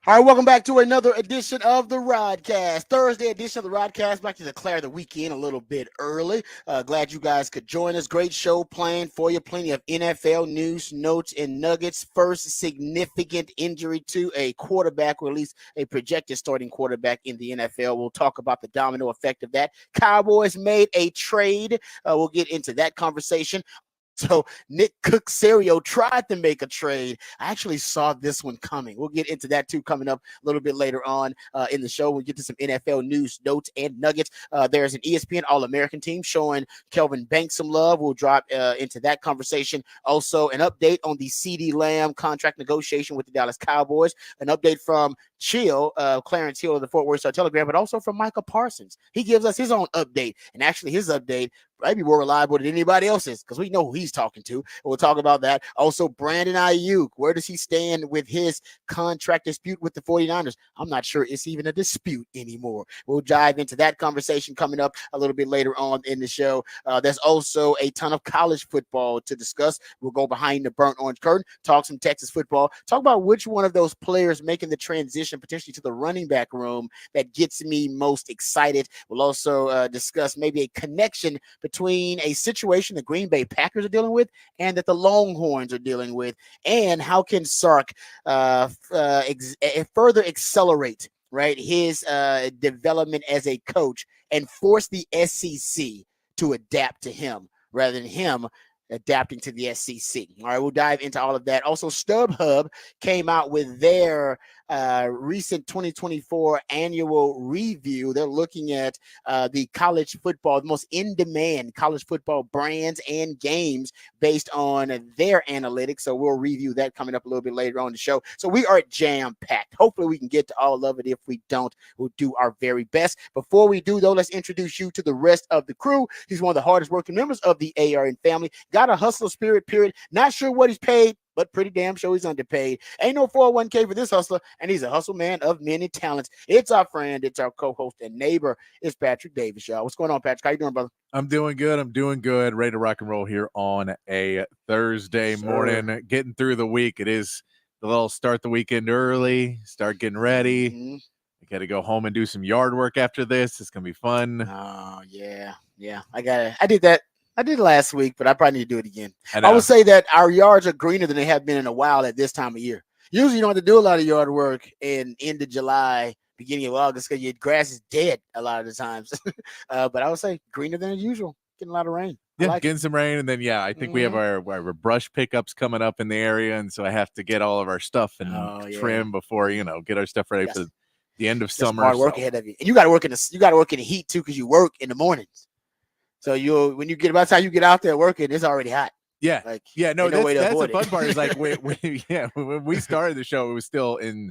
All right, welcome back to another edition of the Rodcast. Thursday edition of the Rodcast. Back to declare the weekend a little bit early. Glad you guys could join us. Great show planned for you. Plenty of NFL news, notes, and nuggets. First significant injury to a quarterback, or at least a projected starting quarterback in the NFL. We'll talk about the domino effect of that. Cowboys made a trade. We'll get into that conversation. So Nick Casario tried to make a trade. I actually saw this one coming. We'll get into that too coming up a little bit later on in the show. We'll get to some NFL news, notes, and nuggets. There's an ESPN All-American team showing Kelvin Banks some love. We'll drop into that conversation. Also, an update on the CeeDee Lamb contract negotiation with the Dallas Cowboys. An update from Clarence Hill of the Fort Worth Star-Telegram, but also from Michael Parsons. He gives us his own update, and actually his update might be more reliable than anybody else's because we know who he's talking to. We'll talk about that. Also, Brandon Ayuk, where does he stand with his contract dispute with the 49ers? I'm not sure it's even a dispute anymore. We'll dive into that conversation coming up a little bit later on in the show. There's also a ton of college football to discuss. We'll go behind the burnt orange curtain, talk some Texas football, talk about which one of those players making the transition potentially to the running back room that gets me most excited. We'll also discuss maybe a connection between a situation the Green Bay Packers are dealing with and that the Longhorns are dealing with, and how can Sark further accelerate his development as a coach and force the SEC to adapt to him rather than him adapting to the SEC. All right, we'll dive into all of that. Also, StubHub came out with their recent 2024 annual review. They're looking at the college football, the most in-demand college football brands and games based on their analytics. So we'll review that coming up a little bit later on the show. So we are jam-packed. Hopefully we can get to all of it. If we don't, we'll do our very best. Before we do, though, let's introduce you to the rest of the crew. He's one of the hardest working members of the ARN family. Got a hustler spirit, period. Not sure what he's paid, but pretty damn sure he's underpaid. Ain't no 401k for this hustler, and he's a hustle man of many talents. It's our friend, it's our co-host and neighbor. It's Patrick Davis, y'all. What's going on, Patrick? How you doing, brother? I'm doing good. Ready to rock and roll here on a Thursday morning. Getting through the week. It is the little start the weekend early, start getting ready. Mm-hmm. I got to go home and do some yard work after this. It's going to be fun. Oh, yeah. I did that. I did last week, but I probably need to do it again. I would say that our yards are greener than they have been in a while at this time of year. Usually you don't have to do a lot of yard work in end of July, beginning of August, because your grass is dead a lot of the times. But I would say greener than usual. Getting a lot of rain. Getting some rain. And then, I think we have our brush pickups coming up in the area. And so I have to get all of our stuff and trim before, get our stuff ready for the end of summer. Hard work ahead of you. And you got to work in the heat too, because you work in the mornings. So by the time you get out there working, it's already hot. Yeah. That's the fun part is like when we started the show, it was still in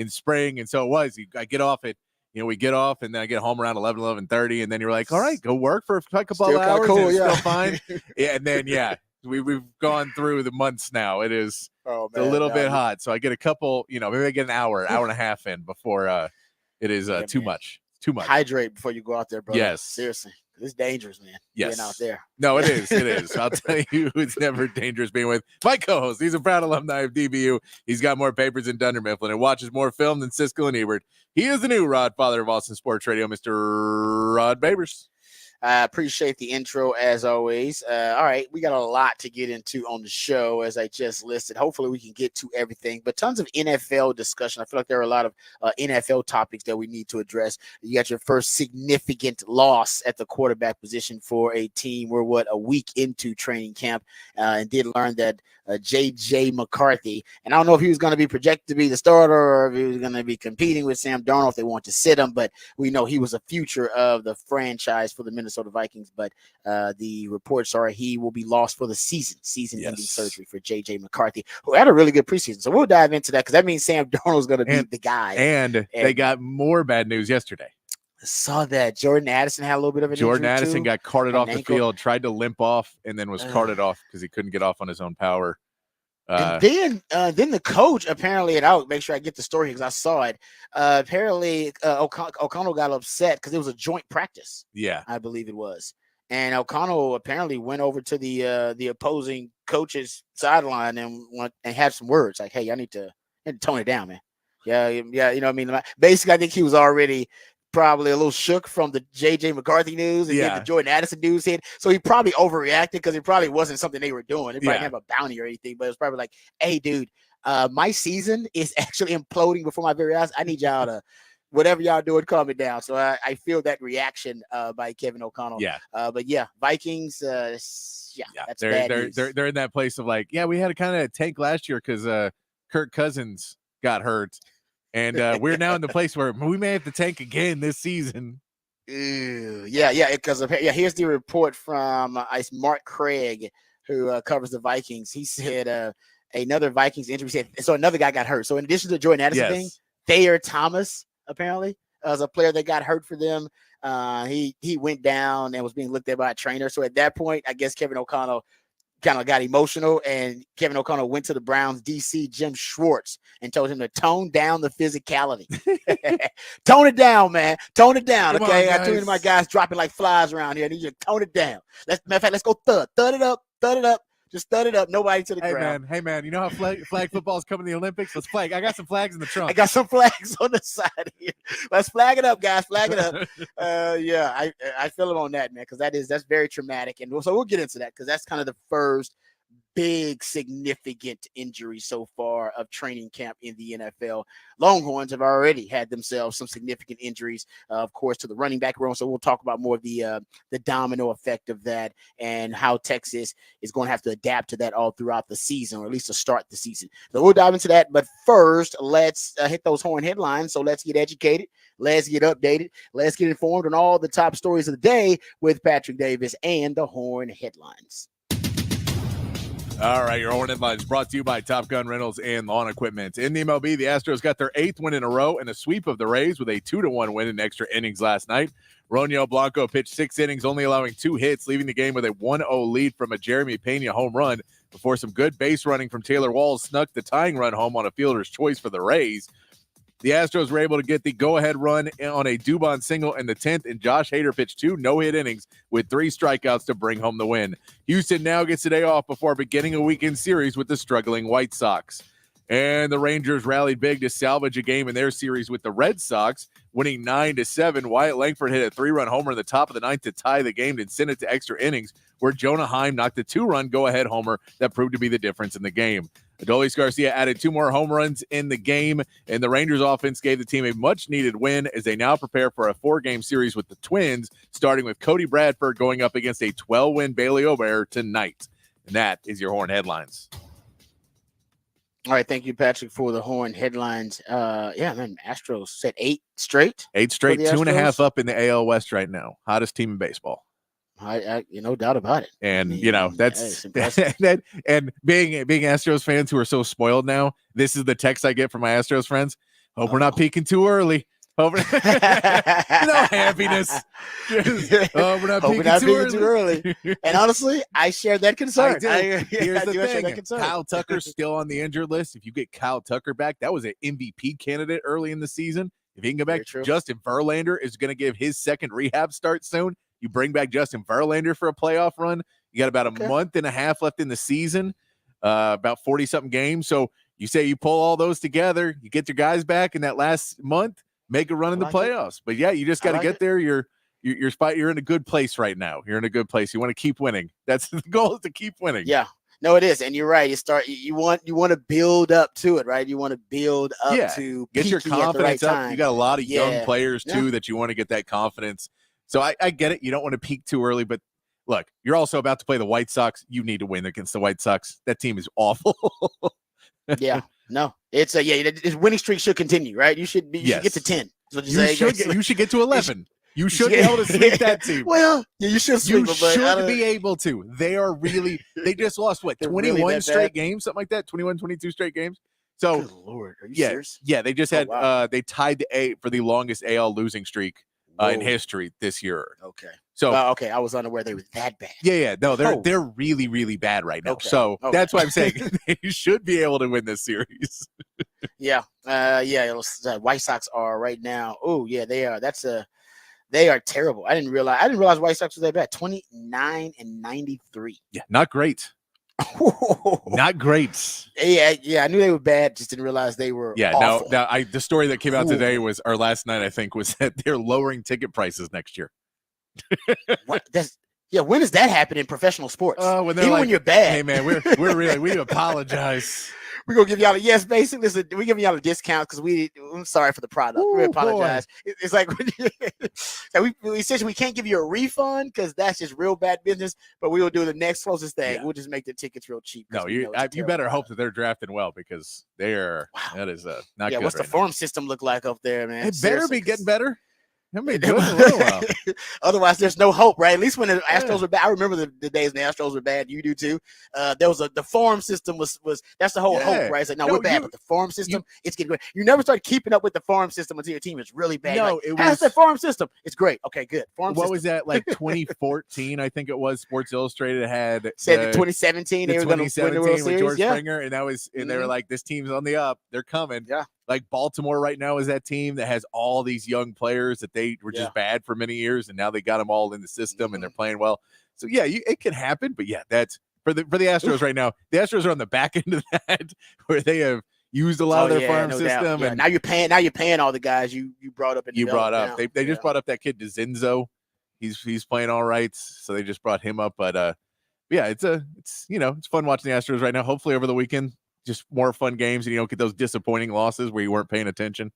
spring. And so it was, I get off at, we get off and then I get home around 11:30. And then you're like, all right, go work for a couple of hours. Cool, and it's still fine. And then, we've gone through the months now. It is a little bit hot. So I get a couple, maybe I get an hour and a half in before it is too much. Too much. Hydrate before you go out there, bro. Yes. Seriously. It's dangerous, man. Yes. Being out there. No, it is. It is. I'll tell you, it's never dangerous being with my co-host. He's a proud alumni of DBU. He's got more papers than Dunder Mifflin and watches more film than Siskel and Ebert. He is the new Rod, father of Austin Sports Radio, Mr. Rod Babers. I appreciate the intro as always. All right, we got a lot to get into on the show as I just listed. Hopefully we can get to everything, but tons of NFL discussion. I feel like there are a lot of NFL topics that we need to address. You got your first significant loss at the quarterback position for a team. We're a week into training camp and did learn that J.J. McCarthy, and I don't know if he was going to be projected to be the starter or if he was going to be competing with Sam Darnold if they want to sit him, but we know he was a future of the franchise for the Minnesota Vikings, but the reports are he will be lost for the season-ending surgery for J.J. McCarthy, who had a really good preseason. So we'll dive into that because that means Sam Darnold is going to be the guy. And they got more bad news yesterday. I saw that Jordan Addison had a little bit of an injury. Jordan Addison got carted off the field, tried to limp off, and then was carted off because he couldn't get off on his own power. And then the coach apparently, and I'll make sure I get the story because I saw it. Apparently, O'Connell got upset because it was a joint practice. Yeah, I believe it was. And O'Connell apparently went over to the opposing coach's sideline and had some words like, "Hey, I need to tone it down, man. Yeah. You know what I mean? Basically, I think he was already probably a little shook from the J.J. McCarthy news and then the Jordan Addison news hit. So he probably overreacted because it probably wasn't something they were doing. They probably didn't have a bounty or anything, but it was probably like, hey, dude, my season is actually imploding before my very eyes. I need y'all to, whatever y'all doing, calm it down. So I feel that reaction by Kevin O'Connell. Yeah. But yeah, Vikings, that's bad news. They're in that place of like, yeah, we had a kind of tank last year because Kirk Cousins got hurt. And we're now in the place where we may have to tank again this season. Yeah, because here's the report from Mark Craig, who covers the Vikings. He said another Vikings injury. So another guy got hurt. So in addition to the Jordan Addison thing, Thayer Thomas apparently was a player that got hurt for them. He went down and was being looked at by a trainer. So at that point, I guess Kevin O'Connell kind of got emotional, and Kevin O'Connell went to the Browns DC Jim Schwartz and told him to tone down the physicality. Tone it down, man. Tone it down. Come okay. on, I got too many of my guys dropping like flies around here. I need you to tone it down. Matter of fact, let's go thud it up. Just stud it up. Nobody to the ground. Hey, man. You know how flag football is coming to the Olympics? Let's flag. I got some flags in the trunk. I got some flags on the side here. Let's flag it up, guys. Flag it up. I feel it on that, man, because that's very traumatic. And so we'll get into that because that's kind of the first big significant injury so far of training camp in the NFL. Longhorns have already had themselves some significant injuries, of course, to the running back room. So we'll talk about more of the domino effect of that and how Texas is going to have to adapt to that all throughout the season, or at least to start the season. So we'll dive into that. But first, let's hit those Horn headlines. So let's get educated. Let's get updated. Let's get informed on all the top stories of the day with Patrick Davis and the Horn headlines. All right, your Horn headlines brought to you by Top Gun Rentals and Lawn Equipment. In the MLB, the Astros got their 8th win in a row and a sweep of the Rays with a 2-1 win in extra innings last night. Ronel Blanco pitched 6 innings, only allowing 2 hits, leaving the game with a 1-0 lead from a Jeremy Pena home run before some good base running from Taylor Walls snuck the tying run home on a fielder's choice for the Rays. The Astros were able to get the go-ahead run on a Dubon single in the 10th, and Josh Hader pitched 2 no-hit innings with 3 strikeouts to bring home the win. Houston now gets the day off before beginning a weekend series with the struggling White Sox. And the Rangers rallied big to salvage a game in their series with the Red Sox, winning 9-7. Wyatt Langford hit a 3-run homer in the top of the 9th to tie the game and send it to extra innings, where Jonah Heim knocked a 2-run go-ahead homer that proved to be the difference in the game. Adolis Garcia added 2 more home runs in the game, and the Rangers offense gave the team a much-needed win as they now prepare for a 4-game series with the Twins, starting with Cody Bradford going up against a 12-win Bailey Obear tonight. And that is your Horn headlines. All right, thank you, Patrick, for the Horn headlines. Man, Astros set 8 straight. 8 straight, 2.5 up in the AL West right now. Hottest team in baseball. I no doubt about it. And that's that. And being Astros fans who are so spoiled now, this is the text I get from my Astros friends. Hope we're not peaking too early. Hope happiness. We're not peaking too early. And honestly, I share that concern. Here's the thing: Kyle Tucker's still on the injured list. If you get Kyle Tucker back, that was an MVP candidate early in the season. If he can get back, Justin Verlander is going to give his second rehab start soon. You bring back Justin Verlander for a playoff run. You got about a month and a half left in the season, about 40-something games. So you say you pull all those together, you get your guys back in that last month, make a run in the playoffs. But yeah, you just got to get there. You're in a good place right now. You're in a good place. You want to keep winning. That's the goal, is to keep winning. Yeah. No, it is, and you're right. You want to build up to it, right? You want to build up to get your confidence up. Time. You got a lot of young players too that you want to get that confidence. So I get it. You don't want to peak too early, but look, you're also about to play the White Sox. You need to win against the White Sox. That team is awful. No, it's this winning streak should continue, right? You should get to 10. You should get to 11. You should be able to sweep that team. Well, you should sweep. You should be able to. They are really. They just lost 21 really straight games, something like that. 21, 22 straight games. So, good Lord, are you serious? Yeah, they just had. They tied for the longest AL losing streak in history this year. Okay. So I was unaware they were that bad. Yeah. No, they're really, really bad right now. Okay. So that's why I'm saying they should be able to win this series. White Sox are right now. Oh yeah, they are. They are terrible. I didn't realize White Sox was that bad. 29-93. Yeah, not great. Not great. Yeah, I knew they were bad, just didn't realize they were awful. No, the story that came out today was, or last night, I think, was that they're lowering ticket prices next year. What? When does that happen in professional sports? When you're bad. Hey man, we apologize. We're gonna give y'all basically we're giving y'all a discount because I'm sorry for the product. We apologize. It's like we essentially we can't give you a refund because that's just real bad business, but we will do the next closest thing. We'll just make the tickets real cheap. No, you better hope that they're drafting well because that is not good. What's the farm system look like up there, man? It better be getting better. Good in a little while. Otherwise, there's no hope, right? At least when the Astros were bad. I remember the days when the Astros were bad. You do too. There was the farm system was that's the whole hope, right? It's like, we're bad, but the farm system, it's getting great. You never start keeping up with the farm system until your team is really bad. No, how's the farm system? It's great. Okay, good. What was that, like 2014? I think it was. Sports Illustrated had said in 2017 they were going to win the World Series. George Springer, and they were like, this team's on the up. They're coming. Yeah. Like Baltimore right now is that team that has all these young players that they were just bad for many years, and now they got them all in the system and they're playing well. So it can happen, but that's for the Astros right now. The Astros are on the back end of that where they have used a lot of their farm system, and now you're paying all the guys you brought up. They just brought up that kid DeZinzo. He's playing all right, so they just brought him up. But it's fun watching the Astros right now. Hopefully over the weekend, just more fun games, and you don't get those disappointing losses where you weren't paying attention.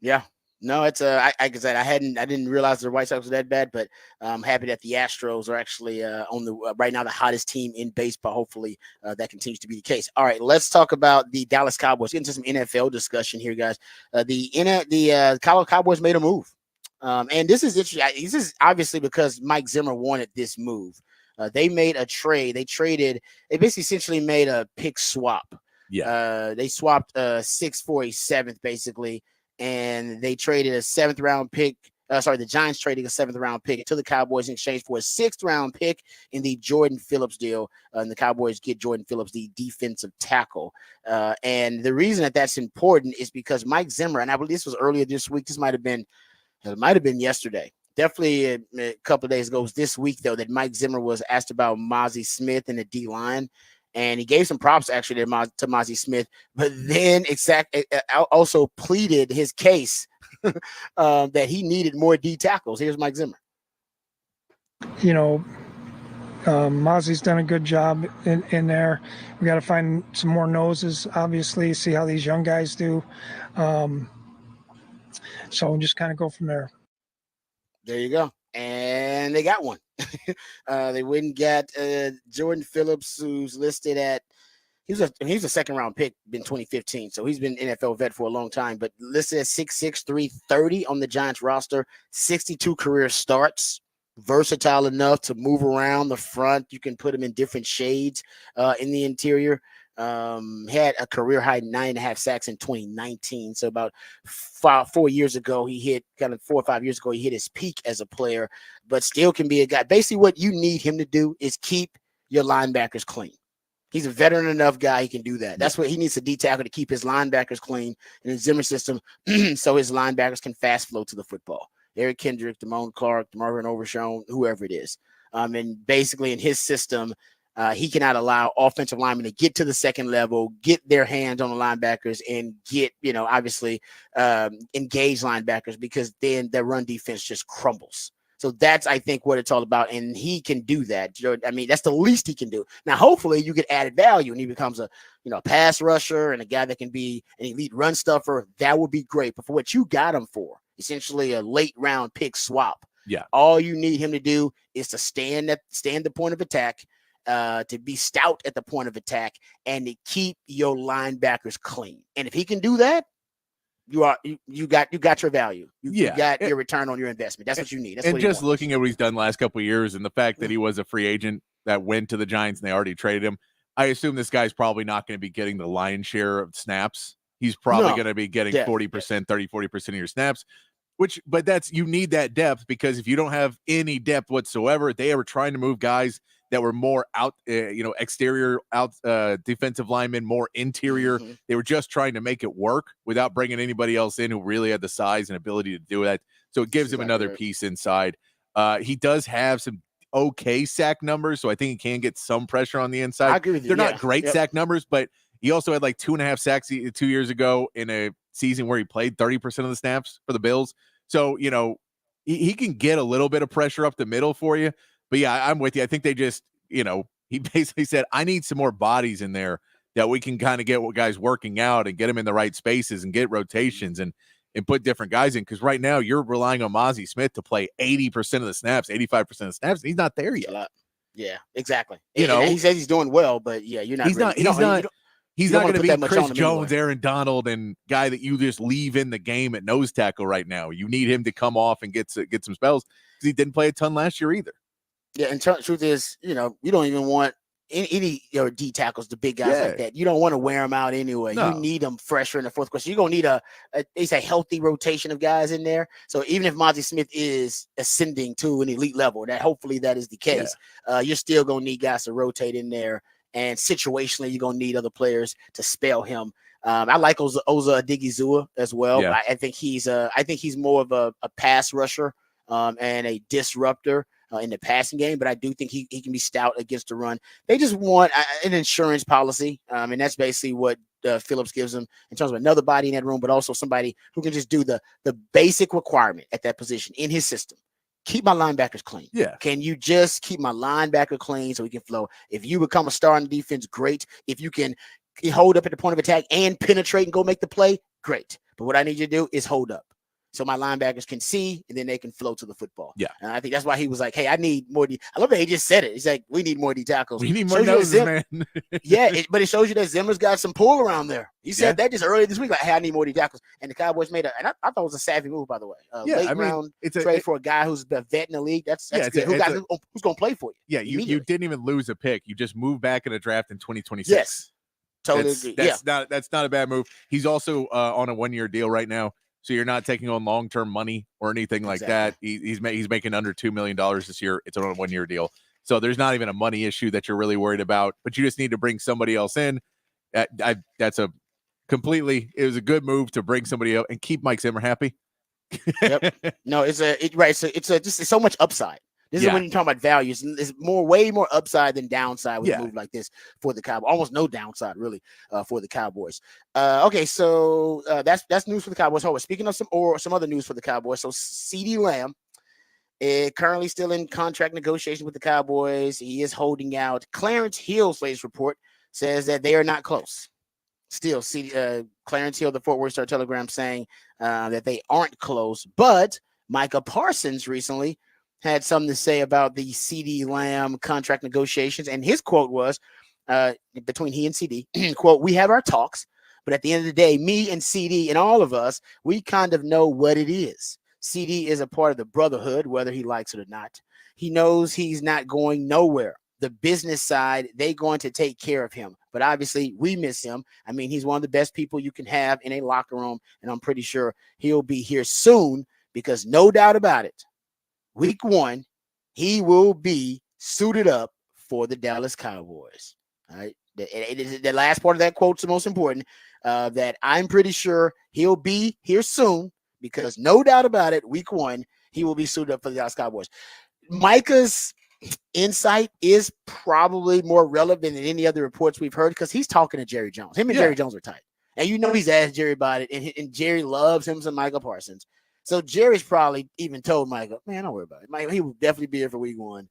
Yeah. No, it's like I said, I didn't realize the White Sox were that bad, but I'm happy that the Astros are actually on the right now the hottest team in baseball. Hopefully that continues to be the case. All right, let's talk about the Dallas Cowboys. Get into some NFL discussion here, guys. The Cowboys made a move, and this is interesting. This is obviously because Mike Zimmer wanted this move. They made a trade. They basically essentially made a pick swap. Yeah. They swapped 6 for a 7th, basically. And they traded a 7th round pick. The Giants traded a 7th round pick to the Cowboys in exchange for a 6th round pick in the Jordan Phillips deal. And the Cowboys get Jordan Phillips, the defensive tackle. And the reason that's important is because Mike Zimmer, and I believe this was earlier this week. It might have been yesterday. Definitely a couple of days ago. It was this week, though, that Mike Zimmer was asked about Mozzie Smith and the D-line. And he gave some props actually to Mozzie Smith, but then also pleaded his case that he needed more D tackles. Here's Mike Zimmer. Mozzie's done a good job in there. We got to find some more noses, obviously, see how these young guys do. So just kind of go from there. There you go. And they got one. They went and got Jordan Phillips, who's listed at he's a 2nd round pick in 2015, so he's been NFL vet for a long time, but listed at 6'6", 330 on the Giants roster, 62 career starts, versatile enough to move around the front. You can put him in different shades in the interior. Had a career high 9.5 sacks in 2019. So about 4 years ago, he hit 4 or 5 years ago, he hit his peak as a player, but still can be a guy. Basically what you need him to do is keep your linebackers clean. He's a veteran enough guy. He can do that. That's what he needs, a D tackle to keep his linebackers clean in the Zimmer system so his linebackers can fast flow to the football. Eric Kendrick, Damone Clark, Marvin Overshown, whoever it is. And basically in his system, he cannot allow offensive linemen to get to the second level, get their hands on the linebackers, and get, obviously engage linebackers, because then their run defense just crumbles. So that's, I think, what it's all about, and he can do that. I mean, that's the least he can do. Now, hopefully, you get added value, and he becomes a pass rusher and a guy that can be an elite run stuffer. That would be great. But for what you got him for, essentially a late round pick swap, all you need him to do is to stand the point of attack, to be stout at the point of attack, and to keep your linebackers clean. And if he can do that, you got your value. You got your return on your investment. That's what you need. That's and what just looking at what he's done the last couple of years, and the fact that he was a free agent that went to the Giants and they already traded him, I assume this guy's probably not going to be getting the lion's share of snaps. He's probably going to be getting 40%, 30-40% of your snaps. But you need that depth, because if you don't have any depth whatsoever, they were trying to move guys that were more exterior defensive linemen, more interior. Mm-hmm. They were just trying to make it work without bringing anybody else in who really had the size and ability to do that. So it gives him another piece inside. He does have some okay sack numbers, so I think he can get some pressure on the inside. I agree with you. They're not great sack numbers, but he also had like 2.5 sacks 2 years ago in a season where he played 30% of the snaps for the Bills. So, he can get a little bit of pressure up the middle for you. But yeah, I'm with you. I think they just, he basically said, I need some more bodies in there that we can kind of get guys working out and get them in the right spaces and get rotations and put different guys in. Because right now you're relying on Mozzie Smith to play 80% of the snaps, 85% of the snaps. And he's not there yet. Yeah, exactly. He says he's doing well, but yeah, you're not. He's not going to be Chris Jones, Aaron Donald, and guy that you just leave in the game at nose tackle right now. You need him to come off and get some spells because he didn't play a ton last year either. Yeah, and truth is, you don't even want any D tackles, the big guys like that. You don't want to wear them out anyway. No. You need them fresher in the fourth quarter. You're going to need it's a healthy rotation of guys in there. So even if Mozzie Smith is ascending to an elite level, that hopefully that is the case, you're still going to need guys to rotate in there. And situationally, you're going to need other players to spell him. I like Oza Odigizua as well. Yeah. I think he's more of a pass rusher and a disruptor in the passing game, but I do think he can be stout against the run. They just want an insurance policy, and that's basically what Phillips gives them in terms of another body in that room, but also somebody who can just do the basic requirement at that position in his system. Keep my linebackers clean. Yeah. Can you just keep my linebacker clean so he can flow? If you become a star in the defense, great. If you can hold up at the point of attack and penetrate and go make the play, great. But what I need you to do is hold up so my linebackers can see and then they can flow to the football. Yeah. And I think that's why he was like, hey, I need more D. I love that he just said it. He's like, we need more D tackles. We need more noses, man. But it shows you that Zimmer's got some pull around there. He said that just earlier this week, like, hey, I need more D tackles. And the Cowboys made and I thought it was a savvy move, by the way. Late round trade for a guy who's a vet in the league. That's good. Who's going to play for you? Yeah, you didn't even lose a pick. You just moved back in a draft in 2026. Yes. Totally agree. That's not a bad move. He's also on a 1-year deal right now. So you're not taking on long-term money or anything like that. He's making under $2 million this year. It's on a 1-year deal. So there's not even a money issue that you're really worried about, but you just need to bring somebody else in. It was a good move to bring somebody else and keep Mike Zimmer happy. Yep. No, it's so much upside. This is when you're talking about values. It's way more upside than downside with a move like this for the Cowboys. Almost no downside, really, for the Cowboys. Okay, so that's news for the Cowboys. Hold on. Speaking of some other news for the Cowboys, so CeeDee Lamb is currently still in contract negotiations with the Cowboys. He is holding out. Clarence Hill's latest report says that they are not close. Still, Clarence Hill, the Fort Worth Star-Telegram, saying that they aren't close. But Micah Parsons recently had something to say about the CeeDee Lamb contract negotiations. And his quote was, between he and CeeDee, quote, we have our talks, but at the end of the day, me and CeeDee and all of us, we kind of know what it is. CeeDee is a part of the brotherhood, whether he likes it or not. He knows he's not going nowhere. The business side, they going to take care of him. But obviously, we miss him. I mean, he's one of the best people you can have in a locker room, and I'm pretty sure he'll be here soon because no doubt about it, Week 1, he will be suited up for the Dallas Cowboys. All right. The last part of that quote is the most important, that I'm pretty sure he'll be here soon because no doubt about it, Week 1, he will be suited up for the Dallas Cowboys. Micah's insight is probably more relevant than any other reports we've heard because he's talking to Jerry Jones. Him and Jerry Jones are tight. And he's asked Jerry about it, and Jerry loves him some Micah Parsons. So Jerry's probably even told Michael, man, don't worry about it. Mike, he will definitely be here for Week 1.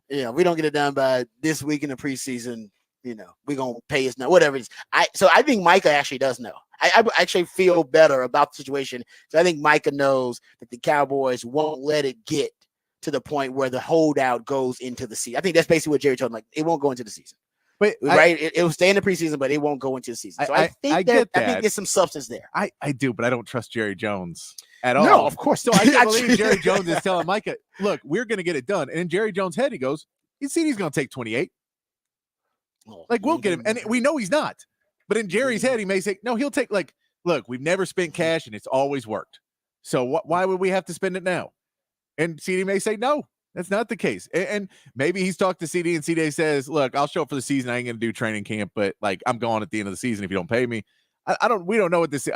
We don't get it done by this week in the preseason. We're going to pay us now, whatever it is. So I think Micah actually does know. I actually feel better about the situation. So I think Micah knows that the Cowboys won't let it get to the point where the holdout goes into the season. I think that's basically what Jerry told him. Like, it won't go into the season. But it will stay in the preseason, but it won't go into the season. So I think there's some substance there. I do, but I don't trust Jerry Jones at all. No, of course. So I can't believe Jerry Jones is telling Micah, look, we're going to get it done. And in Jerry Jones' head, he goes, you see, he's going to take 28. We'll get him. And we know he's not. But in Jerry's head, he may say, no, he'll take, look, we've never spent cash and it's always worked. So why would we have to spend it now? And CeeDee may say, no, that's not the case. And maybe he's talked to CeeDee and CeeDee says, look, I'll show up for the season. I ain't going to do training camp, but I'm gone at the end of the season if you don't pay me. We don't know what this is.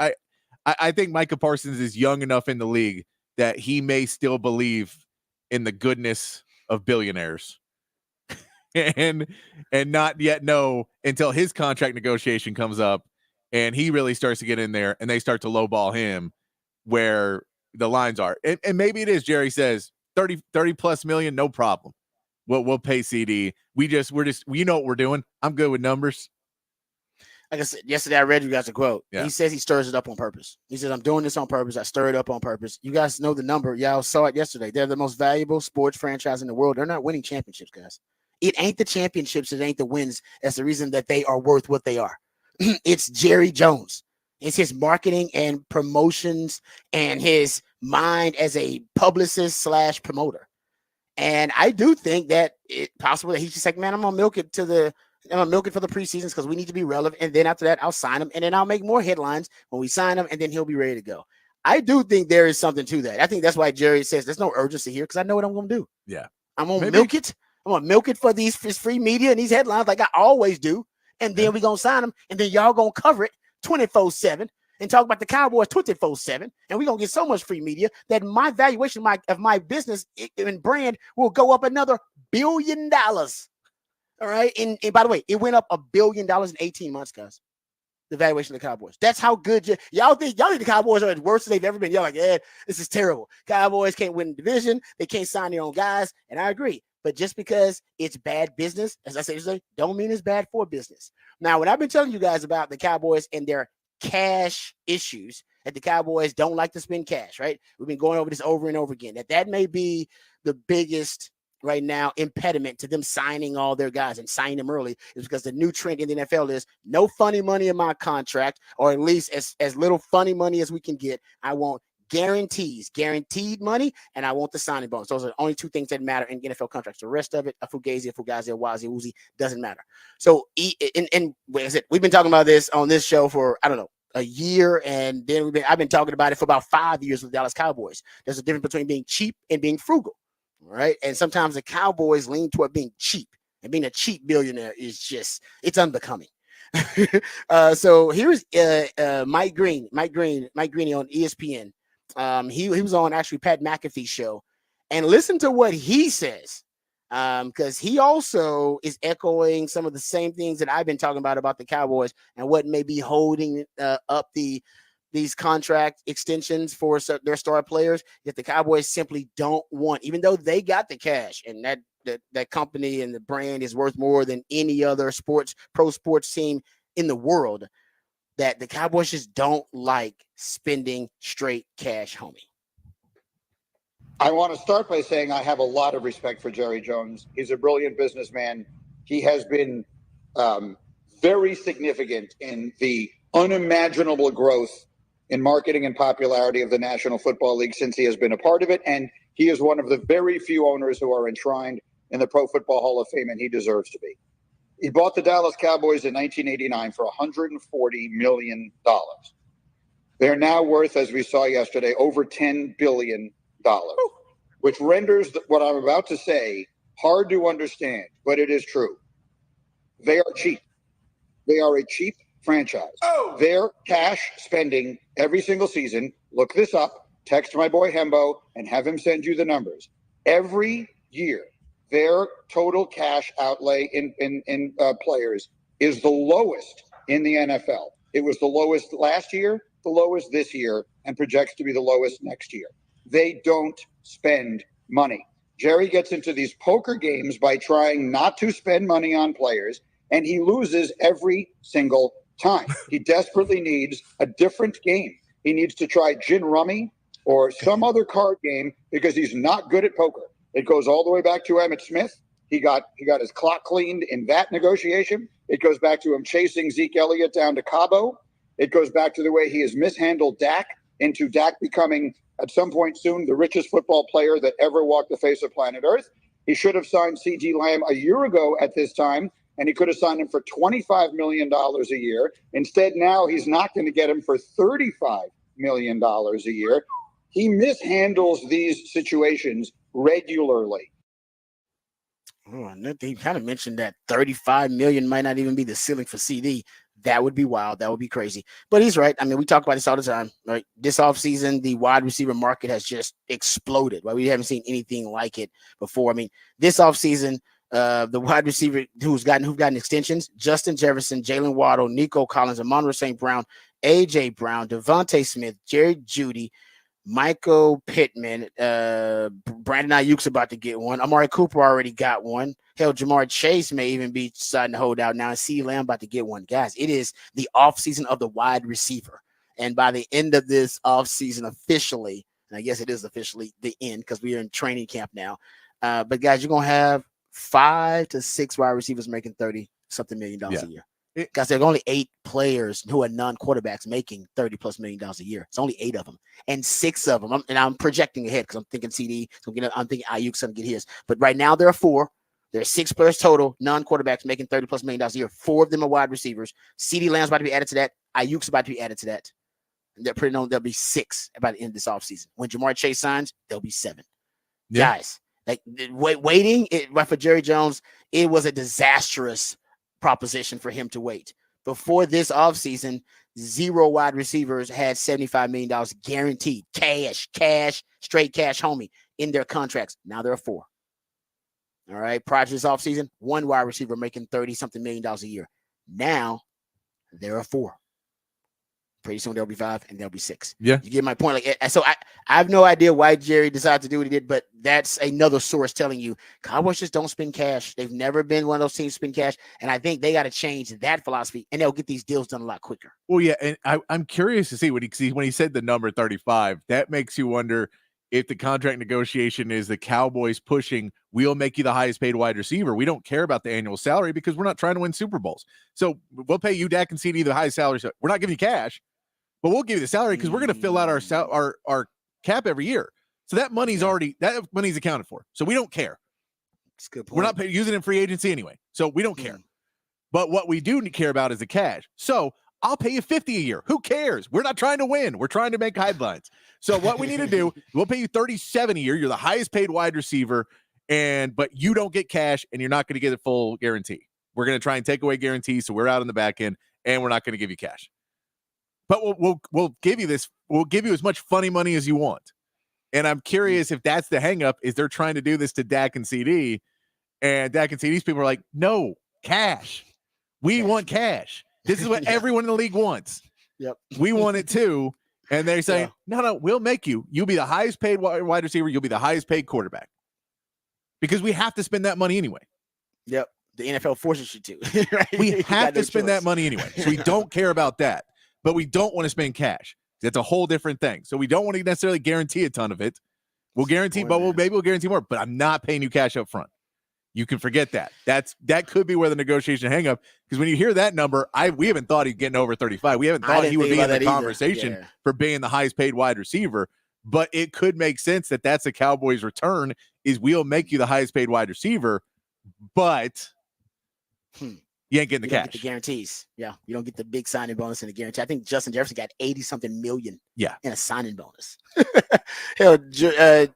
I think Micah Parsons is young enough in the league that he may still believe in the goodness of billionaires and not yet know until his contract negotiation comes up and he really starts to get in there and they start to lowball him where the lines are. And maybe it is, Jerry says 30 plus million, no problem. We'll pay CD. We know what we're doing. I'm good with numbers. Like I said, yesterday I read you guys a quote. Yeah. He says he stirs it up on purpose. He says, I'm doing this on purpose. I stir it up on purpose. You guys know the number. Y'all saw it yesterday. They're the most valuable sports franchise in the world. They're not winning championships, guys. It ain't the championships. It ain't the wins. That's the reason that they are worth what they are. It's Jerry Jones. It's his marketing and promotions and his mind as a publicist / promoter. And I do think that it's possible that he's just like, man, I'm going to milk it for the preseasons because we need to be relevant. And then after that, I'll sign him. And then I'll make more headlines when we sign him. And then he'll be ready to go. I do think there is something to that. I think that's why Jerry says there's no urgency here because I know what I'm going to do. Yeah. I'm going to milk it. I'm going to milk it for these free media and these headlines like I always do. And then we're going to sign him. And then y'all going to cover it 24/7 and talk about the Cowboys 24/7. And we're going to get so much free media that my valuation of my business and brand will go up another $1 billion. All right. And by the way, it went up $1 billion in 18 months, guys. The valuation of the Cowboys. That's how good y'all think the Cowboys are as worse as they've ever been. Y'all like, yeah, this is terrible. Cowboys can't win the division. They can't sign their own guys. And I agree. But just because it's bad business, as I say today, don't mean it's bad for business. Now, when I've been telling you guys about the Cowboys and their cash issues, that the Cowboys don't like to spend cash, right? We've been going over this over and over again. That may be the biggest right now impediment to them signing all their guys and signing them early is because the new trend in the NFL is no funny money in my contract, or at least as little funny money as we can get. I want guaranteed money, and I want the signing bonus. Those are the only two things that matter in NFL contracts. The rest of it, a fugazi, wazi, woozy, doesn't matter. So, and what is it? We've been talking about this on this show for, I don't know, a year, and then I've been talking about it for about 5 years with the Dallas Cowboys. There's a difference between being cheap and being frugal, right? And sometimes the Cowboys lean toward being cheap, and being a cheap billionaire is just, it's unbecoming. So here's Mike Green on ESPN. He was on actually Pat McAfee's show, and listen to what he says, because he also is echoing some of the same things that I've been talking about the Cowboys and what may be holding up these contract extensions for their star players. That the Cowboys simply don't want, even though they got the cash and that company and the brand is worth more than any other pro sports team in the world, that the Cowboys just don't like spending straight cash, homie. I want to start by saying I have a lot of respect for Jerry Jones. He's a brilliant businessman. He has been very significant in the unimaginable growth in marketing and popularity of the National Football League since he has been a part of it. And he is one of the very few owners who are enshrined in the Pro Football Hall of Fame, and he deserves to be. He bought the Dallas Cowboys in 1989 for $140 million. They're now worth, as we saw yesterday, over $10 billion, which renders what I'm about to say hard to understand, but it is true. They are cheap. They are a cheap franchise. Their cash spending every single season, look this up, text my boy Hembo and have him send you the numbers. Every year, their total cash outlay in players is the lowest in the NFL. It was the lowest last year, the lowest this year, and projects to be the lowest next year. They don't spend money. Jerry gets into these poker games by trying not to spend money on players, and he loses every single time. He desperately needs a different game. He needs to try gin rummy or some other card game because he's not good at poker. It goes all the way back to Emmitt Smith. He got his clock cleaned in that negotiation. It goes back to him chasing Zeke Elliott down to Cabo. It goes back to the way he has mishandled Dak into Dak becoming, at some point soon, the richest football player that ever walked the face of planet Earth. He should have signed C.D. Lamb a year ago at this time, and he could have signed him for $25 million a year. Instead, now he's not going to get him for $35 million a year. He mishandles these situations regularly. Oh, and they kind of mentioned that 35 million might not even be the ceiling for CD. That would be wild. That would be crazy. But he's right. I mean, we talk about this all the time, right? This offseason, the wide receiver market has just exploded. Right? We haven't seen anything like it before. I mean, this offseason, the wide receiver who've gotten extensions: Justin Jefferson, Jalen Waddle, Nico Collins, Amon St. Brown, AJ Brown, Devontae Smith, Jerry Jeudy, Michael Pittman, Brandon Ayuk's about to get one. Amari Cooper already got one. Hell, Jamar Chase may even be deciding to hold out now. And CeeDee Lamb about to get one. Guys, it is the offseason of the wide receiver. And by the end of this offseason officially, and I guess it is officially the end because we are in training camp now. But guys, you're going to have 5 to 6 wide receivers making $30-something million a year. Guys, there are only 8 players who are non-quarterbacks making $30+ million a year. It's only 8 of them, and 6 of them. I'm projecting ahead because I'm thinking CD. So I'm thinking Ayuk's going to get his. But right now there are 4. There are 6 players total, non-quarterbacks making $30+ million a year. 4 of them are wide receivers. CeeDee Lamb's about to be added to that. Ayuk's about to be added to that. And they're pretty known there'll be 6 by the end of this offseason. When Jamar Chase signs, there'll be 7. Yeah. Guys, like waiting for Jerry Jones, it was a disastrous proposition for him to wait. Before this offseason, 0 wide receivers had $75 million guaranteed, cash, straight cash, homie, in their contracts. Now there are 4. All right. Prior to this offseason, 1 wide receiver making $30-something million a year. Now there are 4. Pretty soon there'll be 5 and there'll be 6. Yeah. You get my point. Like, so I have no idea why Jerry decided to do what he did, but that's another source telling you Cowboys just don't spend cash. They've never been one of those teams spend cash. And I think they got to change that philosophy and they'll get these deals done a lot quicker. Well, yeah. And I'm curious to see when he said the number 35, that makes you wonder if the contract negotiation is the Cowboys pushing, we'll make you the highest paid wide receiver. We don't care about the annual salary because we're not trying to win Super Bowls. So we'll pay you, Dak, and CD the highest salary. We're not giving you cash. But we'll give you the salary because we're going to fill out our cap every year. So that money's accounted for. So we don't care. That's a good point. We're not using it in free agency anyway. So we don't care. But what we do care about is the cash. So I'll pay you $50 a year. Who cares? We're not trying to win. We're trying to make headlines. So what we need to do, we'll pay you $37 a year. You're the highest paid wide receiver, but you don't get cash and you're not going to get a full guarantee. We're going to try and take away guarantees. So we're out on the back end and we're not going to give you cash. But we'll give you this. We'll give you as much funny money as you want. And I'm curious if that's the hang up, is they're trying to do this to Dak and CD. And Dak and CD's people are like, no, cash. We want cash. This is what everyone in the league wants. Yep. We want it too. And they're saying, no, we'll make you. You'll be the highest paid wide receiver. You'll be the highest paid quarterback. Because we have to spend that money anyway. Yep. The NFL forces you to. Right? We have to spend that money anyway. So we don't care about that. But we don't want to spend cash. That's a whole different thing. So we don't want to necessarily guarantee a ton of it. We'll guarantee, maybe we'll guarantee more. But I'm not paying you cash up front. You can forget that. That could be where the negotiation hang up. Because when you hear that number, we haven't thought he's getting over 35. We haven't thought he would be in the conversation for being the highest paid wide receiver. But it could make sense that that's the Cowboys' return is we'll make you the highest paid wide receiver, but you ain't getting the cash. Get the guarantees. Yeah. You don't get the big signing bonus and the guarantee. I think Justin Jefferson got 80-something million in a signing bonus. Hell, Jordan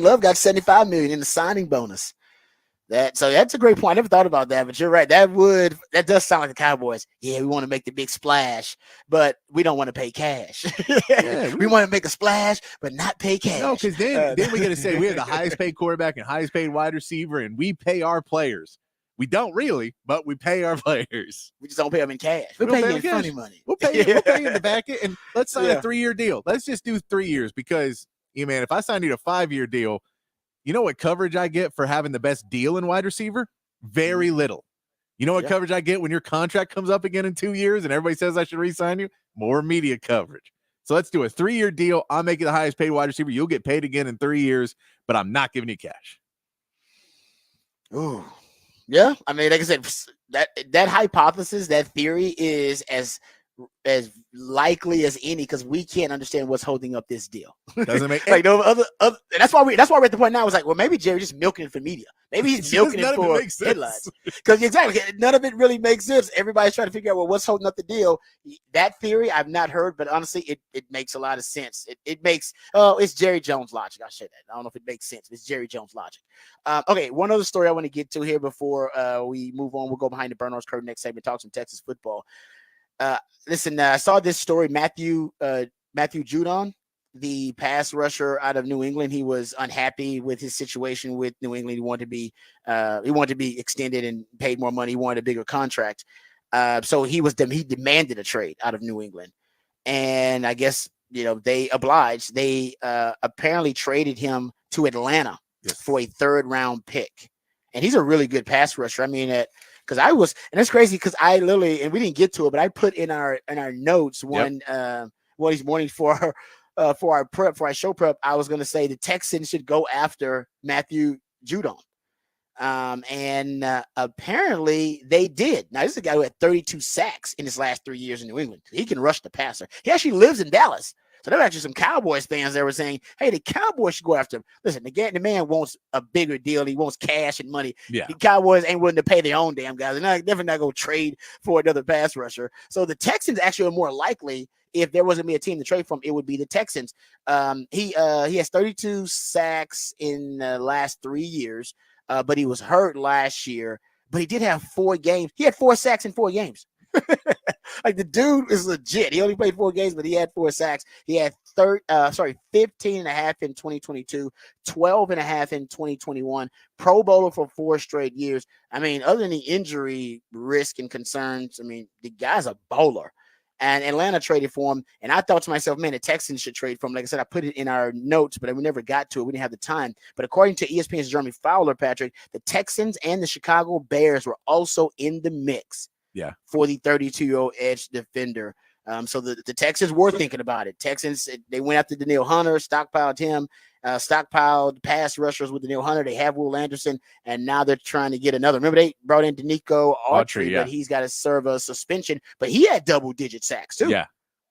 Love got 75 million in the signing bonus. So that's a great point. I never thought about that, but you're right. That does sound like the Cowboys. Yeah, we want to make the big splash, but we don't want to pay cash. We want to make a splash, but not pay cash. No, because then we got to say we have the highest paid quarterback and highest paid wide receiver, and we pay our players. We don't really, but we pay our players. We just don't pay them in cash. We pay you in funny money. We'll pay you in the back end, and let's sign a 3-year deal. Let's just do 3 years because, man, if I signed you a 5-year deal, you know what coverage I get for having the best deal in wide receiver? Very little. You know what coverage I get when your contract comes up again in 2 years and everybody says I should re-sign you? More media coverage. So let's do a 3-year deal. I'll make you the highest paid wide receiver. You'll get paid again in 3 years, but I'm not giving you cash. Ooh. Yeah, I mean, like I said, that hypothesis, that theory is as as likely as any because we can't understand what's holding up this deal. Doesn't make like no other. That's why we're at the point now. It's like, well, maybe Jerry's just milking it for media. Maybe he's milking it for headlines. Because exactly, none of it really makes sense. Everybody's trying to figure out, well, what's holding up the deal. That theory I've not heard, but honestly, it makes a lot of sense. It makes it's Jerry Jones logic. I'll say that. I don't know if it makes sense. It's Jerry Jones logic. Okay, one other story I want to get to here before we move on. We'll go behind the Burners curtain next segment. Talk some Texas football. Listen, I saw this story. Matthew Judon, the pass rusher out of New England, he was unhappy with his situation with New England. He wanted to be extended and paid more money. He wanted a bigger contract. So he demanded a trade out of New England, and I guess they obliged. They apparently traded him to Atlanta for a 3rd round pick, and he's a really good pass rusher. I mean, because and it's crazy because I literally, and we didn't get to it, but I put in our notes one these mornings for our show prep. I was going to say the Texans should go after Matthew Judon. And apparently they did. Now, this is a guy who had 32 sacks in his last 3 years in New England. He can rush the passer. He actually lives in Dallas. So there were actually some Cowboys fans that were saying, hey, the Cowboys should go after him. Listen, the man wants a bigger deal. He wants cash and money. Yeah. The Cowboys ain't willing to pay their own damn guys. They're definitely not going to trade for another pass rusher. So the Texans actually are more likely, if there wasn't be a team to trade from, it would be the Texans. He has 32 sacks in the last 3 years, but he was hurt last year. But he did have 4 games. He had 4 sacks in 4 games. Like the dude is legit. He only played 4 games, but he had 4 sacks. He had 15 and a half in 2022, 12 and a half in 2021, Pro Bowler for 4 straight years. I mean, other than the injury risk and concerns, I mean, the guy's a bowler. And Atlanta traded for him. And I thought to myself, man, the Texans should trade for him. Like I said, I put it in our notes, but we never got to it. We didn't have the time. But according to ESPN's Jeremy Fowler, Patrick, the Texans and the Chicago Bears were also in the mix. Yeah, for the 32-year-old edge defender. So the Texans were thinking about it. Texans, they went after Danielle Hunter, stockpiled him, stockpiled pass rushers with Danielle Hunter. They have Will Anderson, and now they're trying to get another. Remember, they brought in Danico Autry, but he's got to serve a suspension. But he had double-digit sacks, too. Yeah.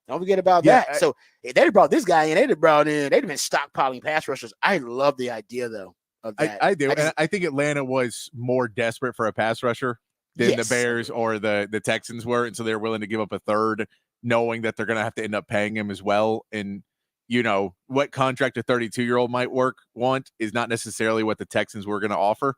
Don't forget about that. So if they'd have brought this guy in, they'd have been stockpiling pass rushers. I love the idea, though, of that. I do. And I think Atlanta was more desperate for a pass rusher than the Bears or the Texans were. And so they're willing to give up a 3rd, knowing that they're going to have to end up paying him as well. And, what contract a 32-year-old might want is not necessarily what the Texans were going to offer.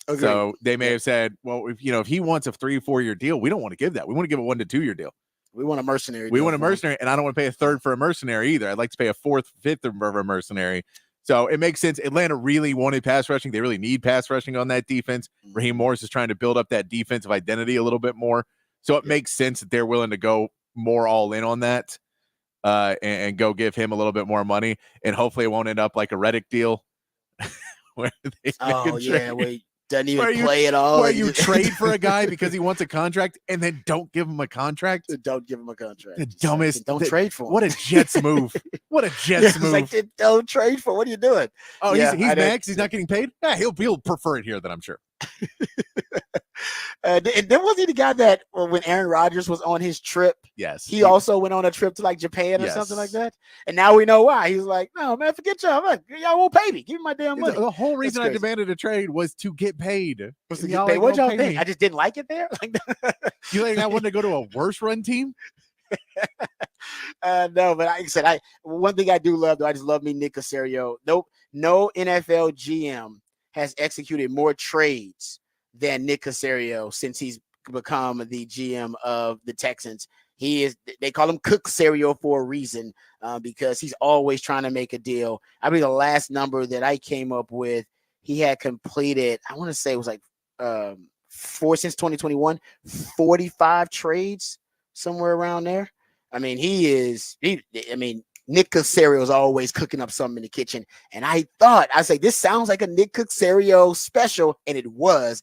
Okay. So they may have said, well, if he wants a 3-4 year deal, we don't want to give that. We want to give a 1 to 2 year deal. We want a mercenary. We want a mercenary, and I don't want to pay a 3rd for a mercenary either. I'd like to pay a 4th, 5th of a mercenary. So it makes sense. Atlanta really wanted pass rushing. They really need pass rushing on that defense. Raheem Morris is trying to build up that defensive identity a little bit more. So it makes sense that they're willing to go more all in on that and go give him a little bit more money. And hopefully it won't end up like a Reddick deal. Where they wait. Doesn't even play at all. Where you trade for a guy because he wants a contract and then don't give him a contract. Don't give him a contract. The dumbest. Don't trade for him. What a Jets move. What a Jets move. Like, don't trade for. What are you doing? Oh, he's max. He's not getting paid. Yeah, he'll prefer it here than I'm sure. And then was he the guy that when Aaron Rodgers was on his trip? Yes. He also went on a trip to like Japan or something like that. And now we know why. He's like, no, man, forget y'all. Y'all won't pay me. Give me my damn money. The whole reason I demanded a trade was to get paid. What'd y'all think? I just didn't like it there. You think I wanted to go to a worse run team? No, but like I said, one thing I do love, though, I just love me Nick Caserio. No NFL GM has executed more trades than Nick Caserio since he's become the GM of the Texans. They call him Cook Caserio for a reason, because he's always trying to make a deal. I believe the last number that I came up with, he had completed, I want to say it was like since 2021, 45 trades, somewhere around there. I mean, Nick Caserio is always cooking up something in the kitchen. And I say, this sounds like a Nick Caserio special. And it was.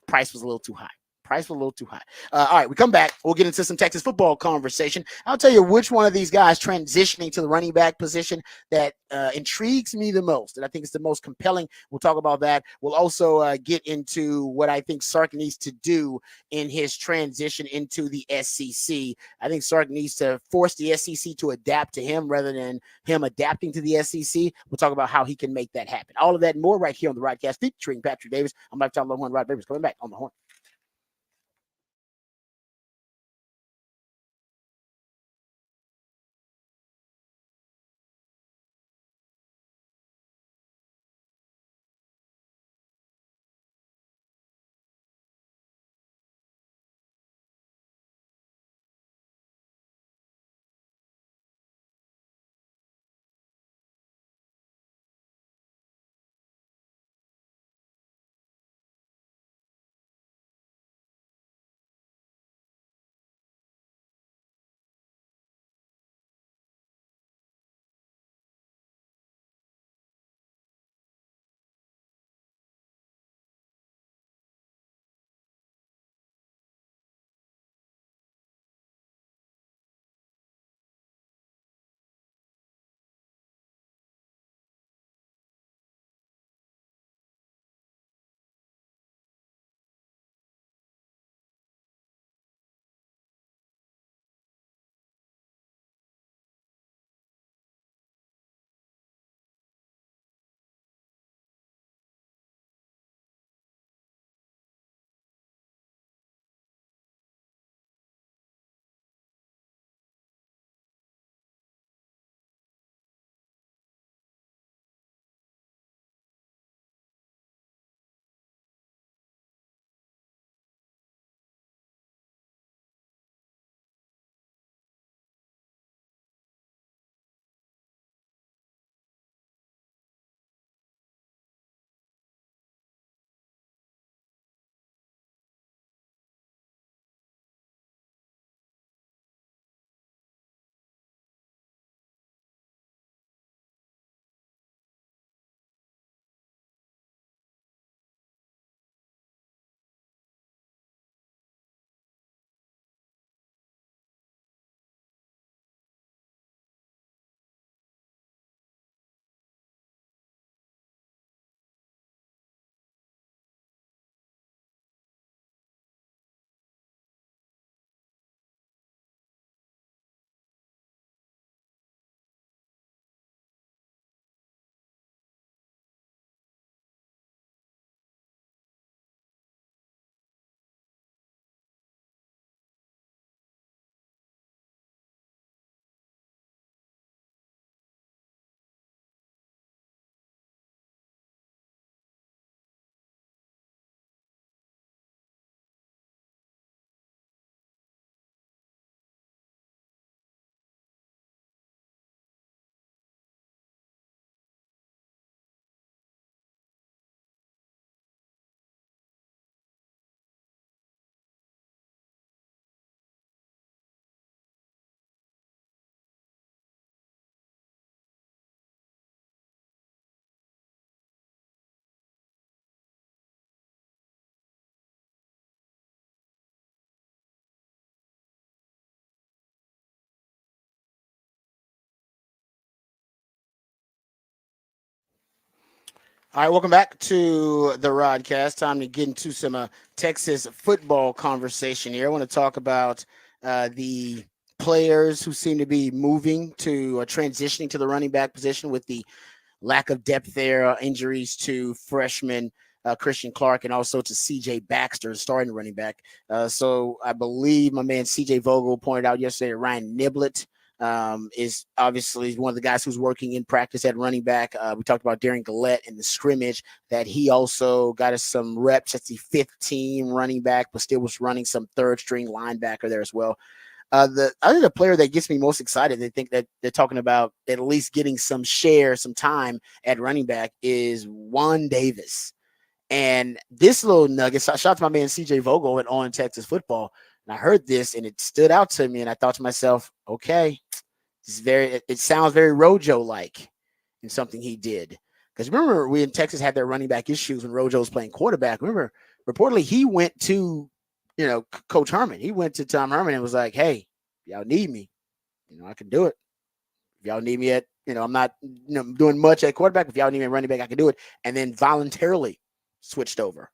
Price was a little too high. price was a little too high. All right, we come back. We'll get into some Texas football conversation. I'll tell you which one of these guys transitioning to the running back position that intrigues me the most, and I think it's the most compelling. We'll talk about that. We'll also get into what I think Sark needs to do in his transition into the SEC. I think Sark needs to force the SEC to adapt to him rather than him adapting to the SEC. We'll talk about how he can make that happen. All of that and more right here on the Rodcast featuring Patrick Davis. I'm Mike Tom One. Rod Davis coming back on the horn. All right, welcome back to the Rodcast. Time to get into some Texas football conversation here. I want to talk about the players who seem to be moving to transitioning to the running back position with the lack of depth there, injuries to freshman Christian Clark and also to C.J. Baxter, starting running back. So I believe my man C.J. Vogel pointed out yesterday that Ryan Niblett is obviously one of the guys who's working in practice at running back. We talked about Darren Gillette in the scrimmage, that he also got us some reps at the 15 running back, but still was running some third string linebacker there as well. I think the player that gets me most excited, they think that they're talking about at least getting some share, some time at running back, is Juan Davis. And this little nugget, shout out to my man CJ Vogel at On Texas Football. And I heard this and it stood out to me. And I thought to myself, okay, it sounds very Rojo like in something he did. Because remember, we in Texas had their running back issues when Rojo was playing quarterback. Remember, reportedly he went to Coach Herman. He went to Tom Herman and was like, "Hey, y'all need me. I can do it. If y'all need me at, I'm not doing much at quarterback. If y'all need me at running back, I can do it." And then voluntarily switched over.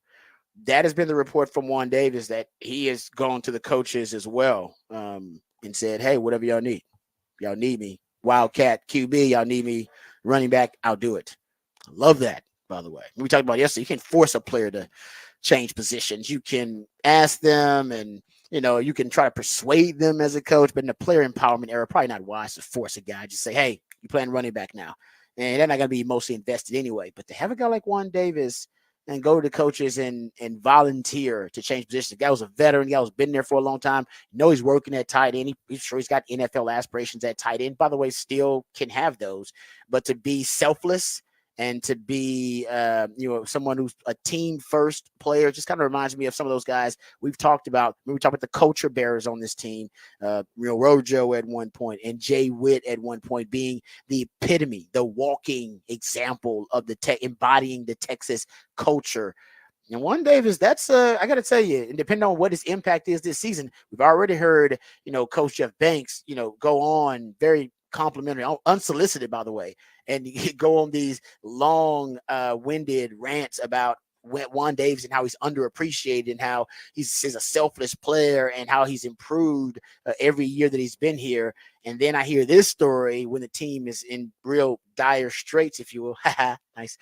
That has been the report from Juan Davis, that he has gone to the coaches as well and said, "Hey, whatever y'all need. If y'all need me, Wildcat QB, y'all need me running back, I'll do it." I love that, by the way. We talked about yesterday. You can force a player to change positions. You can ask them, and you can try to persuade them as a coach, but in the player empowerment era, probably not wise to force a guy. Just say, "Hey, you're playing running back now," and they're not going to be mostly invested anyway. But to have a guy like Juan Davis and go to the coaches and volunteer to change positions. The guy was a veteran. The guy was been there for a long time. He's working at tight end. He's sure he's got NFL aspirations at tight end. By the way, still can have those. But to be selfless and to be, someone who's a team first player, just kind of reminds me of some of those guys we've talked about. We talked about the culture bearers on this team, Rojo at one point and Jay Witt at one point being the epitome, the walking example of embodying the Texas culture. And Juan Davis, that's I got to tell you, and depending on what his impact is this season, we've already heard, Coach Jeff Banks, go on very complimentary, unsolicited, by the way, and go on these long-winded rants about Juan Davis and how he's underappreciated and how he's a selfless player and how he's improved every year that he's been here. And then I hear this story when the team is in real dire straits, if you will. Nice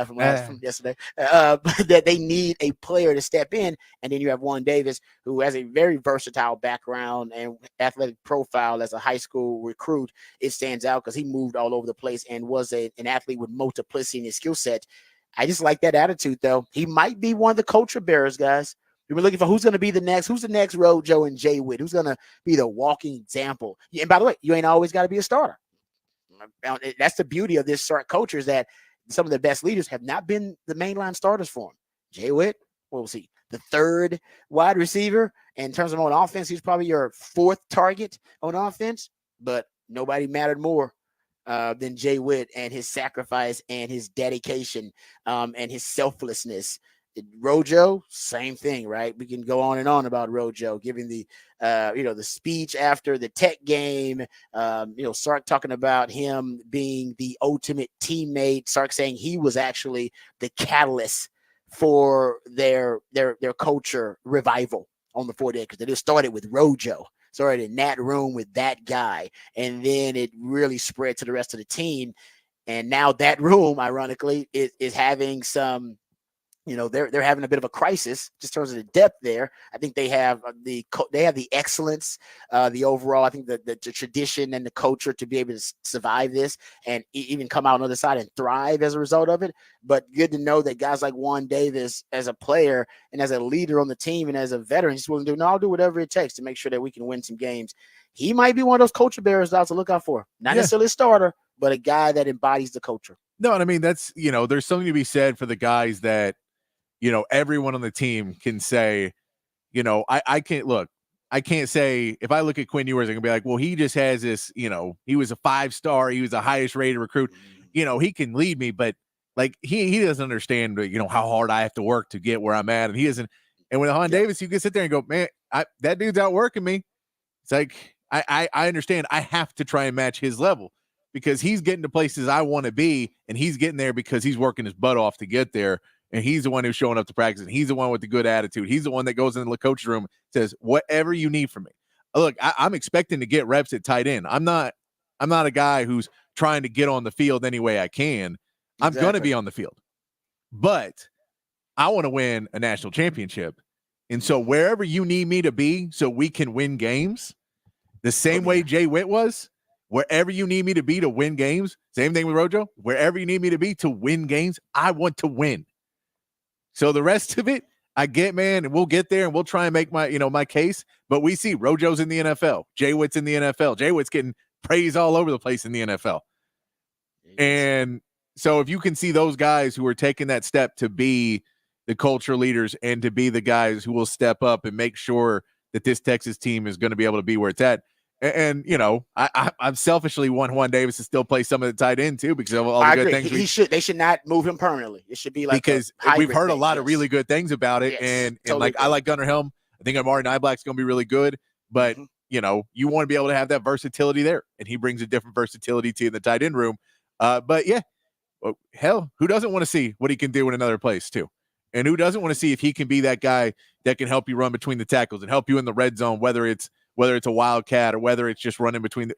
from yesterday. That they need a player to step in. And then you have Juan Davis, who has a very versatile background and athletic profile as a high school recruit. It stands out because he moved all over the place and was an athlete with multiplicity in his skill set. I just like that attitude, though. He might be one of the culture bearers, guys. We were looking for who's going to be the next Rojo and Jay Witt, who's going to be the walking example. And by the way, you ain't always got to be a starter. That's the beauty of this sort of culture, is that some of the best leaders have not been the mainline starters for him. Jay Witt, what was he? The third wide receiver. And in terms of on offense, he's probably your fourth target on offense, but nobody mattered more than Jay Witt and his sacrifice and his dedication and his selflessness. Rojo, same thing, right? We can go on and on about Rojo giving the speech after the Tech game. Sark talking about him being the ultimate teammate. Sark saying he was actually the catalyst for their culture revival on the 40 acres. That it started with Rojo. Started in that room with that guy, and then it really spread to the rest of the team. And now that room, ironically, is having some, they're having a bit of a crisis just in terms of the depth there. I think they have the excellence, the overall, I think the tradition and the culture to be able to survive this and even come out on the other side and thrive as a result of it. But good to know that guys like Juan Davis, as a player and as a leader on the team and as a veteran, he's willing to do, I'll do whatever it takes to make sure that we can win some games. He might be one of those culture bearers to look out for. Not necessarily a starter, but a guy that embodies the culture. No, and I mean, that's, there's something to be said for the guys that, everyone on the team can say, I can't say, if I look at Quinn Ewers, I can be like, well, he just has this, he was a 5-star, he was the highest rated recruit, he can lead me, but like he doesn't understand, how hard I have to work to get where I'm at. And he isn't. And with Juan Davis, you can sit there and go, man, that dude's outworking me. It's like, I understand I have to try and match his level because he's getting to places I want to be, and he's getting there because he's working his butt off to get there. And he's the one who's showing up to practice. And he's the one with the good attitude. He's the one that goes into the coach's room, says, whatever you need from me. Look, I'm expecting to get reps at tight end. I'm not a guy who's trying to get on the field any way I can. I'm going to be on the field. But I want to win a national championship. And so wherever you need me to be so we can win games, the same way Jay Witt was, wherever you need me to be to win games, same thing with Rojo, wherever you need me to be to win games, I want to win. So the rest of it, I get, man, and we'll get there and we'll try and make my case. But we see Rojo's in the NFL. Jay Witt's in the NFL. Jay Witt's getting praise all over the place in the NFL. And so if you can see those guys who are taking that step to be the culture leaders and to be the guys who will step up and make sure that this Texas team is going to be able to be where it's at. And I'm selfishly want Juan Davis to still play some of the tight end too because of all the good things. They should not move him permanently. It should be like because we've heard a lot of really good things about it. Yes, and like I like Gunnar Helm. I think Amari Niblack's going to be really good, but you want to be able to have that versatility there, and he brings a different versatility to the tight end room. But yeah, well, hell, who doesn't want to see what he can do in another place too? And who doesn't want to see if he can be that guy that can help you run between the tackles and help you in the red zone, whether it's a wildcat or whether it's just running between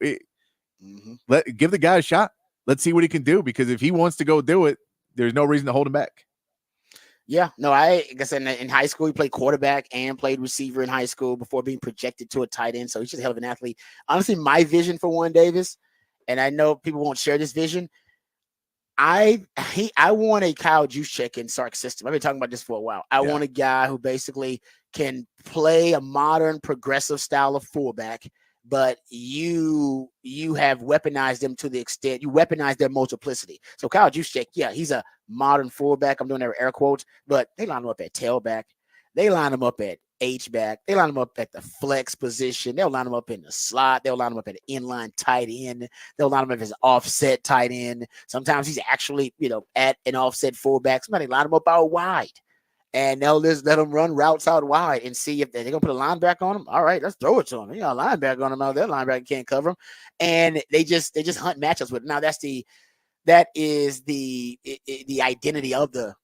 give the guy a shot. Let's see what he can do, because if he wants to go do it, there's no reason to hold him back. Yeah, no, I guess in high school he played quarterback and played receiver in high school before being projected to a tight end. So he's just a hell of an athlete. Honestly, my vision for Juan Davis, and I know people won't share this vision, I want a Kyle Juszczyk in Sark's system. I've been talking about this for a while. I want a guy who basically can play a modern progressive style of fullback, but you have weaponized them to the extent you weaponize their multiplicity. So Kyle Juszczyk, yeah, he's a modern fullback. I'm doing that with air quotes, but they line him up at tailback. They line him up at H-back. They line him up at the flex position. They'll line him up in the slot. They'll line him up at an inline tight end. They'll line him up as an offset tight end. Sometimes he's actually, at an offset fullback. Somebody line him up out wide. And they'll just let him run routes out wide and see if they're going to put a linebacker on him. All right, let's throw it to him. A linebacker on him out there. Linebacker can't cover him. And they just hunt matchups with him. Now, that is the identity of the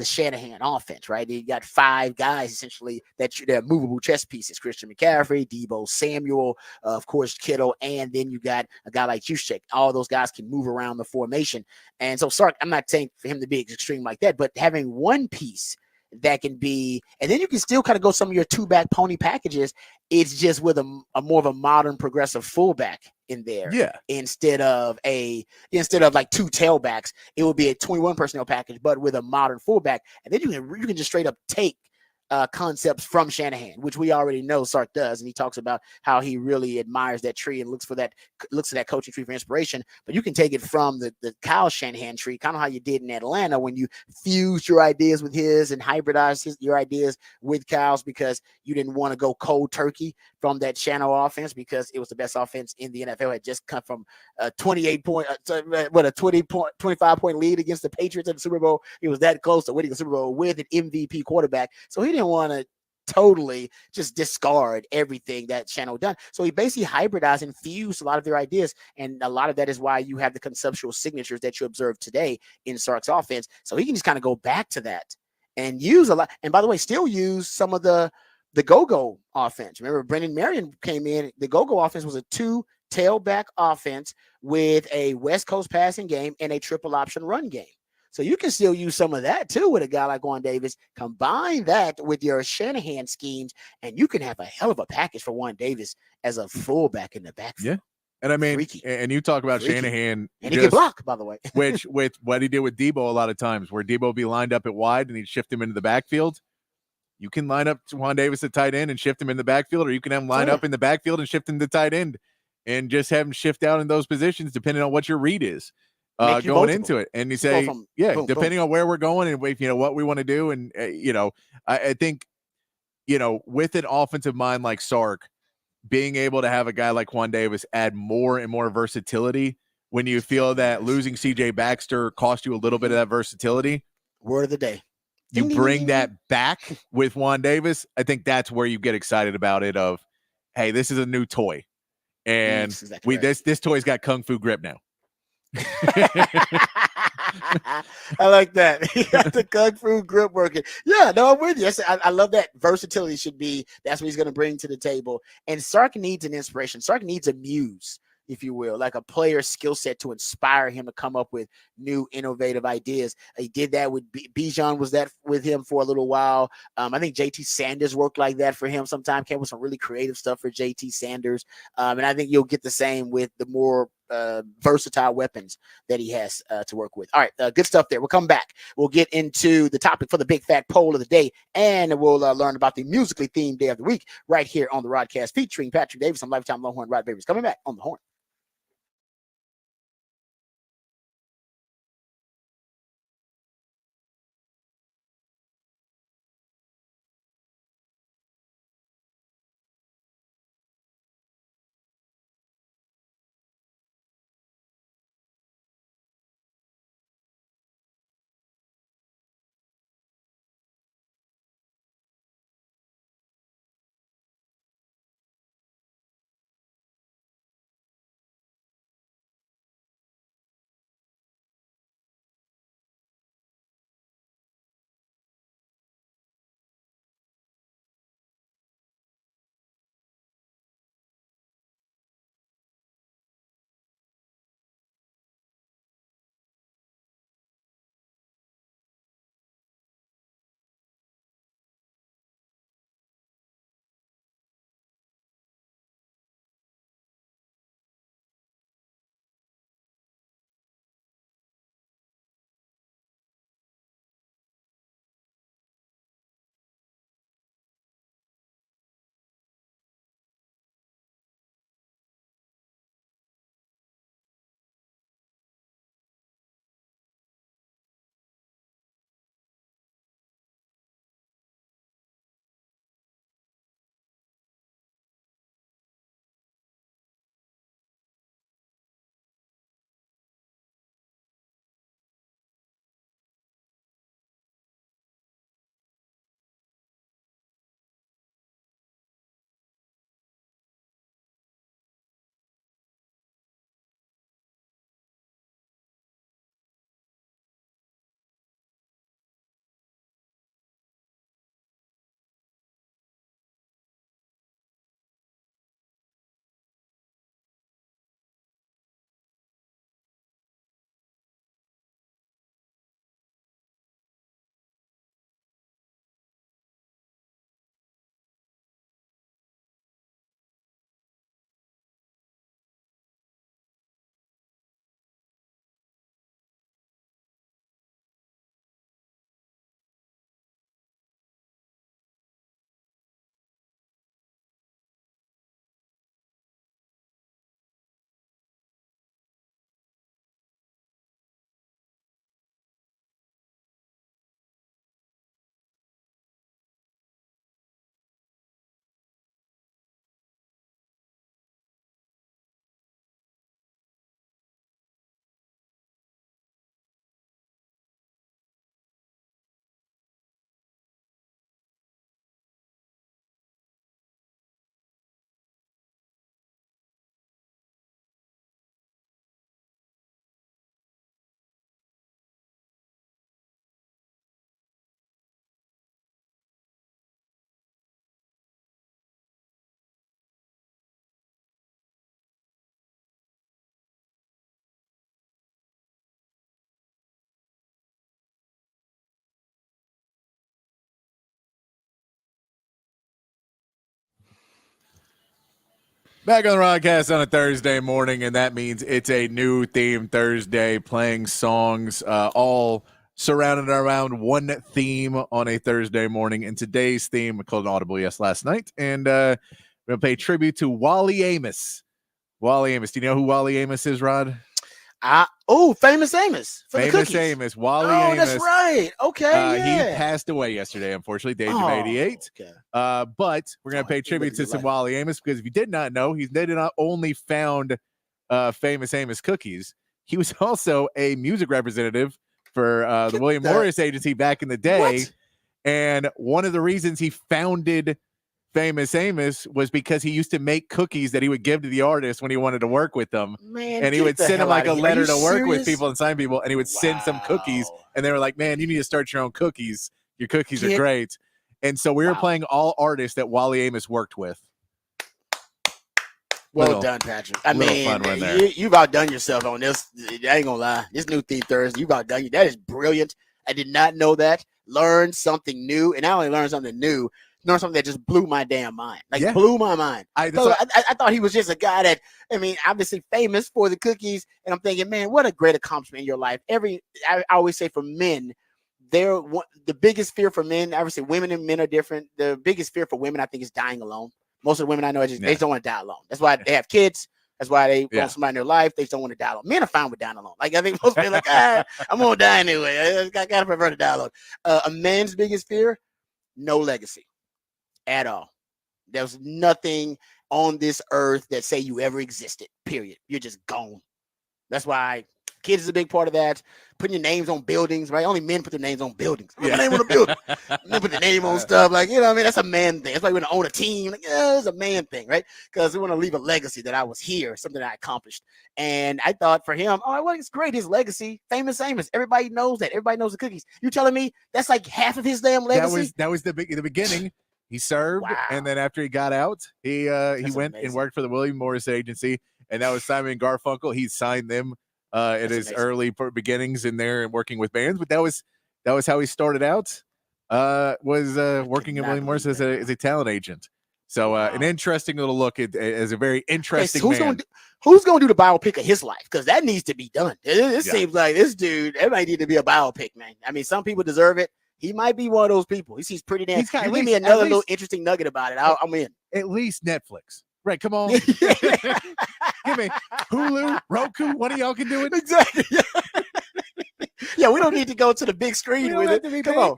Shanahan offense, right? You got 5 guys essentially they're movable chess pieces: Christian McCaffrey, Deebo Samuel, of course Kittle, and then you got a guy like Juszczyk. All those guys can move around the formation, and so Sark, I'm not saying for him to be extreme like that, but having one piece that can be, and then you can still kind of go some of your 2-back pony packages. It's just with a more of a modern progressive fullback in there. Yeah. Instead of like 2 tailbacks, it would be a 21 personnel package, but with a modern fullback. And then you can just straight up take concepts from Shanahan, which we already know Sark does, and he talks about how he really admires that tree and looks at that coaching tree for inspiration. But you can take it from the Kyle Shanahan tree, kind of how you did in Atlanta when you fused your ideas with his and hybridized your ideas with Kyle's, because you didn't want to go cold turkey from that Shanahan offense because it was the best offense in the NFL. It had just come from a 25 point lead against the Patriots in the Super Bowl. It was that close to winning the Super Bowl with an MVP quarterback. So he didn't want to totally just discard everything that Shanahan done. So he basically hybridized and fused a lot of their ideas. And a lot of that is why you have the conceptual signatures that you observe today in Sark's offense. So he can just kind of go back to that and use a lot. And by the way, still use some of the go-go offense. Remember, Brendan Marion came in. The go-go offense was a 2 tailback offense with a West Coast passing game and a triple option run game. So you can still use some of that too with a guy like Juan Davis. Combine that with your Shanahan schemes, and you can have a hell of a package for Juan Davis as a fullback in the backfield. Yeah. And I mean, and you talk about Shanahan, and he can block, by the way. which with what he did with Deebo a lot of times, where Deebo would be lined up at wide and he'd shift him into the backfield. You can line up Juan Davis at tight end and shift him in the backfield, or you can have him line up in the backfield and shift him to tight end and just have him shift out in those positions depending on what your read is going into it. And you say, depending on where we're going and what we want to do. And, I think, with an offensive mind like Sark, being able to have a guy like Juan Davis add more and more versatility when you feel that losing CJ Baxter cost you a little bit of that versatility. Word of the day. You bring that back with Juan Davis. I think that's where you get excited about it of, hey, this is a new toy. And this toy's got Kung Fu grip now. I like that. He got the Kung Fu grip working. Yeah, no, I'm with you. I love that versatility that's what he's going to bring to the table. And Sark needs an inspiration. Sark needs a muse, if you will, like a player's skill set to inspire him to come up with new, innovative ideas. He did that with Bijan, was that with him for a little while. I think JT Sanders worked like that for him. Sometimes came with some really creative stuff for JT Sanders. And I think you'll get the same with the more versatile weapons that he has to work with. All right, good stuff there. We'll come back. We'll get into the topic for the big fat poll of the day, and we'll learn about the musically themed day of the week right here on the Rodcast featuring Patrick Davis and lifetime Longhorn Rod Babers. Coming back on the Horn. Back on the Rodcast on a Thursday morning, and that means it's a new theme Thursday, playing songs all surrounded around one theme on a Thursday morning. And today's theme, we called an Audible Yes last night, and we're going to pay tribute to Wally Amos. Wally Amos. Do you know who Wally Amos is, Rod? Famous Amos. Famous Amos. Wally Amos. Oh, that's right. Okay, yeah. He passed away yesterday, unfortunately, the age of 88. Okay. But we're going to pay tribute to some Wally Amos, because if you did not know, they did not only found Famous Amos cookies, he was also a music representative for the William Morris Agency back in the day. What? And one of the reasons he founded Famous Amos was because he used to make cookies that he would give to the artist when he wanted to work with them. Man, and he would send them like a letter to work with serious? people and sign people, and he would send some cookies, and they were like, man, you need to start your own cookies. Your cookies are great. And so we were playing all artists that Wally Amos worked with. Well done, Patrick. I mean, you've outdone yourself on this. I ain't gonna lie. This new theme Thursday, you've outdone you. That is brilliant. I did not know that. Learned something new, and not only learned something new, learned something that just blew my damn mind. Blew my mind. I thought he was just a guy that, I mean, obviously famous for the cookies, and I'm thinking, man, what a great accomplishment in your life. I always say for men, the biggest fear for men, obviously women and men are different. The biggest fear for women, I think, is dying alone. Most of the women I know, they just don't want to die alone. That's why they have kids. That's why they want somebody in their life. They just don't want to die alone. Men are fine with dying alone. Like, I think most men are like, I'm going to die anyway. I got to prefer to die alone. A man's biggest fear, no legacy at all. There's nothing on this earth that say you ever existed, period. You're just gone. That's why kids is a big part of that. Putting your names on buildings, right? Only men put their names on buildings. Put their name on a building. Men put their name on stuff. Like, you know what I mean? That's a man thing. That's why we want to own a team. Like, it's a man thing, right? Because we want to leave a legacy that I was here, something that I accomplished. And I thought for him, it's great. His legacy, Famous Amos. Everybody knows that. Everybody knows the cookies. You telling me that's like half of his damn legacy? That was the beginning. He served, and then after he got out, he went and worked for the William Morris Agency, and that was Simon & Garfunkel. He signed them in his early beginnings in there and working with bands, but that was how he started out. Working at William Morris as a talent agent. So an interesting little look at as a very interesting man. Who's going to do the biopic of his life? Because that needs to be done. It seems like this dude, everybody need to be a biopic, man. I mean, some people deserve it. He might be one of those people. He seems pretty damn. Give me another little interesting nugget about it. I'm in. At least Netflix. Right, come on. Give me Hulu, Roku. One of y'all can do it. Exactly. Yeah, we don't need to go to the big screen with it. Come on.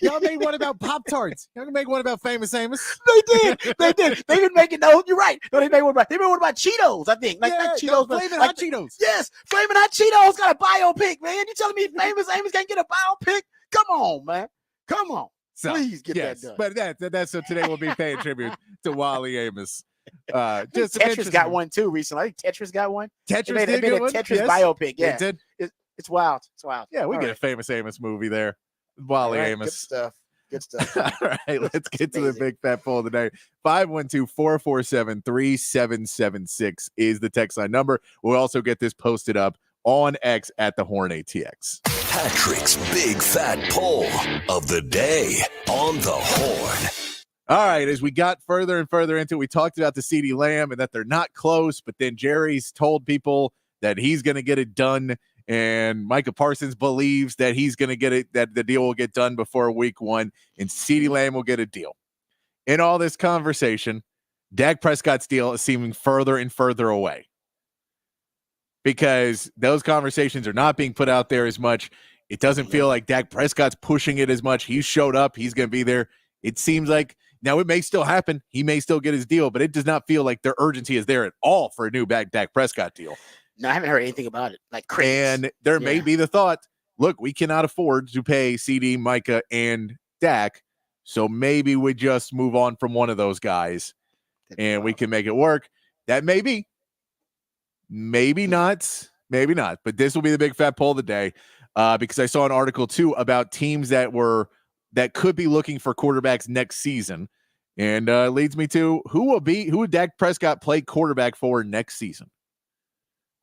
Y'all made one about Pop-Tarts. Y'all can make one about Famous Amos. They did. They've been making those. You're right. No, they made one about Cheetos, I think. Like Cheetos. Flamin' Hot Cheetos. Yes. Flamin' Hot Cheetos got a biopic, man. You telling me Famous Amos can't get a biopic? Come on, man. Come on. So, please get that done. But that's so today we'll be paying tribute to Wally Amos. Tetris got one too recently. I think Tetris got one. They made a Tetris biopic. Yeah, it did. It's wild. It's wild. Yeah, we get a Famous Amos movie there. Wally Amos. Good stuff. All right, let's get to the big fat poll today. 512-447-3776 is the text line number. We'll also get this posted up on X at the Horn ATX. Patrick's big fat poll of the day on the Horn. All right, as we got further and further into it, we talked about the CeeDee Lamb and that they're not close, but then Jerry's told people that he's going to get it done, and Micah Parsons believes that he's going to get it, that the deal will get done before week 1, and CeeDee Lamb will get a deal. In all this conversation, Dak Prescott's deal is seeming further and further away because those conversations are not being put out there as much. It doesn't feel like Dak Prescott's pushing it as much. He showed up. He's going to be there. It seems like now it may still happen. He may still get his deal, but it does not feel like their urgency is there at all for a new Dak Prescott deal. No, I haven't heard anything about it. Like crazy. And there may be the thought, look, we cannot afford to pay CD, Micah, and Dak, so maybe we just move on from one of those guys and we can make it work. That may be. Maybe not. Maybe not. But this will be the big fat poll of the day because I saw an article, too, about teams that could be looking for quarterbacks next season. And leads me to who would Dak Prescott play quarterback for next season?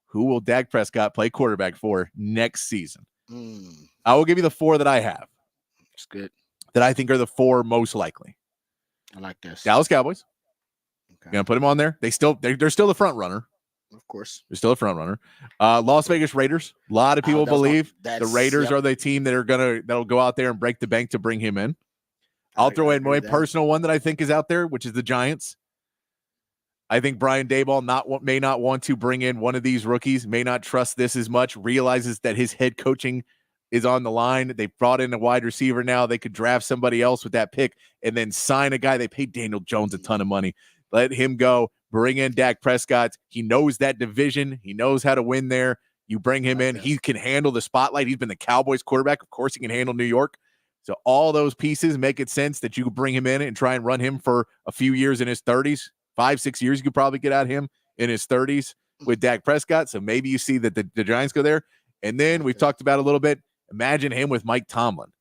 Who will Dak Prescott play quarterback for next season? I will give you the 4 that I have. That's good. That I think are the 4 most likely. I like this. Dallas Cowboys. Gonna put him on there. They're still the front runner. Of course. They're still a front runner. Las Vegas Raiders. A lot of people believe the Raiders are the team that'll go out there and break the bank to bring him in. I'll throw in my personal one that I think is out there, which is the Giants. I think Brian Daboll may not want to bring in one of these rookies, may not trust this as much, realizes that his head coaching is on the line. They brought in a wide receiver now. They could draft somebody else with that pick and then sign a guy. They paid Daniel Jones a ton of money. Let him go. Bring in Dak Prescott. He knows that division. He knows how to win there. You bring him in. He can handle the spotlight. He's been the Cowboys quarterback. Of course, he can handle New York. So all those pieces make it sense that you could bring him in and try and run him for a few years in his 30s. 5-6 years you could probably get out of him in his 30s with Dak Prescott. So maybe you see that the Giants go there. And then we've talked about a little bit. Imagine him with Mike Tomlin.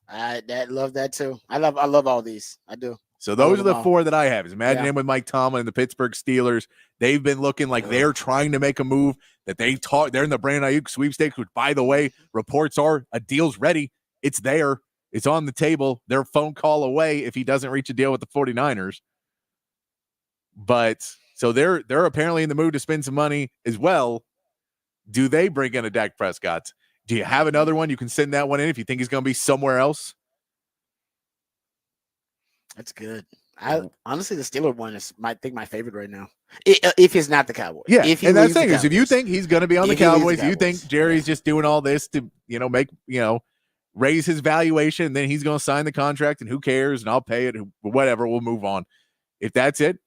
I love that too. I love all these. I do. So those are the four that I have. Is imagine him with Mike Tomlin and the Pittsburgh Steelers. They've been looking like they're trying to make a move that they're in the Brandon Ayuk sweepstakes, which, by the way, reports are a deal's ready. It's there. It's on the table. They're a phone call away if he doesn't reach a deal with the 49ers. But so they're apparently in the mood to spend some money as well. Do they bring in a Dak Prescott? Do you have another one? You can send that one in if you think he's going to be somewhere else. That's good. Honestly, the Steeler one is my favorite right now. If it's not the Cowboys. Yeah, and that's the thing is if you think he's going to be on the Cowboys, you think Jerry's just doing all this to, raise his valuation, and then he's going to sign the contract, and who cares, and I'll pay it, whatever, we'll move on. If that's it,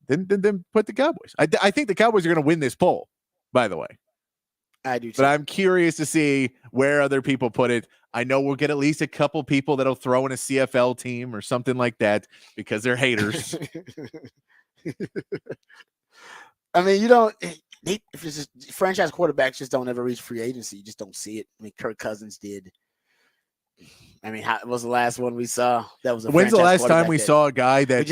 then put the Cowboys. I think the Cowboys are going to win this poll, by the way. I do too. But I'm curious to see where other people put it. I know we'll get at least a couple people that'll throw in a CFL team or something like that because they're haters. I mean, if it's just franchise quarterbacks just don't ever reach free agency. You just don't see it. I mean, Kirk Cousins did. I mean, how was the last one we saw? That was when's the last time we saw a guy that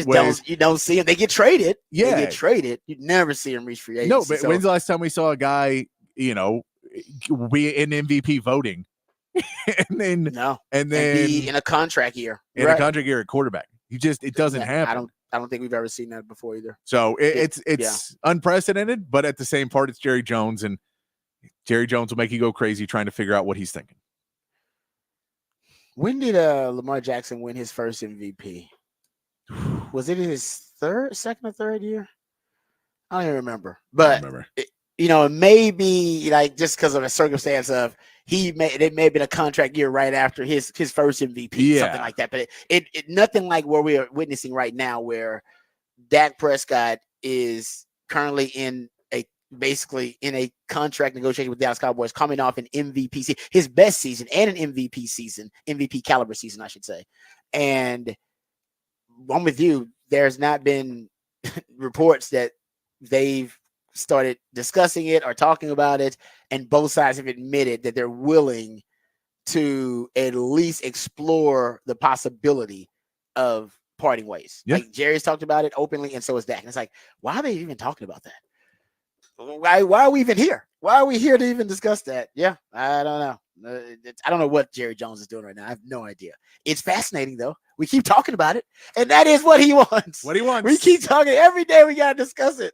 you don't see him? They get traded. Yeah, they get traded. You never see him reach free agency. No, but when's the last time we saw a guy, we in MVP voting, and then be in a contract year, a contract year at quarterback? It doesn't happen. I don't think we've ever seen that before either. So it's unprecedented, but at the same part, it's Jerry Jones, and Jerry Jones will make you go crazy trying to figure out what he's thinking. When did Lamar Jackson win his first MVP? Was it in his second or third year? I don't even remember. But maybe like just because of a circumstance of it may have been a contract year right after his first MVP, something like that. But it nothing like where we are witnessing right now, where Dak Prescott is currently basically in a contract negotiation with Dallas Cowboys, coming off an MVP season, his best season, and an MVP caliber season, I should say. And I'm with you. There's not been reports that they've started discussing it or talking about it, and both sides have admitted that they're willing to at least explore the possibility of parting ways. Yeah. Like Jerry's talked about it openly, and so is Dak. And it's like, why are they even talking about that? Why are we even here? Why are we here to even discuss that? Yeah, I don't know. I don't know what Jerry Jones is doing right now. I have no idea. It's fascinating, though. We keep talking about it, and that is what he wants. What he wants. We keep talking every day. We got to discuss it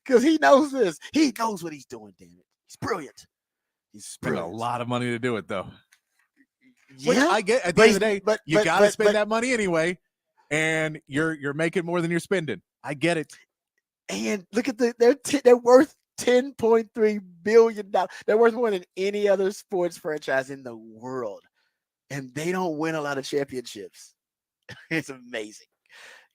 because he knows this. He knows what he's doing, damn it. He's brilliant. He's spending a lot of money to do it, though. Yeah, which I get at the end of the day, but you got to spend that money anyway, and you're making more than you're spending. I get it. And look at they're worth $10.3 billion. They're worth more than any other sports franchise in the world. And they don't win a lot of championships. It's amazing.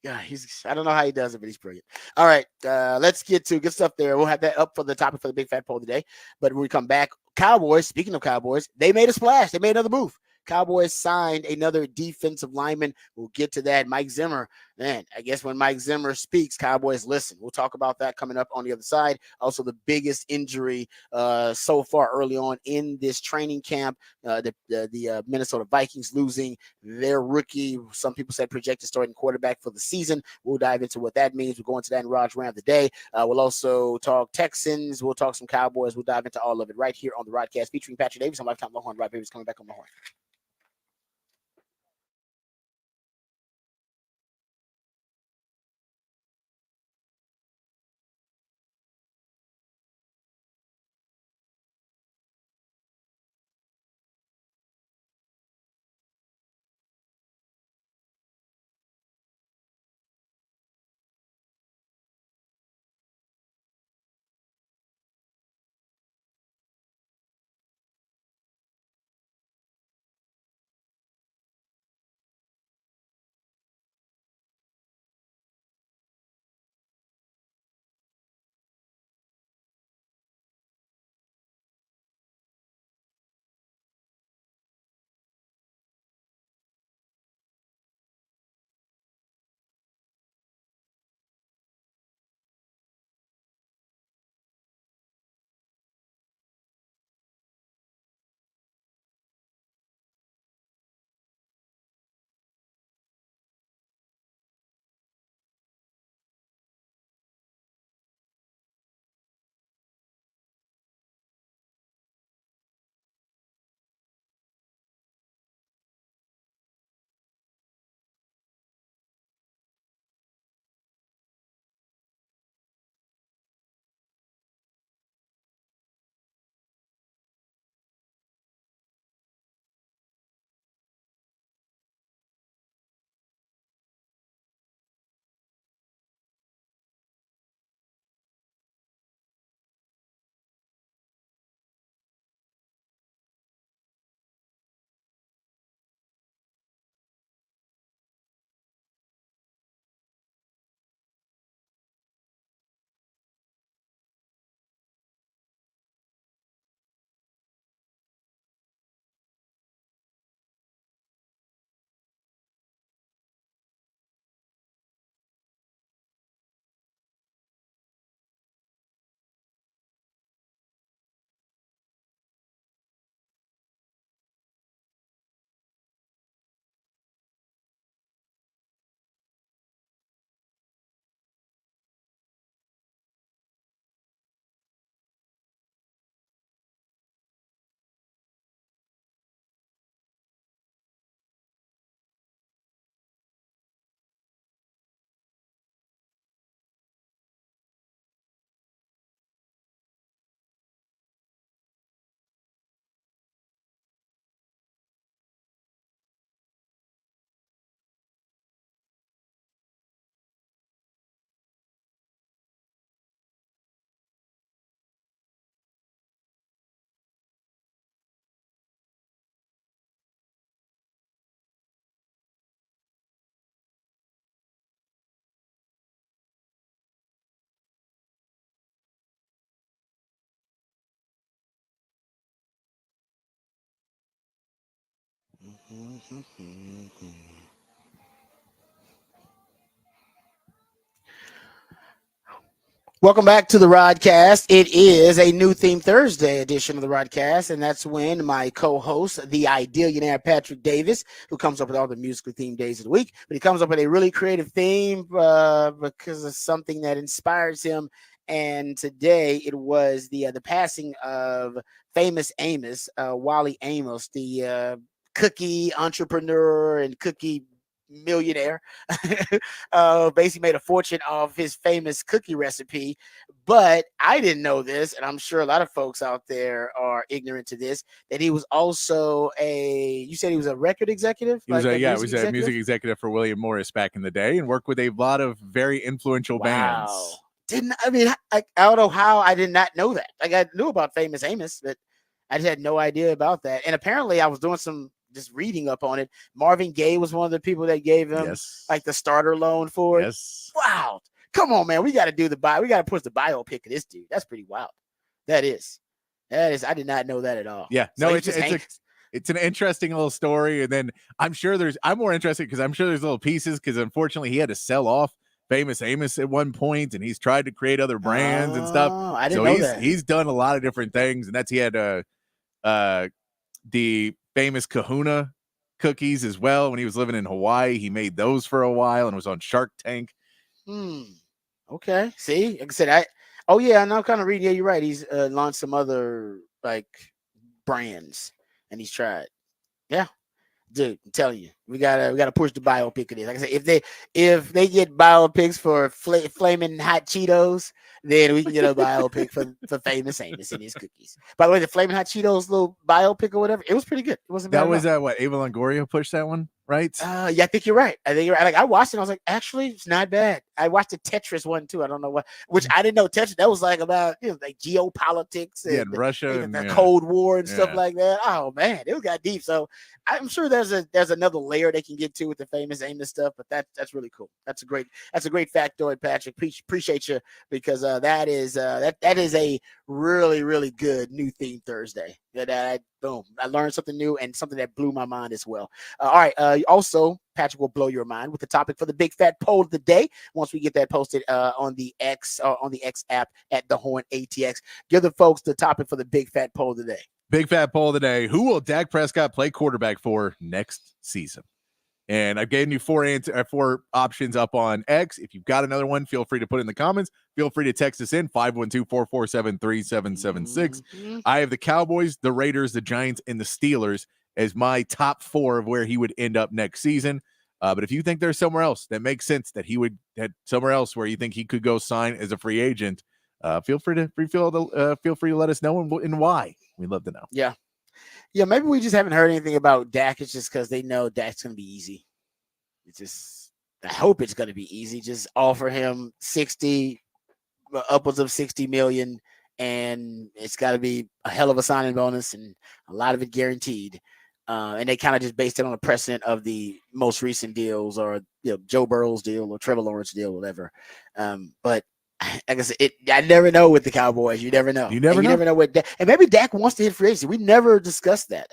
Yeah, I don't know how he does it, but he's brilliant. All right, let's get to good stuff there. We'll have that up for the topic for the Big Fat Poll today. But when we come back, Cowboys, speaking of Cowboys, they made a splash. They made another move. Cowboys signed another defensive lineman. We'll get to that. Mike Zimmer. Man, I guess when Mike Zimmer speaks, Cowboys listen. We'll talk about that coming up on the other side. Also, the biggest injury so far early on in this training camp, the Minnesota Vikings losing their rookie, some people said projected starting quarterback for the season. We'll dive into what that means. We'll go into that in Raj Round of the Day. We'll also talk Texans. We'll talk some Cowboys. We'll dive into all of it right here on the Rodcast featuring Patrick Davis on Lifetime Longhorn. Rod Davis coming back on the horn. Welcome back to the Rodcast. It is a new theme Thursday edition of the Rodcast, and that's when my co-host, the Idealionaire Patrick Davis, who comes up with all the musically themed days of the week, but he comes up with a really creative theme because of something that inspires him. And today it was the passing of famous Amos, Wally Amos, the cookie entrepreneur and cookie millionaire. Basically made a fortune off his famous cookie recipe. But I didn't know this, and I'm sure a lot of folks out there are ignorant to this, that he was also you said he was a record executive? He was a music executive for William Morris back in the day and worked with a lot of very influential bands. I don't know how I did not know that. Like, I knew about Famous Amos, but I just had no idea about that. And apparently I was doing just reading up on it. Marvin Gaye was one of the people that gave him like the starter loan for it. Yes. Wow. Come on, man. We got to do we got to push the biopic of this dude. That's pretty wild. That is. I did not know that at all. Yeah. So no, it's an interesting little story. And then I'm more interested because I'm sure there's little pieces because unfortunately he had to sell off Famous Amos at one point and he's tried to create other brands and stuff. I didn't know that. He's done a lot of different things, and he had the famous Kahuna cookies as well. When he was living in Hawaii, he made those for a while and was on Shark Tank. Okay. See, like I said, I'm kind of reading. Yeah, you're right. He's launched some other like brands and he's tried. Yeah. Dude, I'm telling you, we gotta push the biopic of this. Like I said, if they get biopics for flaming hot Cheetos, then we can get a biopic for Famous Amos and his cookies. By the way, the flaming hot Cheetos little biopic or whatever, it was pretty good. It wasn't bad. That was what Ava Longoria pushed that one, right? Yeah, I think you're right. Like I watched it, and I was like, actually, it's not bad. I watched the Tetris one too. I don't know what, which I didn't know Tetris. That was like about like geopolitics and Russia and the Cold War and stuff like that. Oh man, it got deep. So I'm sure there's another layer they can get to with the Famous Amos stuff, but that's really cool. That's a great factoid, Patrick. Appreciate you because that is a really, really good new theme Thursday. Boom, I learned something new and something that blew my mind as well. All right. Also, Patrick will blow your mind with the topic for the big fat poll of the day. Once we get that posted on the X app at the Horn ATX, give the folks the topic for the big fat poll of the day. Big fat poll of the day. Who will Dak Prescott play quarterback for next season? And I've given you four options up on X. If you've got another one, feel free to put it in the comments. Feel free to text us in 512-447-3776. I have the Cowboys, the Raiders, the Giants, and the Steelers as my top four of where he would end up next season. But if you think there's somewhere else that makes sense that he would somewhere else where you think he could go sign as a free agent, feel free to let us know and why. We'd love to know. Yeah. Maybe we just haven't heard anything about Dak. It's just because they know Dak's going to be easy. I hope it's going to be easy. Just offer him upwards of $60 million, and it's got to be a hell of a signing bonus and a lot of it guaranteed. And they kind of just based it on a precedent of the most recent deals, or Joe Burrow's deal or Trevor Lawrence deal, whatever. But like I said, I never know with the Cowboys. You never know. You never know what Dak, and maybe Dak wants to hit free agency. We never discussed that.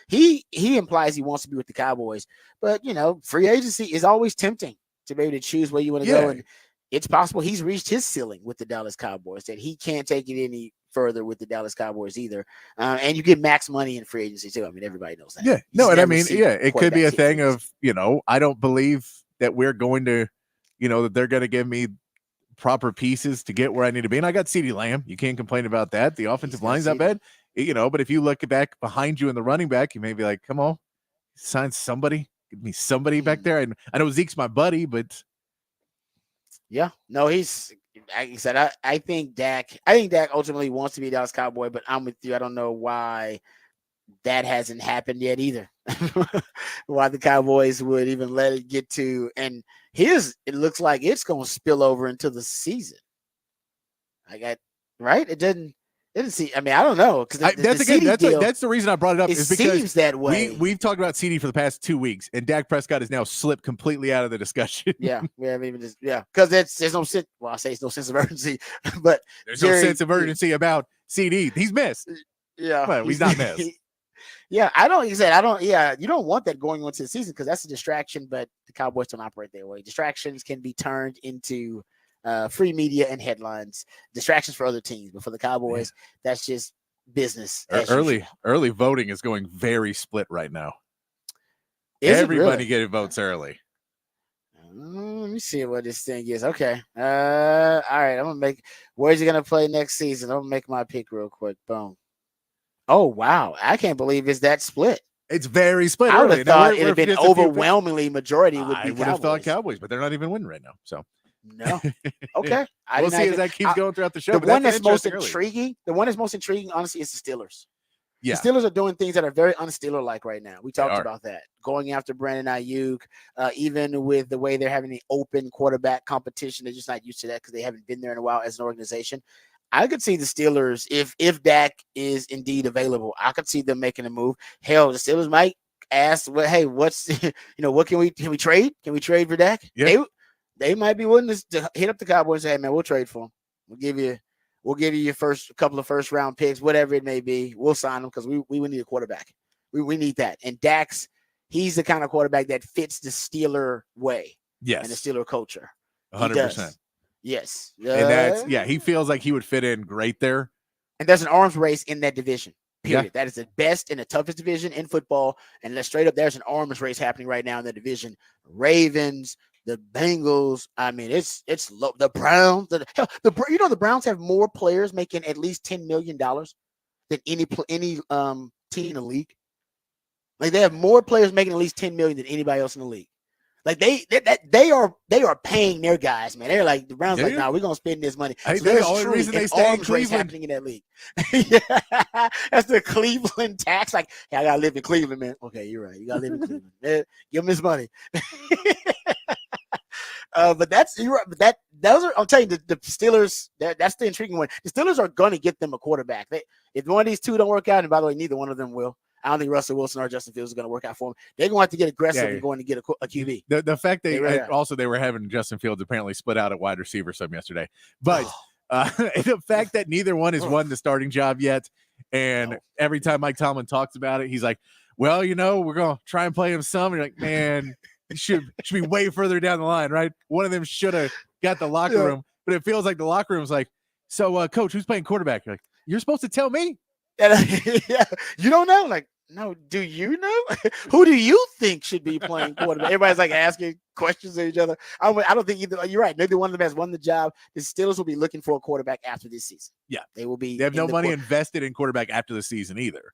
He implies he wants to be with the Cowboys, but free agency is always tempting to be able to choose where you want to go. And it's possible he's reached his ceiling with the Dallas Cowboys, that he can't take it any further with the Dallas Cowboys either. And you get max money in free agency too. I mean, everybody knows that. Yeah. No, and I mean, it could be a thing of, I don't believe that we're going to, that they're going to give me proper pieces to get where I need to be. And I got CeeDee Lamb. You can't complain about that. The offensive line's not bad, but if you look back behind you in the running back, you may be like, come on, sign somebody, give me somebody back there. And I know Zeke's my buddy, but he's, like I said, I think Dak ultimately wants to be a Dallas Cowboy, but I'm with you. I don't know why that hasn't happened yet either. Why the Cowboys would even let it get to, and it looks like it's going to spill over into the season. Right? It didn't see. I mean, I don't know, because that's the reason I brought it up. It seems that way. We've talked about CD for the past 2 weeks, and Dak Prescott has now slipped completely out of the discussion. We haven't even because there's no sense. Well, I say it's no sense of urgency, but there's no sense of urgency about CD. He's missed. Yeah, well, he's not missed. Yeah, I don't. You said I don't. Yeah, you don't want that going into the season because that's a distraction. But the Cowboys don't operate that way. Distractions can be turned into free media and headlines. Distractions for other teams, but for the Cowboys, that's just business. Early voting is going very split right now. Everybody getting votes early. Let me see what this thing is. Okay. All right. I'm gonna make. Where's he gonna play next season? I'm gonna make my pick real quick. Boom. Oh wow! I can't believe it's that split. It's very split. I would have thought it'd have been overwhelmingly majority would be. I would have thought Cowboys, but they're not even winning right now. So no. Okay. We'll see as that keeps going throughout the show. The one that's most intriguing. The one that's most intriguing, honestly, is the Steelers. Yeah. The Steelers are doing things that are very un-Steeler-like right now. We talked about that. Going after Brandon Ayuk, even with the way they're having the open quarterback competition, they're just not used to that because they haven't been there in a while as an organization. I could see the Steelers, if Dak is indeed available, I could see them making a move. Hell, the Steelers might ask, well, hey, what's what can we trade? Can we trade for Dak? Yeah. They might be willing to hit up the Cowboys and say, hey, man, we'll trade for him. We'll give you your couple of first round picks, whatever it may be. We'll sign them because we need a quarterback. We need that. And Dak's, he's the kind of quarterback that fits the Steeler way. Yes. And the Steeler culture. 100%. Yes. And he feels like he would fit in great there. And there's an arms race in that division. Period. Yeah. That is the best and the toughest division in football. And let's straight up, there's an arms race happening right now in the division. Ravens, the Bengals. I mean, it's low. The Browns. The Browns have more players making at least $10 million than any team in the league. Like they have more players making at least $10 million than anybody else in the league. Like they are paying their guys, man. They're like the Browns, like, nah, we're gonna spend this money. So the only reason they stay in Cleveland happening in that league. Yeah, that's the Cleveland tax. Like, hey, I gotta live in Cleveland, man. Okay, you're right. You gotta live in Cleveland. Man, give them his money. But you're right. But those are, I'm telling you, the Steelers. That's the intriguing one. The Steelers are going to get them a quarterback. If one of these two don't work out, and by the way, neither one of them will. I don't think Russell Wilson or Justin Fields is going to work out for them. They're going to have to get aggressive and going to get a QB. The fact they were having Justin Fields apparently split out at wide receiver some yesterday, but the fact that neither one has won the starting job yet, and every time Mike Tomlin talks about it, he's like, "Well, we're going to try and play him some." And you're like, "Man, it should be way further down the line, right?" One of them should have got the locker room, but it feels like the locker room's like, "So, coach, who's playing quarterback?" You're like, "You're supposed to tell me." Yeah, you don't know, like. No, do you know? Who do you think should be playing quarterback? Everybody's like asking questions of each other. I don't think either. You're right. Neither one of them has won the job. The Steelers will be looking for a quarterback after this season. Yeah, they will be. They have no money invested in quarterback after the season either.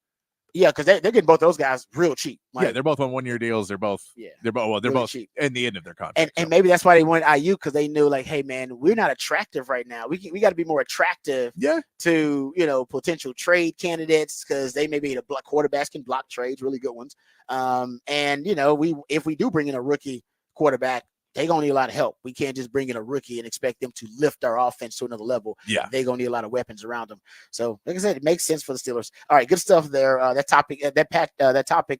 Yeah, because they're getting both those guys real cheap. Like, they're both on 1-year deals. They're both both cheap in the end of their contract. And maybe that's why they wanted Ayuk, because they knew, like, hey man, we're not attractive right now. We got to be more attractive to potential trade candidates, because they may be able to block quarterbacks, can block trades, really good ones. And if we do bring in a rookie quarterback, they're going to need a lot of help. We can't just bring in a rookie and expect them to lift our offense to another level. Yeah. They're going to need a lot of weapons around them. So, like I said, it makes sense for the Steelers. All right, good stuff there. That topic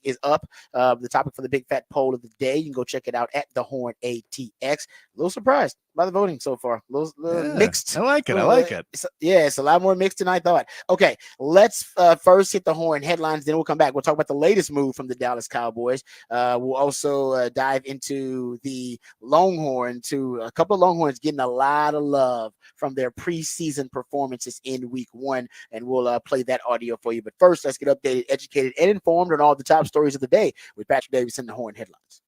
is up. The topic for the Big Fat Poll of the day. You can go check it out at The Horn ATX. A little surprised by the voting so far. A little mixed. I like it. It's a lot more mixed than I thought. Okay, let's first hit the Horn headlines. Then we'll come back. We'll talk about the latest move from the Dallas Cowboys. We'll also dive into the Longhorn, to a couple of Longhorns getting a lot of love from their preseason performances in week 1, and we'll play that audio for you. But first, let's get updated, educated, and informed on all the top stories of the day with Patrick Davis and the Horn headlines.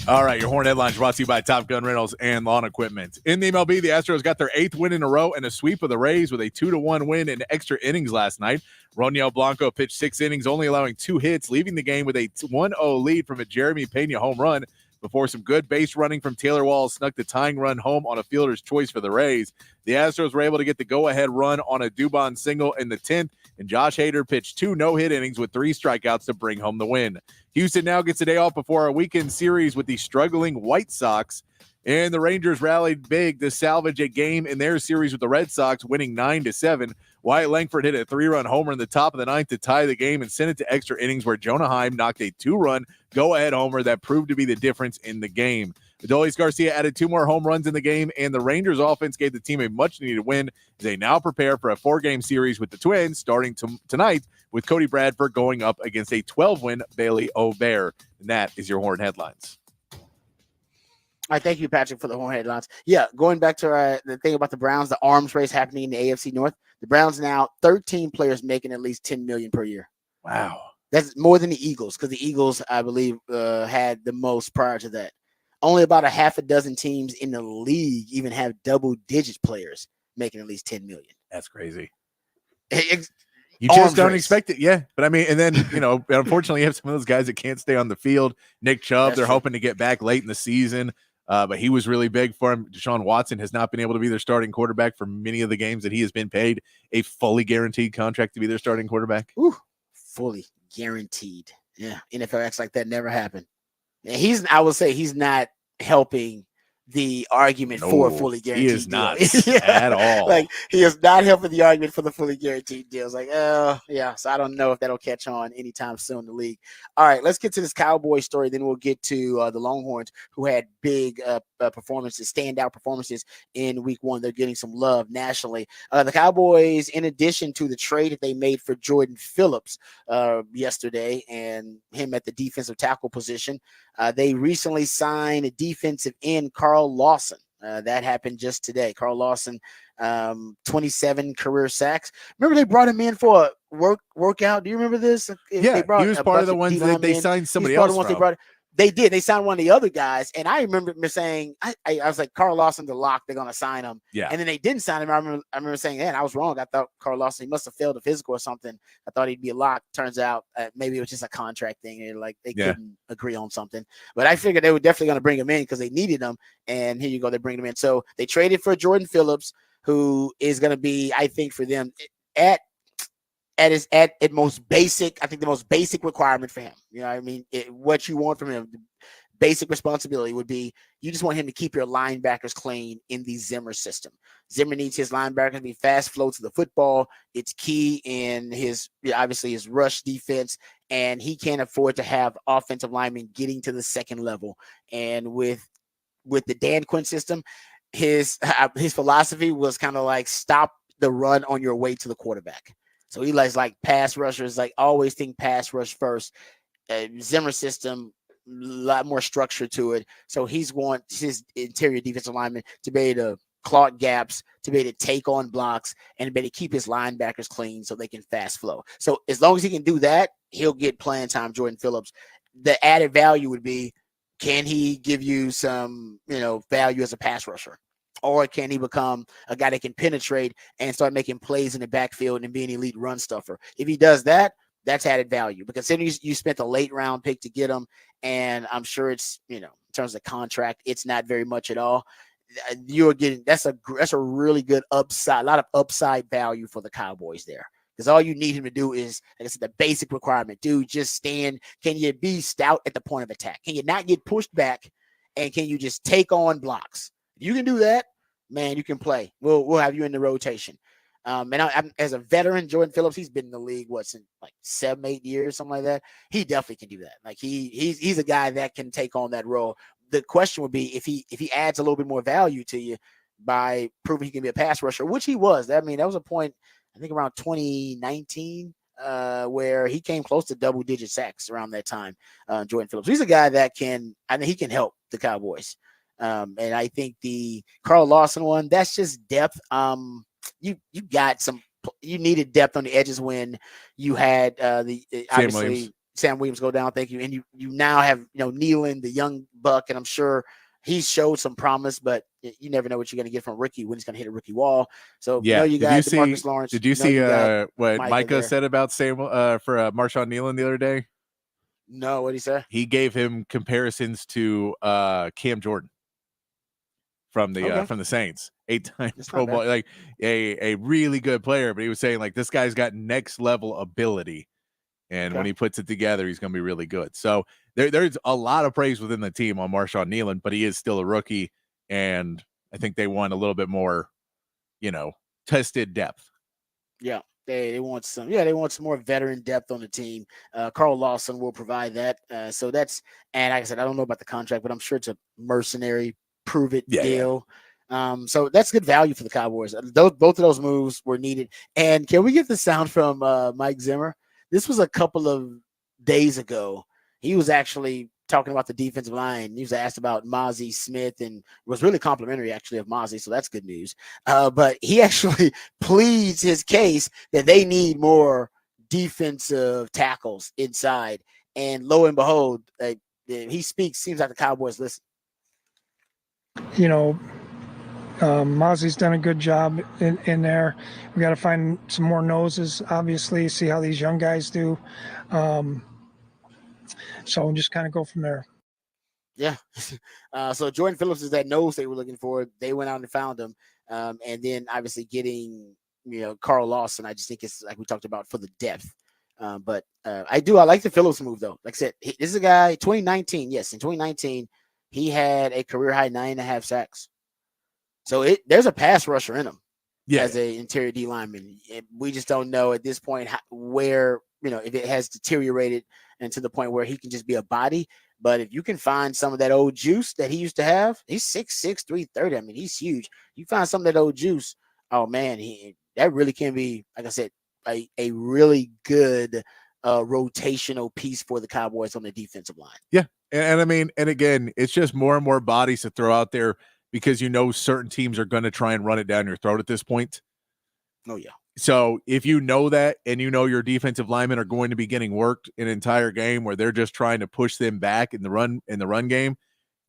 All right, your Horn headlines brought to you by Top Gun Rentals and Lawn Equipment. In the MLB, the Astros got their 8th win in a row and a sweep of the Rays with a 2-1 win in extra innings last night. Roniel Blanco pitched 6 innings, only allowing 2 hits, leaving the game with a 1-0 lead from a Jeremy Pena home run before some good base running from Taylor Walls snuck the tying run home on a fielder's choice for the Rays. The Astros were able to get the go-ahead run on a Dubon single in the 10th, and Josh Hader pitched 2 no-hit innings with 3 strikeouts to bring home the win. Houston now gets a day off before a weekend series with the struggling White Sox, and the Rangers rallied big to salvage a game in their series with the Red Sox, winning 9-7. Wyatt Langford hit a 3-run homer in the top of the 9th to tie the game and send it to extra innings, where Jonah Heim knocked a 2-run go-ahead homer that proved to be the difference in the game. Adolis Garcia added 2 more home runs in the game, and the Rangers offense gave the team a much-needed win as they now prepare for a 4-game series with the Twins starting tonight with Cody Bradford going up against a 12-win Bailey O'Bear. And that is your Horn headlines. All right, thank you, Patrick, for the Horn headlines. Yeah, going back to the thing about the Browns, the arms race happening in the AFC North. The Browns now 13 players making at least $10 million per year. Wow. That's more than the Eagles, because the Eagles, I believe, had the most prior to that. Only about a half a dozen teams in the league even have double-digit players making at least $10 million. That's crazy. You just don't expect it. Yeah. But I mean, and then, unfortunately, you have some of those guys that can't stay on the field. Nick Chubb, they're hoping to get back late in the season, but he was really big for him. Deshaun Watson has not been able to be their starting quarterback for many of the games that he has been paid a fully guaranteed contract to be their starting quarterback. Ooh, fully guaranteed. Yeah. NFL acts like that never happened. And I would say he's not helping the argument for a fully guaranteed deal. He is not yeah. at all. Like, he is not helping the argument for the fully guaranteed deals. Like, yeah. So I don't know if that'll catch on anytime soon in the league. All right, let's get to this Cowboy story. Then we'll get to the Longhorns, who had big performances, standout performances in week 1. They're getting some love nationally. The Cowboys, in addition to the trade that they made for Jordan Phillips yesterday and him at the defensive tackle position, they recently signed a defensive end, Carl Lawson. That happened just today. Carl Lawson, 27 career sacks. Remember they brought him in for a workout? Do you remember this? Yeah, he was part of the ones that they signed somebody else from. They did. They signed one of the other guys, and I remember saying, I was like, Carl Lawson's a lock. They're going to sign him. Yeah. And then they didn't sign him. I remember saying, man, I was wrong. I thought Carl Lawson, he must have failed a physical or something. I thought he'd be a lock. Turns out maybe it was just a contract thing. They couldn't agree on something. But I figured they were definitely going to bring him in because they needed him. And here you go. They bring him in. So they traded for Jordan Phillips, who is going to be, I think, for them at most basic, I think the most basic requirement for him. You know what I mean? What you want from him, the basic responsibility would be you just want him to keep your linebackers clean in the Zimmer system. Zimmer needs his linebackers to be fast flow to the football. It's key in obviously his rush defense, and he can't afford to have offensive linemen getting to the second level. And with the Dan Quinn system, his philosophy was kind of like stop the run on your way to the quarterback. So he likes like pass rushers, like always think pass rush first. Zimmer system, a lot more structure to it. So he's wants his interior defensive lineman to be able to clog gaps, to be able to take on blocks, and to be able to keep his linebackers clean so they can fast flow. So as long as he can do that, he'll get playing time, Jordan Phillips. The added value would be, can he give you some, value as a pass rusher? Or can he become a guy that can penetrate and start making plays in the backfield and be an elite run stuffer? If he does that, that's added value. But considering you spent a late round pick to get him, and I'm sure it's, in terms of contract, it's not very much at all. You're getting that's a really good upside, a lot of upside value for the Cowboys there. Because all you need him to do is, like I said, the basic requirement. Dude, just stand. Can you be stout at the point of attack? Can you not get pushed back? And can you just take on blocks? If you can do that, man, you can play. We'll have you in the rotation. And I'm as a veteran, Jordan Phillips, he's been in the league since like 7-8 years, something like that. He definitely can do that. Like he's a guy that can take on that role. The question would be if he adds a little bit more value to you by proving he can be a pass rusher, which he was. I mean, that was a point I think around 2019 where he came close to double-digit sacks around that time. Jordan Phillips, he's a guy that he can help the Cowboys. And I think the Carl Lawson one, that's just depth. You needed depth on the edges when you had Sam Williams go down. Thank you. And you now have, Nealon, the young buck, and I'm sure he showed some promise, but you never know what you're going to get from rookie when he's going to hit a rookie wall. So you got DeMarcus Lawrence. Did you see what Micah said about Sam for Marshawn Nealon the other day? No, what did he say? He gave him comparisons to Cam Jordan from the Saints, 8-time Pro Bowl, like a really good player. But he was saying like this guy's got next level ability, and when he puts it together, he's going to be really good. So there's a lot of praise within the team on Marshawn Nealon, but he is still a rookie, and I think they want a little bit more, tested depth. Yeah. They want some, they want some more veteran depth on the team. Carl Lawson will provide that. So that's, and like I said, I don't know about the contract, but I'm sure it's a mercenary prove it deal. So that's good value for the Cowboys. Both of those moves were needed. And can we get the sound from Mike Zimmer? This was a couple of days ago. He was actually talking about the defensive line. He was asked about Mozzie Smith and was really complimentary actually of Mozzie. So that's good news. But he actually pleads his case that they need more defensive tackles inside. And lo and behold, he speaks. Seems like the Cowboys listen. Mozzie's done a good job in there. We got to find some more noses, obviously, see how these young guys do. So just kind of go from there. Yeah. So Jordan Phillips is that nose they were looking for. They went out and found him. And then obviously getting, Carl Lawson, I just think it's like we talked about for the depth. But I like the Phillips move though. Like I said, this is a guy, 2019. Yes, in 2019, he had a career high 9.5 sacks. So there's a pass rusher in him as an interior D lineman. We just don't know at this point where, if it has deteriorated and to the point where he can just be a body. But if you can find some of that old juice that he used to have, he's 6'6", 330. I mean, he's huge. You find some of that old juice, oh man, that really can be, like I said, a really good rotational piece for the Cowboys on the defensive line. Yeah. And I mean, and again, it's just more and more bodies to throw out there because certain teams are going to try and run it down your throat at this point. Oh, yeah. So if you know that and your defensive linemen are going to be getting worked an entire game where they're just trying to push them back in the run game,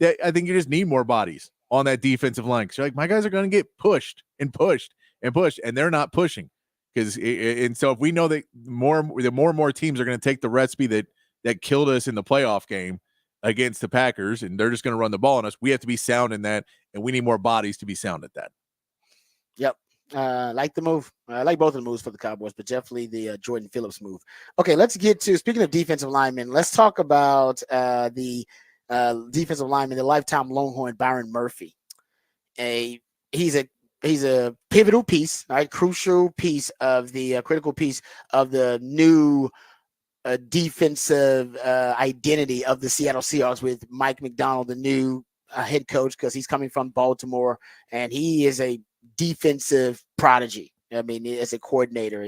I think you just need more bodies on that defensive line. Because you're like, my guys are going to get pushed and pushed and pushed, and they're not pushing. And so if we know that more and more teams are going to take the recipe that killed us in the playoff game against the Packers, and they're just going to run the ball on us, we have to be sound in that, and we need more bodies to be sound at that. Yep. Like the move. I like both of the moves for the Cowboys, but definitely the Jordan Phillips move. Okay, let's get to, speaking of defensive linemen, let's talk about the defensive lineman, the lifetime Longhorn, Byron Murphy. He's a pivotal piece, right? Crucial piece of the critical piece of the new defensive identity of the Seattle Seahawks with Mike McDonald, the new head coach, because he's coming from Baltimore, and he is a defensive prodigy. I mean, as a coordinator,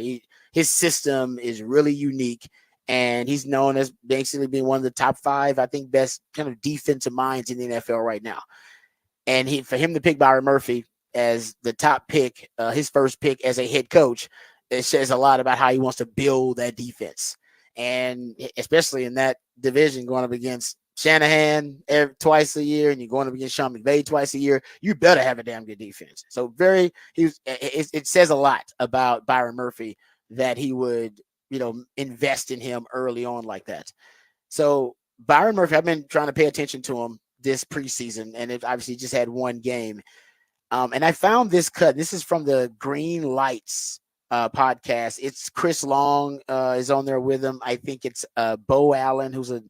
his system is really unique, and he's known as basically being one of the top 5, I think, best kind of defensive minds in the NFL right now. And for him to pick Byron Murphy as the top pick, his first pick as a head coach, it says a lot about how he wants to build that defense. And especially in that division, going up against Shanahan twice a year, and you're going up against Sean McVay twice a year, you better have a damn good defense. So it says a lot about Byron Murphy that he would, invest in him early on like that. So Byron Murphy, I've been trying to pay attention to him this preseason, and it obviously just had one game. And I found this cut. This is from the Green Lights podcast. It's Chris Long is on there with him. I think it's Bo Allen, who's a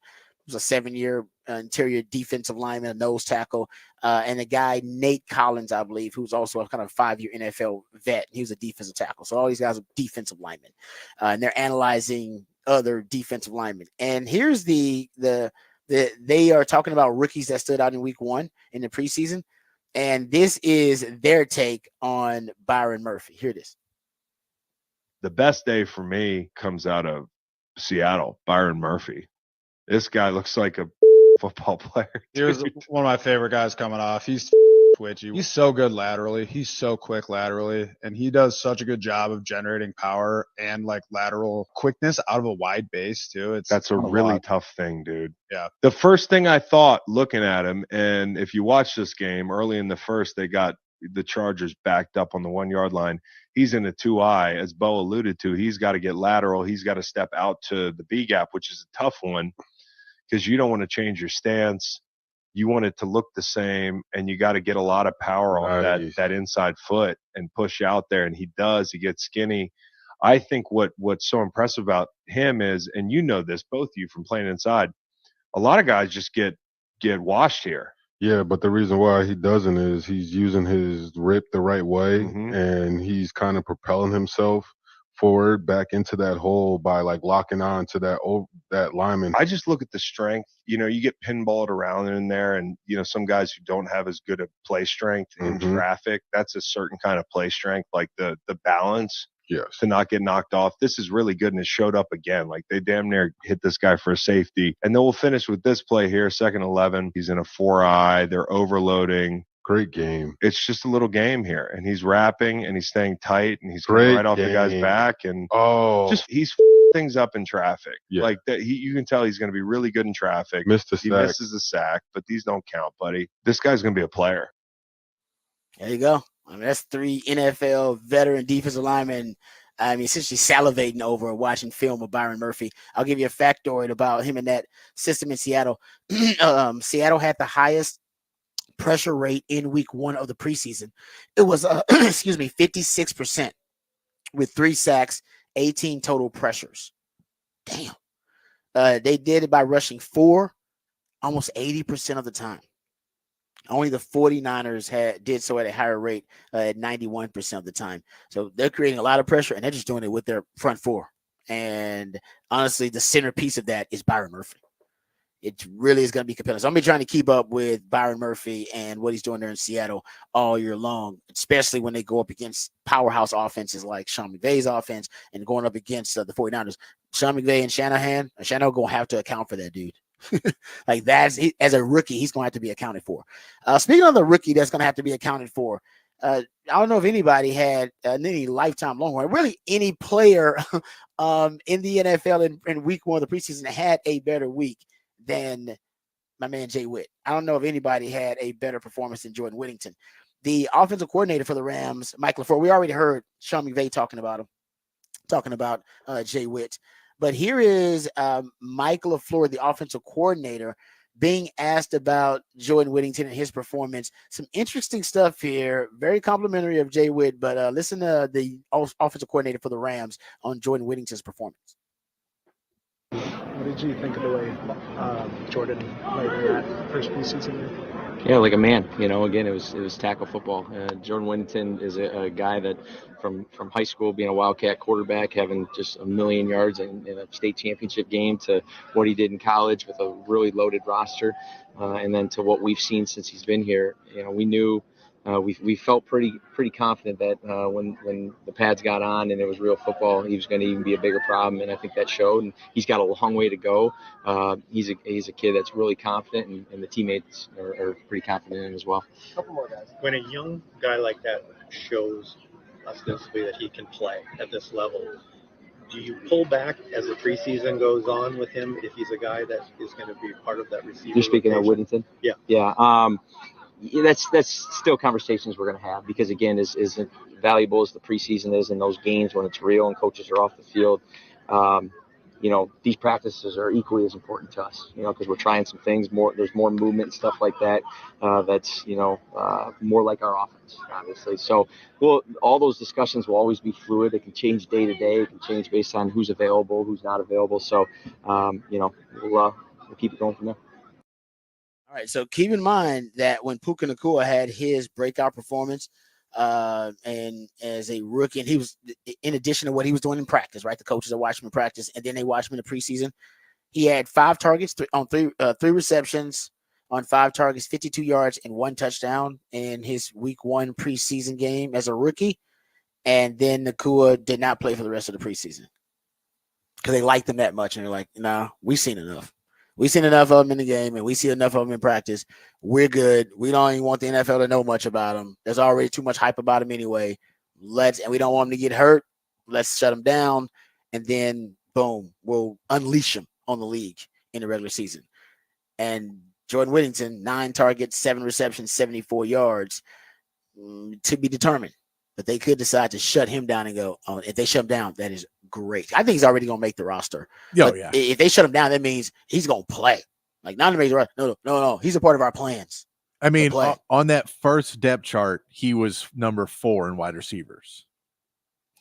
7-year interior defensive lineman, a nose tackle, and a guy, Nate Collins, I believe, who's also a kind of 5-year NFL vet. He was a defensive tackle. So all these guys are defensive linemen, and they're analyzing other defensive linemen. And here's they are talking about rookies that stood out in week 1 in the preseason. And this is their take on Byron Murphy. Here it is. The best day for me comes out of Seattle, Byron Murphy. This guy looks like a football player. Here's one of my favorite guys coming off. He's twitchy. He's so good laterally. He's so quick laterally. And he does such a good job of generating power and like lateral quickness out of a wide base too. That's a really tough thing, dude. Yeah. The first thing I thought looking at him, and if you watch this game early in the first, they got the Chargers backed up on the 1-yard line. He's in a 2-eye, as Bo alluded to. He's got to get lateral. He's got to step out to the B gap, which is a tough one because you don't want to change your stance. You want it to look the same, and you got to get a lot of power on that inside foot and push out there. And he does. He gets skinny. I think what's so impressive about him is, and you know this, both of you from playing inside, a lot of guys just get washed here. Yeah, but the reason why he doesn't is he's using his rip the right way, and he's kind of propelling himself forward back into that hole by like locking on to that lineman. I just look at the strength. You know, you get pinballed around in there, and you know, some guys who don't have as good a play strength in traffic, that's a certain kind of play strength, like the balance. Yes. To not get knocked off. This is really good, and it showed up again. Like they damn near hit this guy for a safety. And then we'll finish with this play here, 2nd 11. He's in a 4-eye. They're overloading. Great game. It's just a little game here, and he's wrapping and he's staying tight, and he's coming right off the guy's back, and he's things up in traffic. Yeah. Like that, you can tell he's going to be really good in traffic. He misses the sack, but these don't count, buddy. This guy's going to be a player. There you go. I mean, that's 3 NFL veteran defensive linemen. I mean, essentially salivating over watching film of Byron Murphy. I'll give you a factoid about him in that system in Seattle. Seattle had the highest pressure rate in week 1 of the preseason. It was, 56% with 3 sacks, 18 total pressures. Damn. They did it by rushing 4, almost 80% of the time. Only the 49ers did so at a higher rate at 91% of the time. So they're creating a lot of pressure, and they're just doing it with their front 4. And honestly, the centerpiece of that is Byron Murphy. It really is going to be compelling. So I'm going to be trying to keep up with Byron Murphy and what he's doing there in Seattle all year long, especially when they go up against powerhouse offenses like Sean McVay's offense and going up against the 49ers. Sean McVay and Shanahan going to have to account for that dude. Like as a rookie, he's going to have to be accounted for. Speaking of the rookie that's going to have to be accounted for, I don't know if anybody had any lifetime Longhorn, really any player in the NFL in week 1 of the preseason had a better week than my man Jay Witt. I don't know if anybody had a better performance than Jordan Whittington. The offensive coordinator for the Rams, Mike LaFleur, we already heard Sean McVay talking about Jay Witt. But here is Mike LaFleur, the offensive coordinator, being asked about Jordan Whittington and his performance. Some interesting stuff here. Very complimentary of Jay Witt, but listen to the offensive coordinator for the Rams on Jordan Whittington's performance. What did you think of the way Jordan played in that first preseason? Yeah, like a man. You know, again, it was tackle football. Jordan Whittington is a guy that from high school, being a Wildcat quarterback, having just 1,000,000 yards in a state championship game, to what he did in college with a really loaded roster, and then to what we've seen since he's been here. You know, we knew. We felt pretty confident that when the pads got on and it was real football, he was going to even be a bigger problem, and I think that showed. And he's got a long way to go. He's a kid that's really confident, and the teammates are pretty confident in him as well. A couple more guys. When a young guy like that shows ostensibly that he can play at this level, do you pull back as the preseason goes on with him if he's a guy that is going to be part of that receiver? You're speaking of Whittington? Yeah. Yeah. That's still conversations we're going to have, because again, as valuable as the preseason is in those games when it's real and coaches are off the field, you know, these practices are equally as important to us, you know, because we're trying some things more. There's more movement and stuff like that. That's, you know, more like our offense, obviously. So all those discussions will always be fluid. It can change day to day. It can change based on who's available, who's not available. So, you know, we'll keep it going from there. All right, so keep in mind that when Puka Nacua had his breakout performance, and as a rookie, and he was, in addition to what he was doing in practice, right? The coaches are watching him in practice, and then they watch him in the preseason. He had 5 targets on three receptions on 5 targets, 52 yards, and 1 touchdown in his week 1 preseason game as a rookie. And then Nacua did not play for the rest of the preseason because they liked him that much, and they're like, "Nah, we've seen enough. We've seen enough of him in the game, and we see enough of him in practice. We're good. We don't even want the NFL to know much about him. There's already too much hype about him anyway. And we don't want him to get hurt. Let's shut him down, and then boom, we'll unleash him on the league in the regular season." And Jordan Whittington, 9 targets, 7 receptions, 74 yards, to be determined. But they could decide to shut him down and go, oh, if they shut him down, that is great. I think he's already going to make the roster. Oh, yeah. If they shut him down, that means he's going to play. Like, not to make the roster. No. He's a part of our plans. I mean, on that first depth chart, he was number 4 in wide receivers.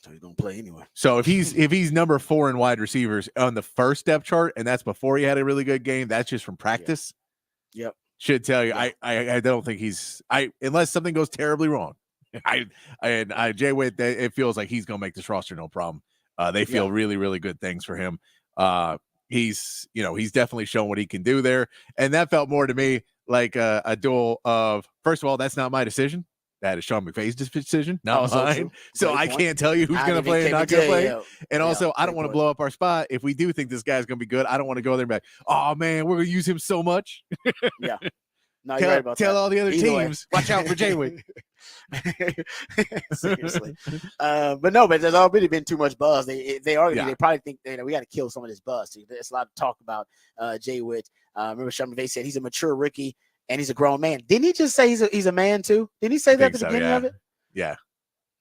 So he's going to play anyway. So if he's number 4 in wide receivers on the first depth chart, and that's before he had a really good game, that's just from practice. Yep. Should tell you, I don't think unless something goes terribly wrong. Jay Witt, it feels like he's gonna make this roster no problem. They feel really, really good things for him. He's definitely shown what he can do there. And that felt more to me like a duel of, first of all, that's not my decision. That is Sean McVay's decision, not mine. So I can't tell you who's going to play and not going to play. And also, I don't want to blow up our spot. If we do think this guy's going to be good, I don't want to go there and be like, oh, man, we're going to use him so much. Yeah. No, you're right about tell that. all the other teams, watch out for Jaywick. Seriously. But there's already been too much buzz. They probably think we got to kill some of this buzz. There's a lot of talk about Jaywick. Remember Sean McVay said he's a mature rookie and he's a grown man. Didn't he just say he's a man too? Didn't he say that at the beginning of it? Yeah.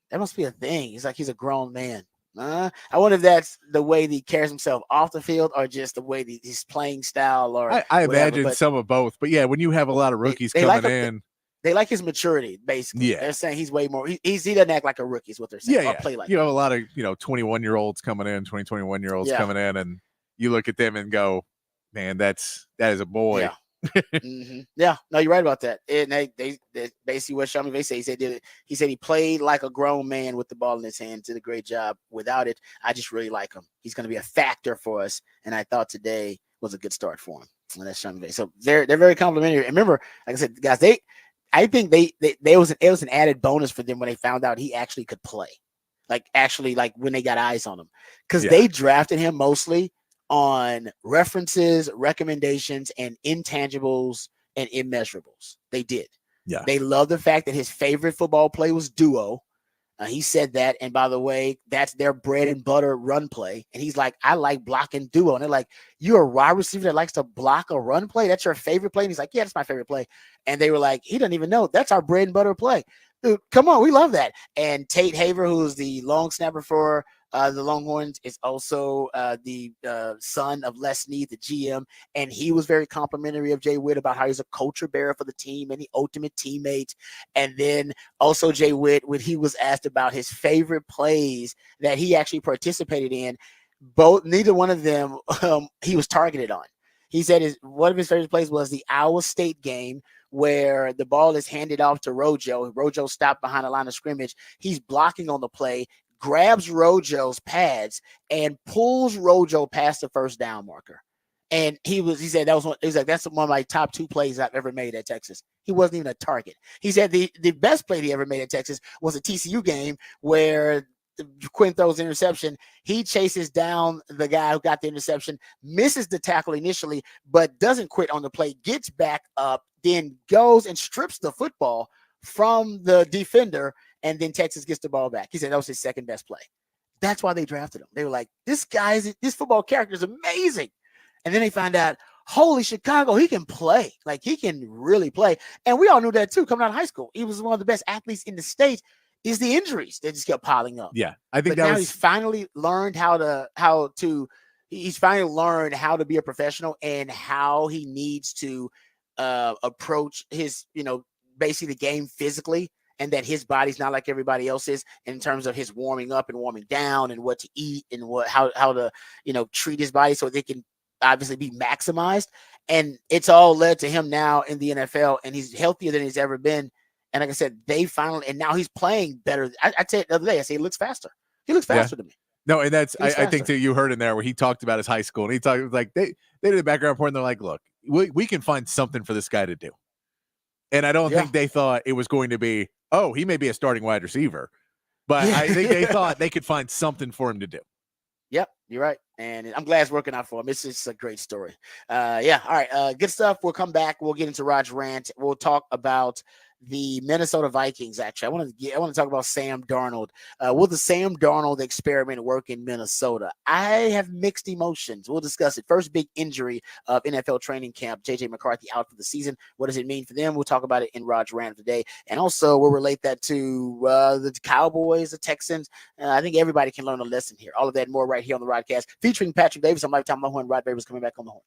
That must be a thing. He's like, he's a grown man. I wonder if that's the way that he carries himself off the field or just the way that his playing style. Or I imagine some of both. But yeah, when you have a lot of rookies coming in. They like his maturity, basically. Yeah. They're saying he's way more. He doesn't act like a rookie is what they're saying. Yeah. Play like you have a lot of 21-year-olds coming in, 21-year-olds coming in, and you look at them and go, man, that is a boy. Yeah. Mm-hmm. Yeah, no, you're right about that. And they basically what Sean McVay said. He said he played like a grown man with the ball in his hand. Did a great job. Without it, I just really like him. He's going to be a factor for us. And I thought today was a good start for him. And that's Sean McVay. So they're very complimentary. And remember, like I said, guys, I think it was an added bonus for them when they found out he actually could play. Like when they got eyes on him, because they drafted him mostly on references, recommendations, and intangibles and immeasurables. They did. Yeah. They love the fact that his favorite football play was duo. He said that. And by the way, that's their bread and butter run play. And he's like, I like blocking duo. And they're like, you're a wide receiver that likes to block a run play? That's your favorite play? And he's like, yeah, that's my favorite play. And they were like, he doesn't even know. That's our bread and butter play. Dude, come on. We love that. And Tate Haver, who's the long snapper for the Longhorns, is also the son of Les Snead, the GM, and he was very complimentary of Jay Witt about how he's a culture bearer for the team and the ultimate teammate. And then also Jay Witt, when he was asked about his favorite plays that he actually participated in, neither one of them he was targeted on. He said one of his favorite plays was the Iowa State game where the ball is handed off to Rojo. Rojo stopped behind the line of scrimmage. He's blocking on the play, grabs Rojo's pads and pulls Rojo past the first down marker. And he said that's one of my top 2 plays I've ever made at Texas. He wasn't even a target. He said the best play he ever made at Texas was a TCU game where Quinn throws the interception. He chases down the guy who got the interception, misses the tackle initially, but doesn't quit on the play, gets back up, then goes and strips the football from the defender, and then Texas gets the ball back. He said that was his second best play. That's why they drafted him. They were like, this football character is amazing. And then they find out, holy Chicago, he can play. Like, he can really play. And we all knew that too, coming out of hhow school. He was one of the best athletes in the state. Is the injuries that just kept piling up. Yeah, I think now he's finally learned how to be a professional and how he needs to approach his, basically the game physically, and that his body's not like everybody else's in terms of his warming up and warming down and what to eat and how to treat his body so they can obviously be maximized. And it's all led to him now in the NFL, and he's healthier than he's ever been. And like I said, and now he's playing better. I said the other day, he looks faster. He looks faster to me. No, and that's, I think that you heard in there where he talked about his high school, and he talked like they did a background report, and they're like, look, we can find something for this guy to do. And I don't think they thought it was going to be, he may be a starting wide receiver, but I think they thought they could find something for him to do. Yep, you're right. And I'm glad it's working out for him. It's just a great story. All right. Good stuff. We'll come back. We'll get into Raj Rant. We'll talk about the Minnesota Vikings. Actually, I want to talk about Sam Darnold. Will the Sam Darnold experiment work in Minnesota? I have mixed emotions. We'll discuss it. First big injury of NFL training camp. JJ McCarthy out for the season. What does it mean for them? We'll talk about it in Raj Rant today. And also we'll relate that to the Cowboys, the Texans. I think everybody can learn a lesson here. All of that and more right here on the Rodcast, featuring Patrick Davis on Lifetime Low, and Rod Davis coming back on the horn.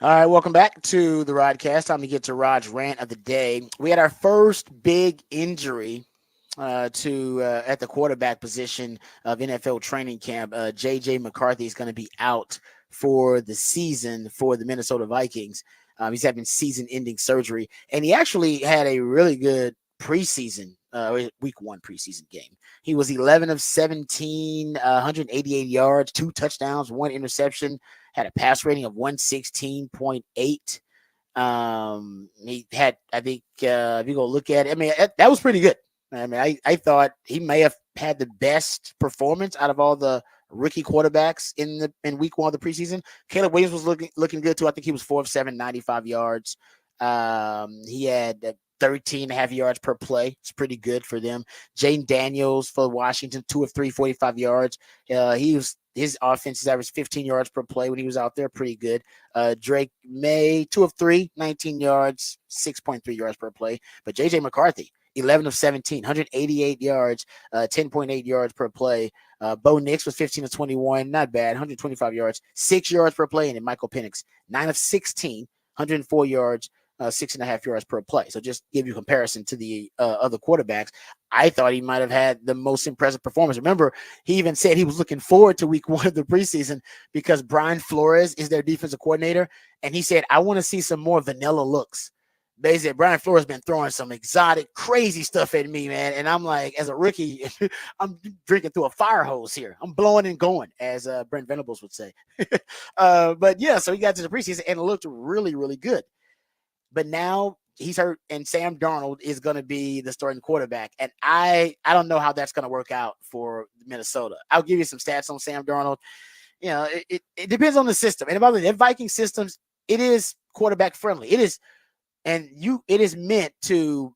All right, welcome back to the Rodcast. Time to get to Rod's rant of the day. We had our first big injury at the quarterback position of NFL training camp. J.J. McCarthy is going to be out for the season for the Minnesota Vikings. He's having season-ending surgery, and he actually had a really good preseason, week 1 preseason game. He was 11 of 17, 188 yards, 2 touchdowns, 1 interception, had a pass rating of 116.8. He had, I think, if you go look at it, I mean, that was pretty good. I mean, I thought he may have had the best performance out of all the rookie quarterbacks in week 1 of the preseason. Caleb Williams was looking good too. I think he was 4 of 7, 95 yards. He had 13 and a half yards per play. It's pretty good for them. Jaden Daniels for Washington, 2 of 3, 45 yards. His offense has averaged 15 yards per play when he was out there. Pretty good. Drake May, 2 of 3, 19 yards, 6.3 yards per play. But J.J. McCarthy, 11 of 17, 188 yards, 10.8 yards per play. Bo Nix was 15 of 21, not bad, 125 yards, 6 yards per play. And then Michael Penix, 9 of 16, 104 yards, 6.5 yards per play. So just give you comparison to the other quarterbacks. I thought he might have had the most impressive performance. Remember, he even said he was looking forward to week 1 of the preseason because Brian Flores is their defensive coordinator. And he said, I want to see some more vanilla looks. Basically, Brian Flores has been throwing some exotic, crazy stuff at me, man. And I'm like, as a rookie, I'm drinking through a fire hose here. I'm blowing and going, as Brent Venables would say. But yeah, so he got to the preseason and it looked really, really good. But now he's hurt, and Sam Darnold is going to be the starting quarterback. And I don't know how that's going to work out for Minnesota. I'll give you some stats on Sam Darnold. You know, it depends on the system. And by the way, their Viking systems, it is quarterback friendly. It is. And it is meant to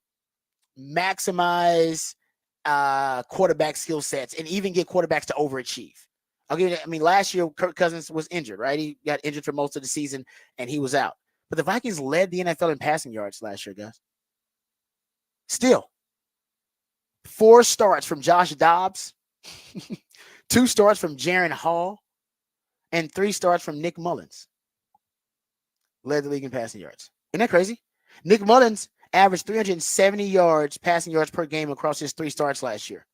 maximize quarterback skill sets and even get quarterbacks to overachieve. I'll give you. I mean, last year Kirk Cousins was injured, right? He got injured for most of the season, and he was out. But the Vikings led the NFL in passing yards last year, guys. Still, 4 starts from Josh Dobbs, 2 starts from Jaron Hall, and 3 starts from Nick Mullins. Led the league in passing yards. Isn't that crazy? Nick Mullins averaged 370 yards, passing yards per game across his 3 starts last year.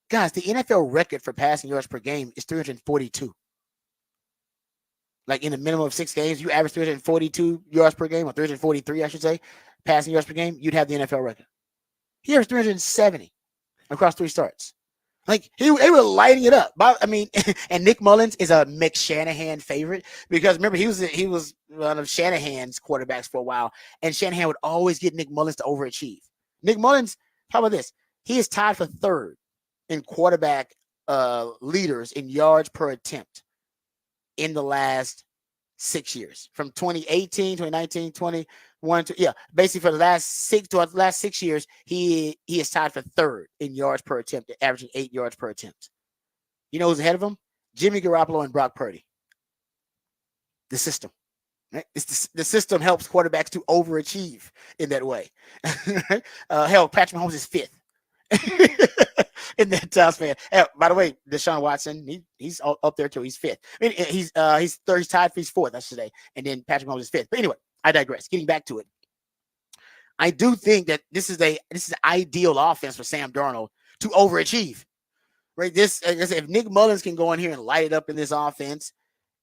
Guys, the NFL record for passing yards per game is 342. Like in the minimum of 6 games, you average 342 yards per game, or 343, I should say, passing yards per game, you'd have the NFL record. He averaged 370 across 3 starts. Like they were lighting it up. I mean, and Nick Mullins is a McShanahan favorite because remember he was one of Shanahan's quarterbacks for a while, and Shanahan would always get Nick Mullins to overachieve. Nick Mullins, how about this? He is tied for 3rd in quarterback leaders in yards per attempt in the last 6 years, from 2018, 2019, 21. Basically for the last 6 years, he is tied for 3rd in yards per attempt, averaging 8 yards per attempt. You know who's ahead of him? Jimmy Garoppolo and Brock Purdy. The system. Right? The system helps quarterbacks to overachieve in that way. Hell, Patrick Mahomes is 5th. In that tough man. By the way, Deshaun Watson, he's up there too. He's 5th. I mean, he's third. He's tied. He's 4th, I should say. And then Patrick Mahomes is 5th. But anyway, I digress. Getting back to it, I do think that this is an ideal offense for Sam Darnold to overachieve. Right? If Nick Mullins can go in here and light it up in this offense,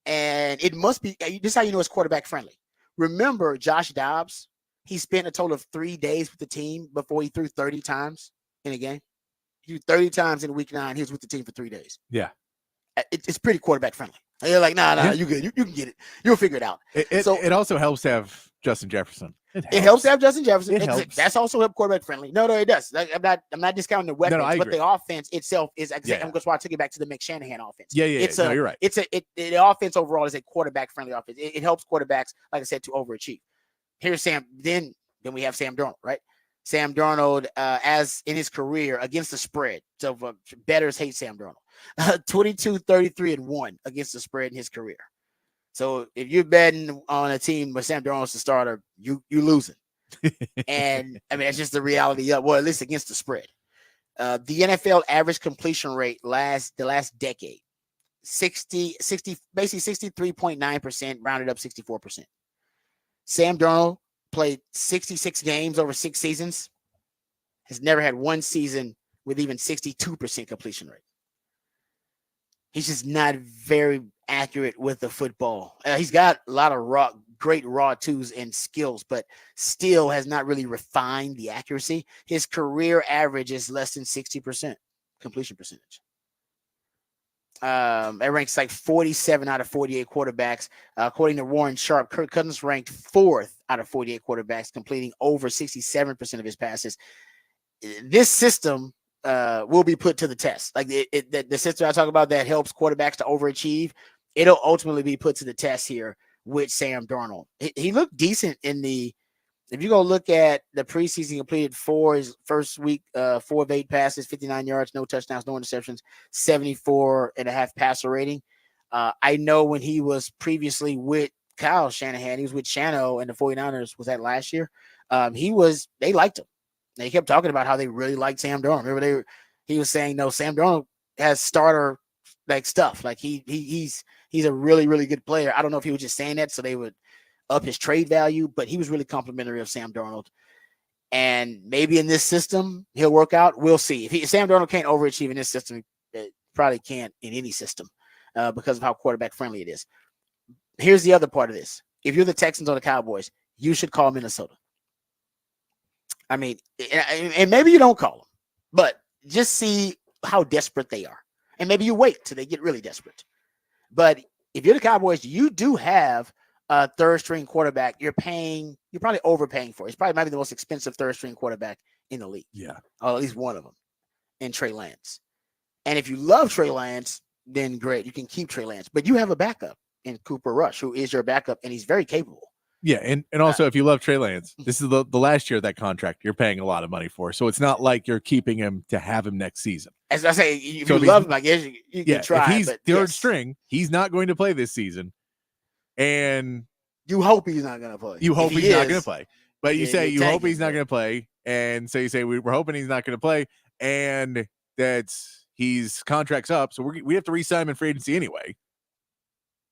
and it must be this is how you know it's quarterback friendly. Remember Josh Dobbs? He spent a total of 3 days with the team before he threw 30 times in a game. 30 times in week 9. He was with the team for 3 days. Yeah. It's pretty quarterback friendly. You're like, nah, you good. You can get it. You'll figure it out. It also helps to have Justin Jefferson. It helps to have Justin Jefferson. It helps. That's also help quarterback friendly. No, it does. I'm not discounting the weapons, but the offense itself is exactly. I'm going to take it back to the McShanahan offense. Yeah. You're right. The offense overall is a quarterback friendly offense. It helps quarterbacks, like I said, to overachieve. Here's Sam. Then we have Sam Darnold, right? Sam Darnold, as in his career against the spread. So bettors hate Sam Darnold. 22, 33, and 1 against the spread in his career. So if you're betting on a team where Sam Darnold's the starter, you losing. And I mean, it's just the reality of, well, at least against the spread. The NFL average completion rate the last decade, basically 63.9%, rounded up 64%. Sam Darnold played 66 games over 6 seasons, has never had one season with even 62% completion rate. He's just not very accurate with the football. He's got a lot of great raw twos and skills, but still has not really refined the accuracy. His career average is less than 60% completion percentage. It ranks like 47 out of 48 quarterbacks. According to Warren Sharp, Kirk Cousins ranked 4th out of 48 quarterbacks, completing over 67% of his passes. This system will be put to the test. Like the system I talk about that helps quarterbacks to overachieve, it'll ultimately be put to the test here with Sam Darnold. He looked decent in the. If you go look at the preseason, he completed his first week, 4 of 8 passes, 59 yards, no touchdowns, no interceptions, 74.5 passer rating. I know when he was previously with Kyle Shanahan, he was with Shano and the 49ers, was that last year? They liked him. They kept talking about how they really liked Sam Darnold. Remember, he was saying, no, Sam Darnold has starter like stuff. Like he's a really, really good player. I don't know if he was just saying that so they would up his trade value, but he was really complimentary of Sam Darnold. And maybe in this system, he'll work out. We'll see. If Sam Darnold can't overachieve in this system, it probably can't in any system because of how quarterback friendly it is. Here's the other part of this. If you're the Texans or the Cowboys, you should call Minnesota. I mean, and maybe you don't call them, but just see how desperate they are. And maybe you wait till they get really desperate. But if you're the Cowboys, you do have a third-string quarterback. You're probably overpaying for. He's probably might be the most expensive third-string quarterback in the league. Yeah. Or at least one of them, in Trey Lance. And if you love Trey Lance, then great. You can keep Trey Lance. But you have a backup in Cooper Rush, who is your backup, and he's very capable. Yeah, and also if you love Trey Lance, this is the last year of that contract you're paying a lot of money for. So it's not like you're keeping him to have him next season. As I say, if you love him, I guess you can try. If he's third string, he's not going to play this season. And you hope he's not going to play. You hope he's not going to play. But you say you hope he's not going to play. And so you say we're hoping he's not going to play. And he's contract's up. So we have to re-sign him in free agency anyway.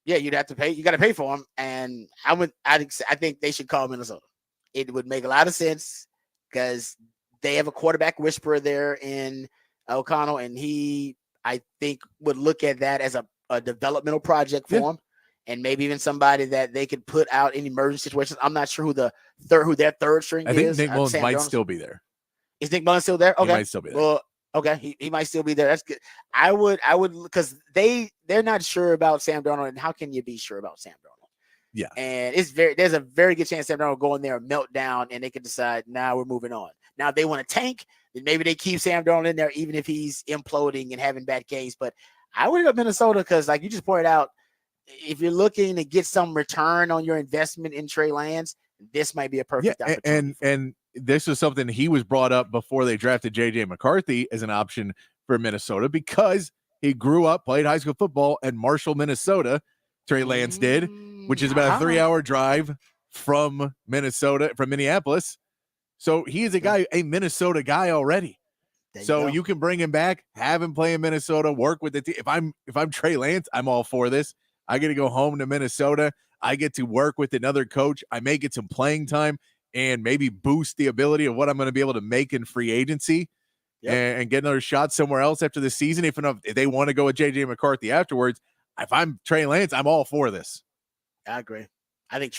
Yeah, you'd have to pay. You got to pay for him, and I think they should call Minnesota. It would make a lot of sense because they have a quarterback whisperer there in O'Connell, and I think, would look at that as a developmental project for him, and maybe even somebody that they could put out in emergency situations. I'm not sure who their third string is. I think Nick Mullins might still be there. Is Nick Mullins still there? Okay, he might still be there. Well, okay, he might still be there. That's good. I would because they're not sure about Sam Darnold, and how can you be sure about Sam Darnold? Yeah, and there's a very good chance Sam Darnold will go in there and melt down, and they can decide now we're moving on. Now if they want to tank, then maybe they keep Sam Darnold in there even if he's imploding and having bad games. But I would go Minnesota because, like you just pointed out, if you're looking to get some return on your investment in Trey Lance, this might be a perfect opportunity. And this is something he was brought up before they drafted J.J. McCarthy as an option for Minnesota because he grew up, played high school football in Marshall, Minnesota. Trey Lance did, which is about a 3-hour drive from Minneapolis. So he is a Minnesota guy already. So you can bring him back, have him play in Minnesota, work with the team. If I'm Trey Lance, I'm all for this. I get to go home to Minnesota. I get to work with another coach. I may get some playing time and maybe boost the ability of what I'm going to be able to make in free agency and get another shot somewhere else after the season. If they want to go with J.J. McCarthy afterwards, if I'm Trey Lance, I'm all for this. I agree. I think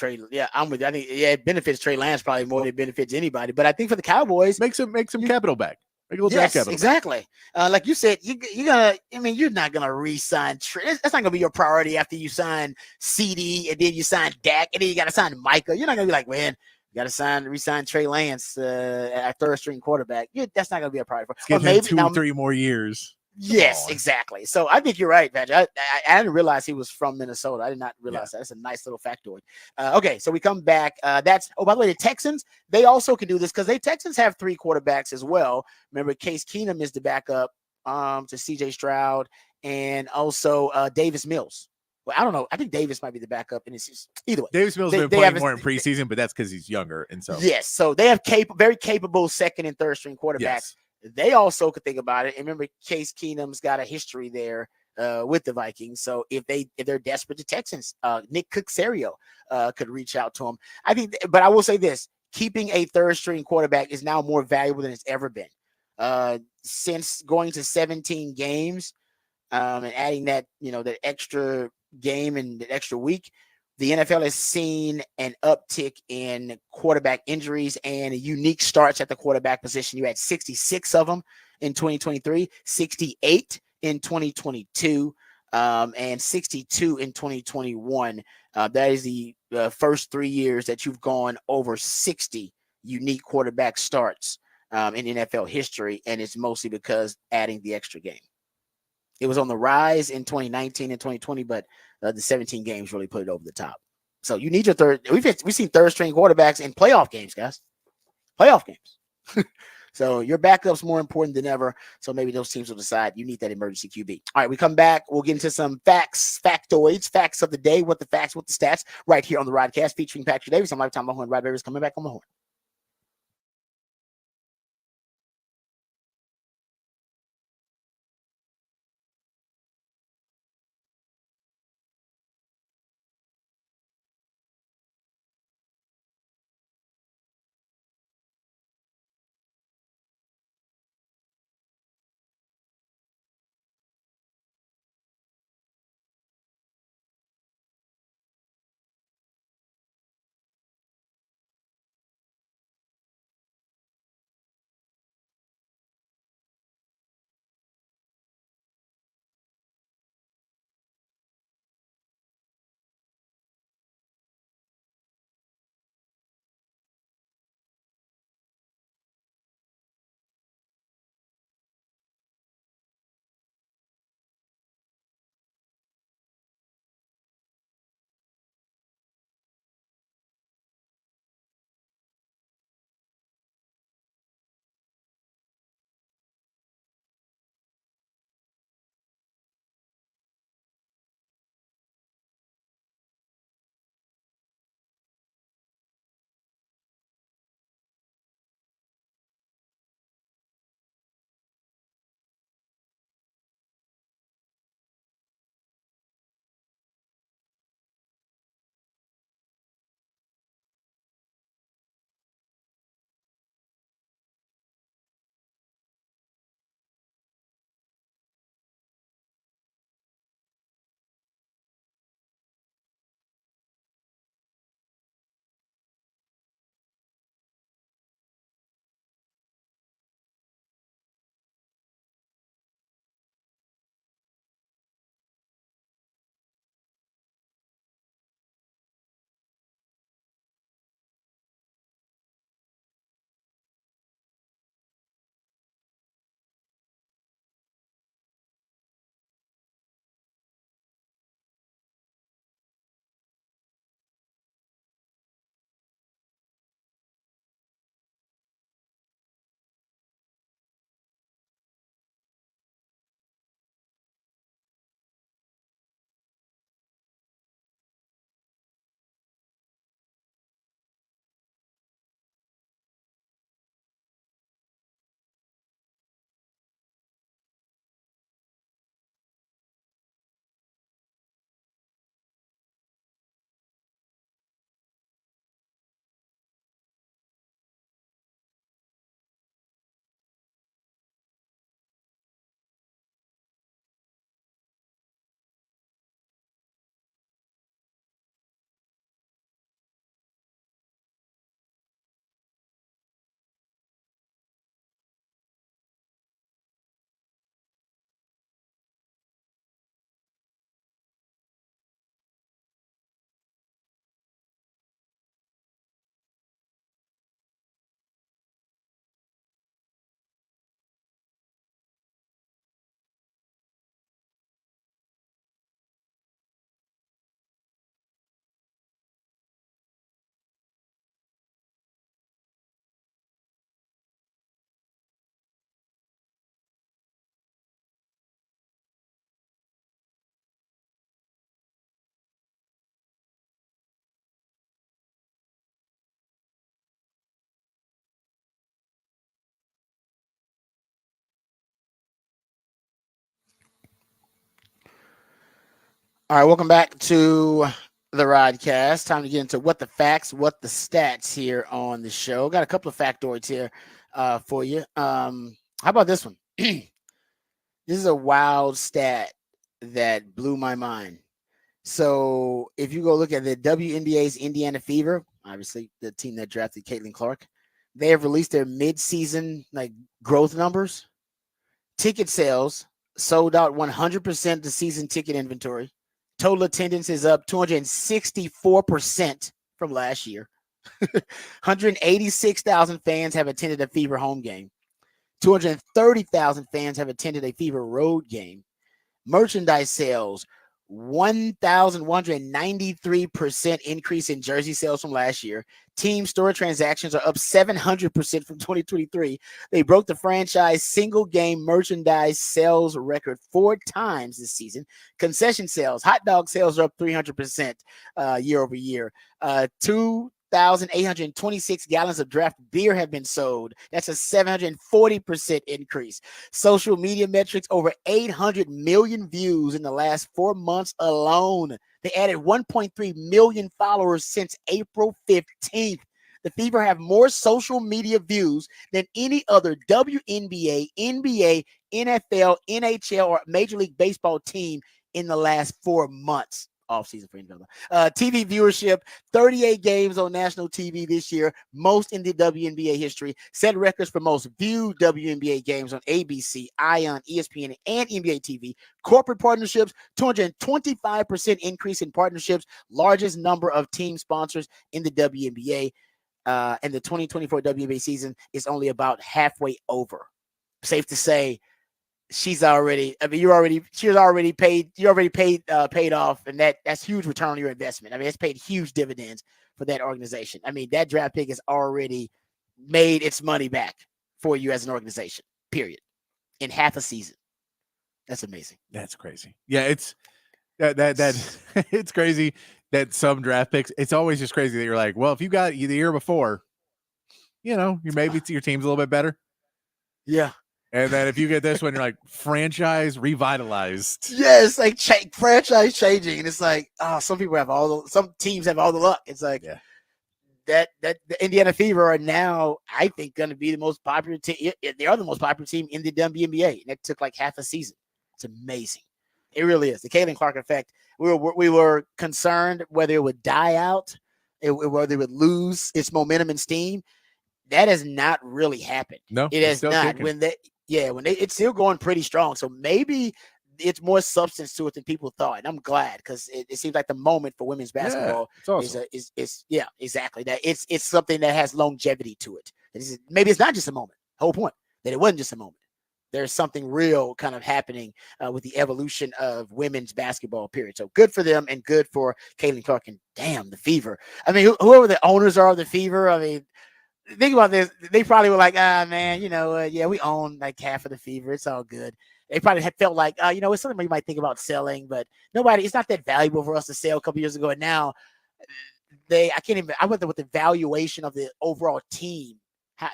I'm with you. I think it benefits Trey Lance probably more than it benefits anybody. But I think for the Cowboys, make some capital back. Yes, exactly. Like you said, you're not gonna re-sign Trey. That's not gonna be your priority after you sign CD and then you sign Dak and then you got to sign Micah. You're not gonna be like, man, you got to re-sign Trey Lance, our third string quarterback. That's not gonna be a priority. Give him 2-3 more years. Yes, exactly. So I think you're right, Patrick. I didn't realize he was from Minnesota. I did not realize that. That's a nice little factoid. Okay, so we come back. By the way, the Texans, they also can do this because Texans have 3 quarterbacks as well. Remember, Case Keenum is the backup to C.J. Stroud and also Davis Mills. Well, I don't know. I think Davis might be the backup, and it's just either way. Davis Mills has been playing more in preseason, but that's because he's younger, and so yes. So they have very capable second and third string quarterbacks. Yes. They also could think about it. And remember, Case Keenum's got a history there with the Vikings. So if they're desperate, the Texans, Nick Caserio could reach out to him. I think, but I will say this: keeping a third string quarterback is now more valuable than it's ever been. Since going to 17 games and adding that that extra game and the extra week, the NFL has seen an uptick in quarterback injuries and unique starts at the quarterback position. You had 66 of them in 2023, 68 in 2022, and 62 in 2021. That is the first 3 years that you've gone over 60 unique quarterback starts in NFL history, and it's mostly because adding the extra game. It was on the rise in 2019 and 2020, but the 17 games really put it over the top. So you need your third. We've seen third string quarterbacks in playoff games, guys. Playoff games. So your backup's more important than ever. So maybe those teams will decide you need that emergency QB. All right, we come back. We'll get into some factoids, facts of the day, what the facts, what the stats, right here on the Rodcast featuring Patrick Davis. I'm Lifetime Longhorn. Rod Bears coming back on the horn. All right, welcome back to the Rodcast. Time to get into what the facts, what the stats here on the show. Got a couple of factoids here for you. How about this one? This is a wild stat that blew my mind. So if you go look at the WNBA's Indiana Fever, obviously the team that drafted Caitlin Clark, they have released their mid-season growth numbers. Ticket sales sold out 100% the season ticket inventory. Total attendance is up 264% from last year. 186,000 fans have attended a Fever home game. 230,000 fans have attended a Fever road game. Merchandise sales, 1,193% increase in jersey sales from last year. Team store transactions are up 700% from 2023. They broke the franchise single game merchandise sales record 4 times this season. Concession sales, hot dog sales are up 300% year over year. 2,826 gallons of draft beer have been sold. That's a 740% increase. Social media metrics, over 800 million views in the last 4 months alone. They added 1.3 million followers since April 15th. The Fever have more social media views than any other WNBA, NBA, NFL, NHL, or Major League Baseball team in the last 4 months. Off season for NFL. TV viewership, 38 games on national TV this year, most in the WNBA history. Set records for most viewed WNBA games on ABC, ION, ESPN, and NBA TV. Corporate partnerships, 225% increase in partnerships, largest number of team sponsors in the WNBA. And the 2024 WNBA season is only about halfway over. Safe to say, she's already paid off, and that's huge return on your investment. I mean, it's paid huge dividends for that organization. I mean, that draft pick has already made its money back for you as an organization, period, in half a season. That's amazing. That's crazy. Yeah, it's that it's crazy that some draft picks, it's always just crazy that you're like, well, if you got the year before, maybe your team's a little bit better. Yeah. And then if you get this one, you're like, franchise revitalized. Yes, like franchise changing. And it's like, some teams have all the luck. It's like that the Indiana Fever are now, I think, going to be the most popular team. They are the most popular team in the WNBA. And that took like half a season. It's amazing. It really is. The Caitlin Clark effect. We were concerned whether it would die out, whether it would lose its momentum and steam. That has not really happened. No, it has not. Kicking. It's still going pretty strong. So maybe it's more substance to it than people thought. And I'm glad, because it seems like the moment for women's basketball awesome. is exactly that. It's something that has longevity to it. Maybe it's not just a moment. The whole point that it wasn't just a moment. There's something real kind of happening with the evolution of women's basketball, period. So good for them and good for Caitlin Clark. And damn, the Fever. I mean, whoever the owners are of the Fever, I mean, think about this. They probably were like, man, we own like half of the Fever. It's all good. They probably had felt like, it's something we might think about selling, but it's not that valuable for us to sell a couple years ago. And now I went there with the valuation of the overall team.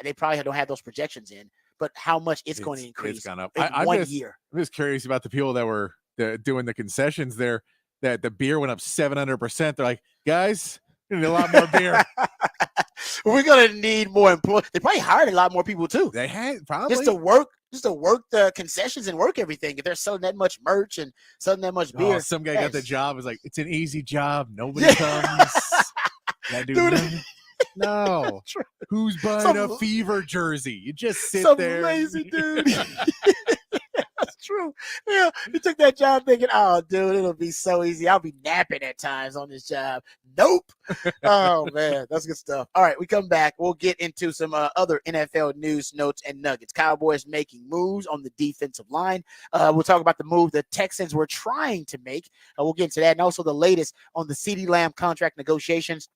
They probably don't have those projections in, but how much it's going to increase. It's gone up. in one year. I'm just curious about the people that were doing the concessions there, that the beer went up 700%. They're like, guys, we need a lot more beer. We're gonna need more employees. They probably hired a lot more people too. They had probably just to work the concessions and work everything. If they're selling that much merch and selling that much beer, some guy got the job. Was like, it's an easy job. Nobody comes. No. Who's buying a Fever jersey? You just sit there. Lazy dude. That's true. Yeah, he took that job thinking, oh, dude, it'll be so easy. I'll be napping at times on this job. Nope. Oh, man, that's good stuff. All right, we come back. We'll get into some other NFL news, notes, and nuggets. Cowboys making moves on the defensive line. We'll talk about the move the Texans were trying to make. We'll get into that, and also the latest on the CeeDee Lamb contract negotiations.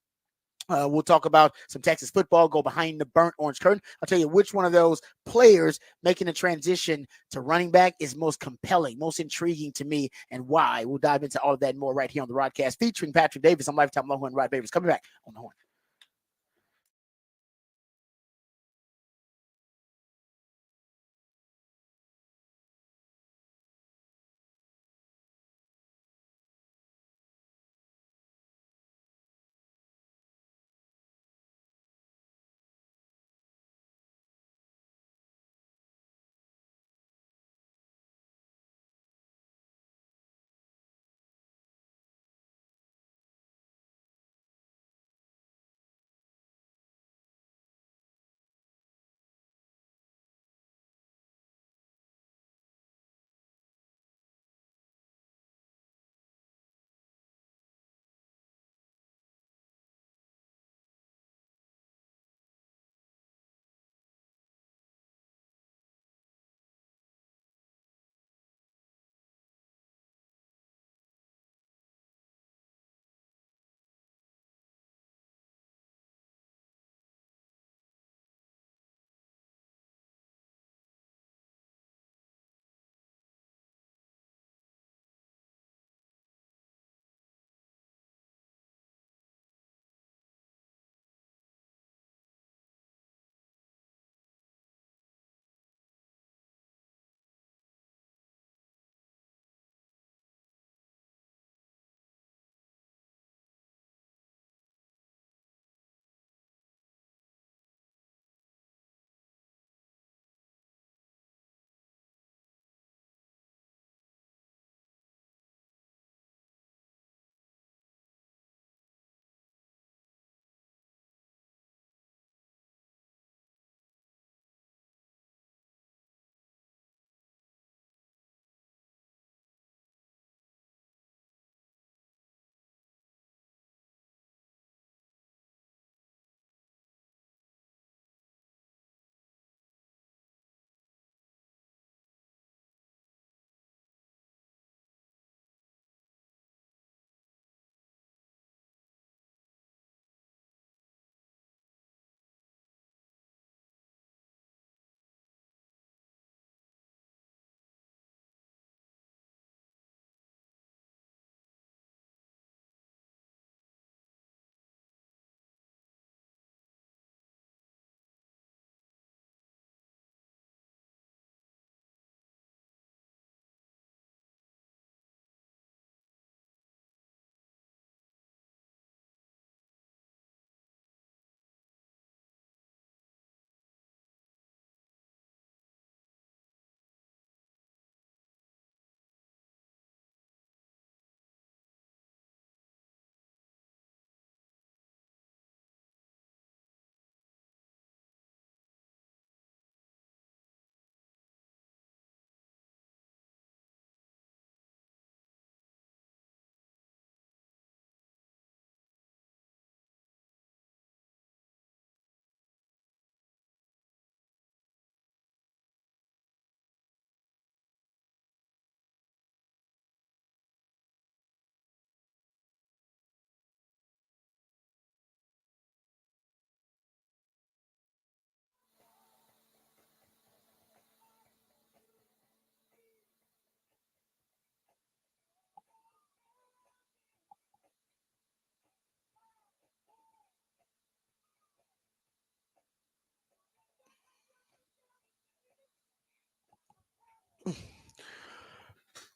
We'll talk about some Texas football, go behind the burnt orange curtain. I'll tell you which one of those players making a transition to running back is most compelling, most intriguing to me, and why. We'll dive into all of that and more right here on the Rodcast featuring Patrick Davis. I'm Lifetime Longhorn Rod Davis. Coming back on the Horn.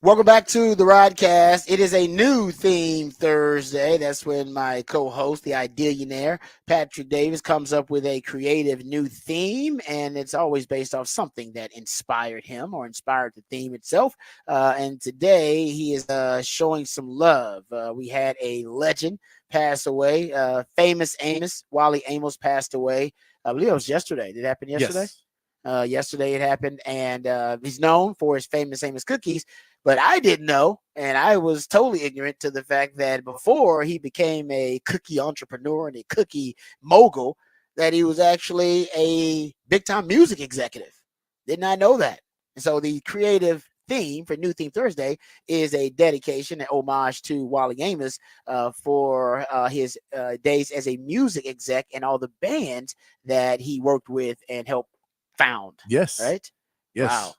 Welcome back to the Rodcast. It is a new theme Thursday. That's when my co-host, the Idealionaire, Patrick Davis, comes up with a creative new theme, and it's always based off something that inspired him or inspired the theme itself. And today he is showing some love. We had a legend pass away, famous Amos, Wally Amos, passed away. I believe it was yesterday. Did it happen yesterday? Yes. Yesterday it happened, and he's known for his famous Amos cookies. But I didn't know, and I was totally ignorant to the fact that before he became a cookie entrepreneur and a cookie mogul, that he was actually a big-time music executive. Did not know that. And so the creative theme for New Theme Thursday is a dedication, an homage to Wally Amos for his days as a music exec and all the bands that he worked with and helped found. Yes. Right? Yes. Wow.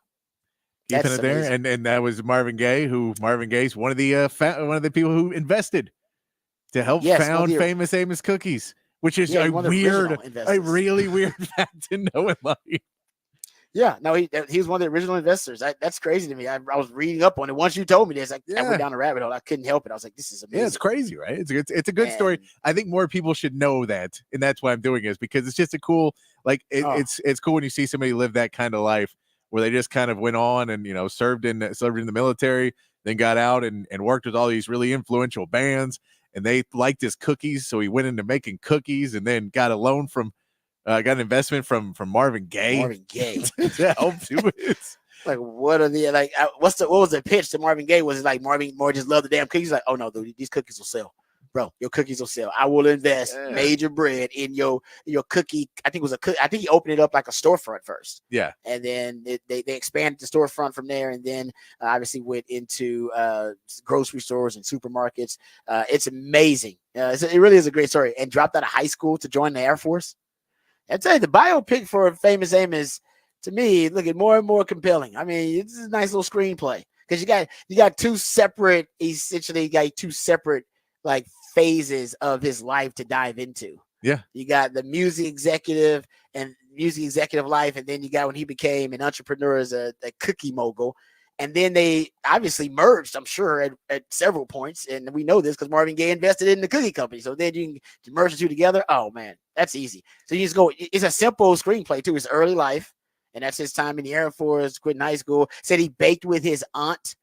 Keeping That's it there, amazing. and that was Marvin Gaye. Marvin Gaye's one of the people who invested to help found famous Amos Cookies, which is a really weird fact to know in life. Yeah, no, he was one of the original investors. That's crazy to me. I was reading up on it. Once you told me this, I went down a rabbit hole. I couldn't help it. I was like, this is amazing. Yeah, it's crazy, right? It's a good story. I think more people should know that, and that's why I'm doing this, because it's just a cool, it's cool when you see somebody live that kind of life where they just kind of went on and, served in the military, then got out and worked with all these really influential bands, and they liked his cookies, so he went into making cookies, and then got a loan from got an investment from Marvin Gaye. Marvin Gaye to help do it. Like, what are the what was the pitch to Marvin Gaye? Was it like Marvin more just loved the damn cookies? Like, oh no, dude, these cookies will sell. Bro, your cookies will sell. I will invest major bread in your cookie. I think he opened it up like a storefront first. Yeah. And then they expanded the storefront from there, and then obviously went into grocery stores and supermarkets. It's amazing. It really is a great story. And dropped out of high school to join the Air Force. I tell you, the biopic for famous Amos, to me, looking more and more compelling. I mean, it's a nice little screenplay because you got two separate like phases of his life to dive into. Yeah. You got the music executive life, and then you got when he became an entrepreneur as a cookie mogul. And then they obviously merged, I'm sure, at several points. And we know this because Marvin Gaye invested in the cookie company. So then you can merge the two together. Oh, man, that's easy. So you just go. It's a simple screenplay, too. His early life. And that's his time in the Air Force, quitting high school. Said he baked with his aunt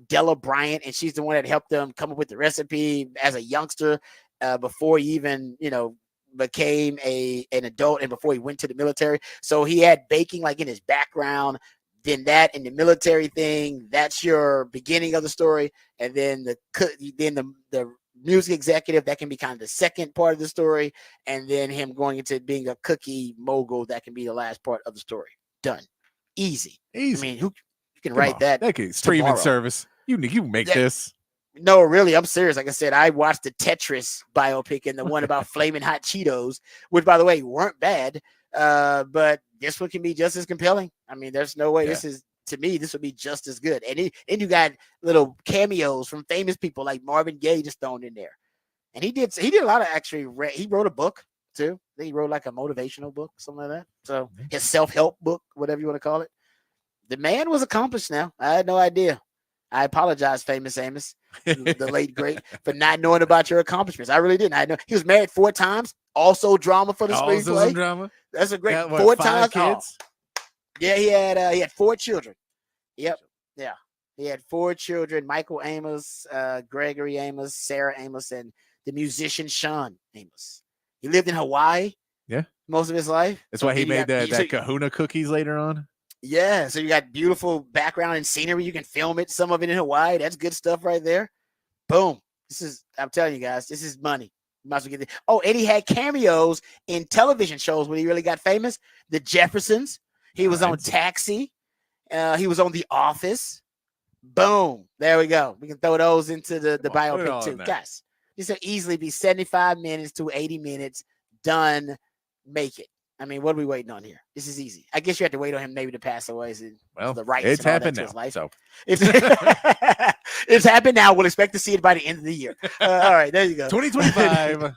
Della Bryant, and she's the one that helped him come up with the recipe as a youngster before he even, became an adult and before he went to the military. So he had baking like in his background. Then that in the military thing, that's your beginning of the story. And then the music executive, that can be kind of the second part of the story. And then him going into being a cookie mogul, that can be the last part of the story. Done. Easy. I mean, you can write that. That can streaming service. You make this. No, really, I'm serious. Like I said, I watched the Tetris biopic and the one about Flaming Hot Cheetos, which, by the way, weren't bad. But this one can be just as compelling. I mean, there's no way to me, this would be just as good. And you got little cameos from famous people like Marvin Gaye just thrown in there. And he did a lot of he wrote a book too. He wrote like a motivational book, something like that. So his self-help book, whatever you want to call it. The man was accomplished now. I had no idea. I apologize, famous Amos, the late great, for not knowing about your accomplishments. I really didn't. I know he was married 4 times. Also drama for the screenplay. Some drama. That's a great 4 times. Kids? Oh. Yeah, he had 4 children. Yep. Yeah. He had 4 children: Michael Amos, Gregory Amos, Sarah Amos, and the musician Sean Amos. He lived in Hawaii. Yeah. Most of his life. That's why he made that Kahuna cookies later on. Yeah, so you got beautiful background and scenery. You can film it, some of it in Hawaii. That's good stuff right there. Boom. I'm telling you guys, this is money. You might as well get it. Oh, and he had cameos in television shows when he really got famous. The Jeffersons. He was on Taxi. He was on The Office. Boom. There we go. We can throw those into the biopic too. Guys, this will easily be 75 minutes to 80 minutes. Done. Make it. I mean, what are we waiting on here? This is easy. I guess you have to wait on him maybe to pass away. Well, the rights it's happened now. Life. So it's happened now. We'll expect to see it by the end of the year. All right, there you go. 2025.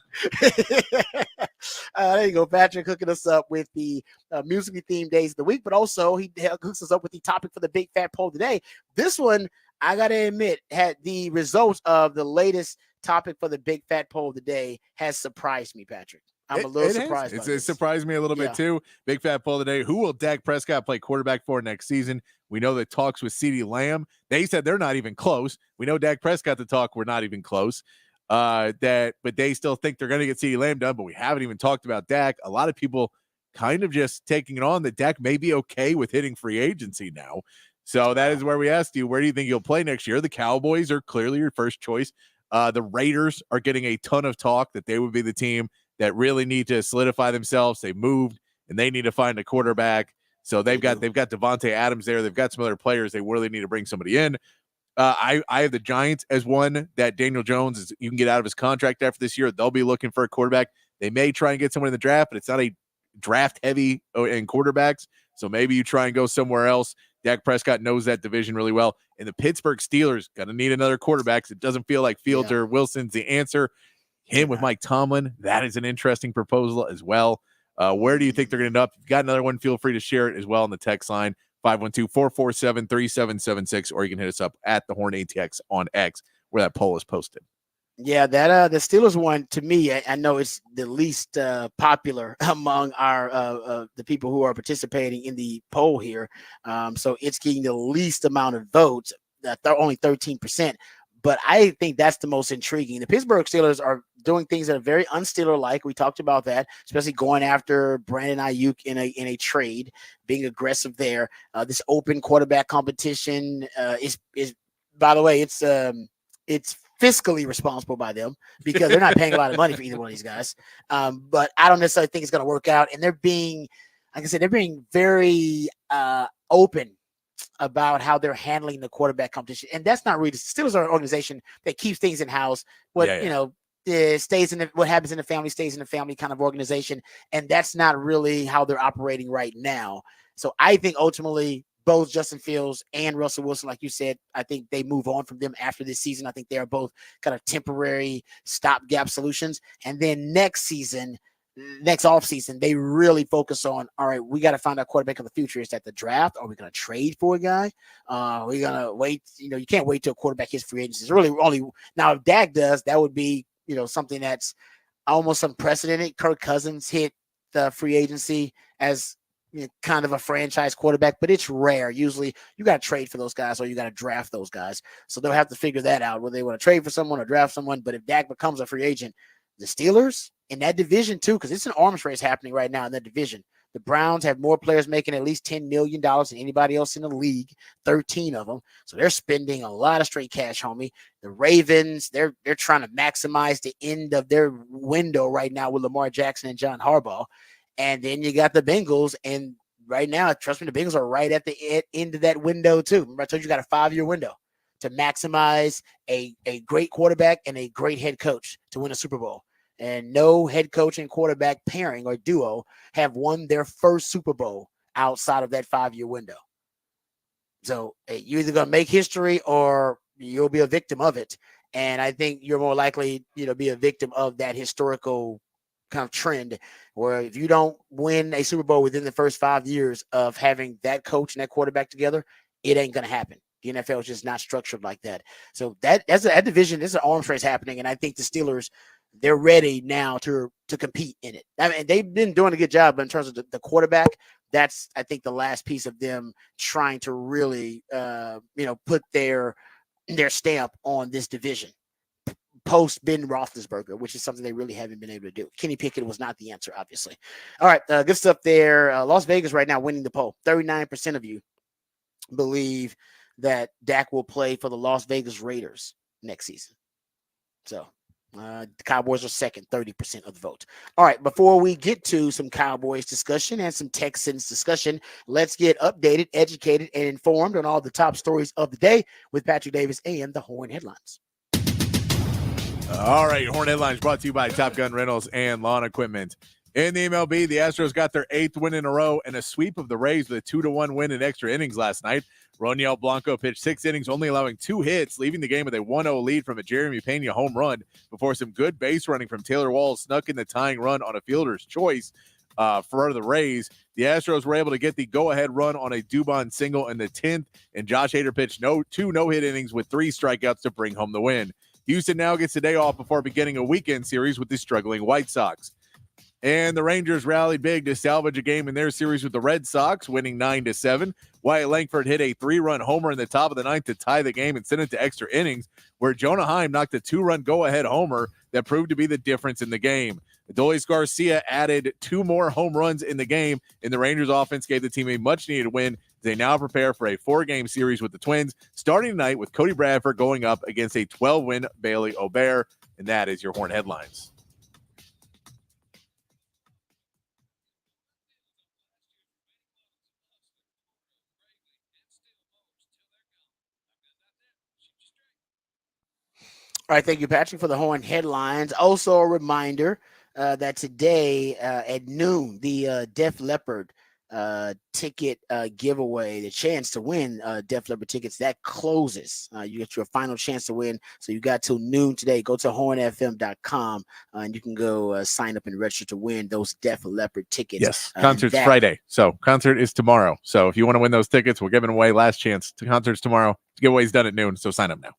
There you go. Patrick hooking us up with the musically themed days of the week, but also he hooks us up with the topic for the Big Fat Poll today. This one, I got to admit, had the results of the latest topic for the big fat poll of the day has surprised me, Patrick. I'm a little surprised by this. It surprised me a little bit too. Big fat poll today. Who will Dak Prescott play quarterback for next season? We know the talks with CeeDee Lamb. They said they're not even close. We know Dak Prescott the talk. We're not even close. But they still think they're going to get CeeDee Lamb done, but we haven't even talked about Dak. A lot of people kind of just taking it on that Dak may be okay with hitting free agency now. So that is where we asked you, where do you think you'll play next year? The Cowboys are clearly your first choice. The Raiders are getting a ton of talk that they would be the team that really need to solidify themselves. They moved and they need to find a quarterback. So they've got Devontae Adams there. They've got some other players. They really need to bring somebody in. I have the Giants as one that Daniel Jones you can get out of his contract after this year. They'll be looking for a quarterback. They may try and get someone in the draft, but it's not a draft heavy in quarterbacks. So maybe you try and go somewhere else. Dak Prescott knows that division really well. And the Pittsburgh Steelers going to need another quarterback. It doesn't feel like Fields or Wilson's the answer. Him with Mike Tomlin, that is an interesting proposal as well. Where do you think they're going to end up? If you've got another one, feel free to share it as well on the text line, 512-447-3776, or you can hit us up at the Horn ATX on X, where that poll is posted. Yeah, that the Steelers one, to me, I know it's the least popular among our the people who are participating in the poll here. So it's getting the least amount of votes, only 13%. But I think that's the most intriguing. The Pittsburgh Steelers are doing things that are very un-Steeler-like. We talked about that, especially going after Brandon Ayuk in a trade, being aggressive there. This open quarterback competition is by the way, it's fiscally responsible by them because they're not paying a lot of money for either one of these guys. But I don't necessarily think it's going to work out. And they're being, like I said, they're being very open about how they're handling the quarterback competition. And that's not really, the Steelers are an organization that keeps things in house. What stays in what happens in the family stays in the family kind of organization. And that's not really how they're operating right now. So I think ultimately both Justin Fields and Russell Wilson, like you said, I think they move on from them after this season. I think they are both kind of temporary stopgap solutions. And then next offseason, they really focus on, all right, we got to find our quarterback of the future. Is that the draft? Are we going to trade for a guy? We're going to wait. You can't wait till a quarterback hits free agency. It's really only now if Dak does, that would be, something that's almost unprecedented. Kirk Cousins hit the free agency as kind of a franchise quarterback, but it's rare. Usually you got to trade for those guys or you got to draft those guys. So they'll have to figure that out, whether they want to trade for someone or draft someone. But if Dak becomes a free agent, the Steelers in that division too, because it's an arms race happening right now in that division. The Browns have more players making at least $10 million than anybody else in the league, 13 of them. So they're spending a lot of straight cash, homie. The Ravens, they're trying to maximize the end of their window right now with Lamar Jackson and John Harbaugh. And then you got the Bengals, and right now, trust me, the Bengals are right at the end of that window too. Remember, I told you got a 5-year window to maximize a great quarterback and a great head coach to win a Super Bowl. And no head coach and quarterback pairing or duo have won their first Super Bowl outside of that 5-year window. So you're either going to make history or you'll be a victim of it. And I think you're more likely, be a victim of that historical kind of trend where if you don't win a Super Bowl within the first 5 years of having that coach and that quarterback together, it ain't going to happen. The NFL is just not structured like that. So that division, there's an arms race happening. And I think the Steelers, they're ready now to compete in it. I mean, they've been doing a good job, but in terms of the quarterback, that's, I think, the last piece of them trying to really, put their stamp on this division post Ben Roethlisberger, which is something they really haven't been able to do. Kenny Pickett was not the answer, obviously. All right, good stuff there. Las Vegas right now winning the poll. 39% of you believe that Dak will play for the Las Vegas Raiders next season. So the Cowboys are second, 30% of the vote. All right, before we get to some Cowboys discussion and some Texans discussion, let's get updated, educated, and informed on all the top stories of the day with Patrick Davis and the Horn Headlines. All right, Horn Headlines brought to you by Top Gun Rentals and Lawn Equipment. In the MLB, the Astros got their 8th win in a row and a sweep of the Rays with a 2-1 win in extra innings last night. Roniel Blanco pitched 6 innings, only allowing 2 hits, leaving the game with a 1-0 lead from a Jeremy Pena home run before some good base running from Taylor Walls snuck in the tying run on a fielder's choice. For the Rays, the Astros were able to get the go-ahead run on a Dubon single in the 10th, and Josh Hader pitched two no-hit innings with 3 strikeouts to bring home the win. Houston now gets the day off before beginning a weekend series with the struggling White Sox. And the Rangers rallied big to salvage a game in their series with the Red Sox, winning 9-7. Wyatt Langford hit a 3-run homer in the top of the 9th to tie the game and send it to extra innings, where Jonah Heim knocked a 2-run go-ahead homer that proved to be the difference in the game. Adolis Garcia added 2 more home runs in the game, and the Rangers offense gave the team a much-needed win. They now prepare for a 4-game series with the Twins, starting tonight with Cody Bradford going up against a 12-win Bailey O'Bear. And that is your Horn headlines. All right, thank you, Patrick, for the Horn headlines. Also, a reminder that today at noon, the Def Leppard ticket giveaway, the chance to win Def Leppard tickets, that closes. You get your final chance to win. So you got till noon today. Go to hornfm.com and you can go sign up and register to win those Def Leppard tickets. Yes, concert's Friday. So concert is tomorrow. So if you want to win those tickets, we're giving away last chance to concerts tomorrow. Giveaway's done at noon. So sign up now.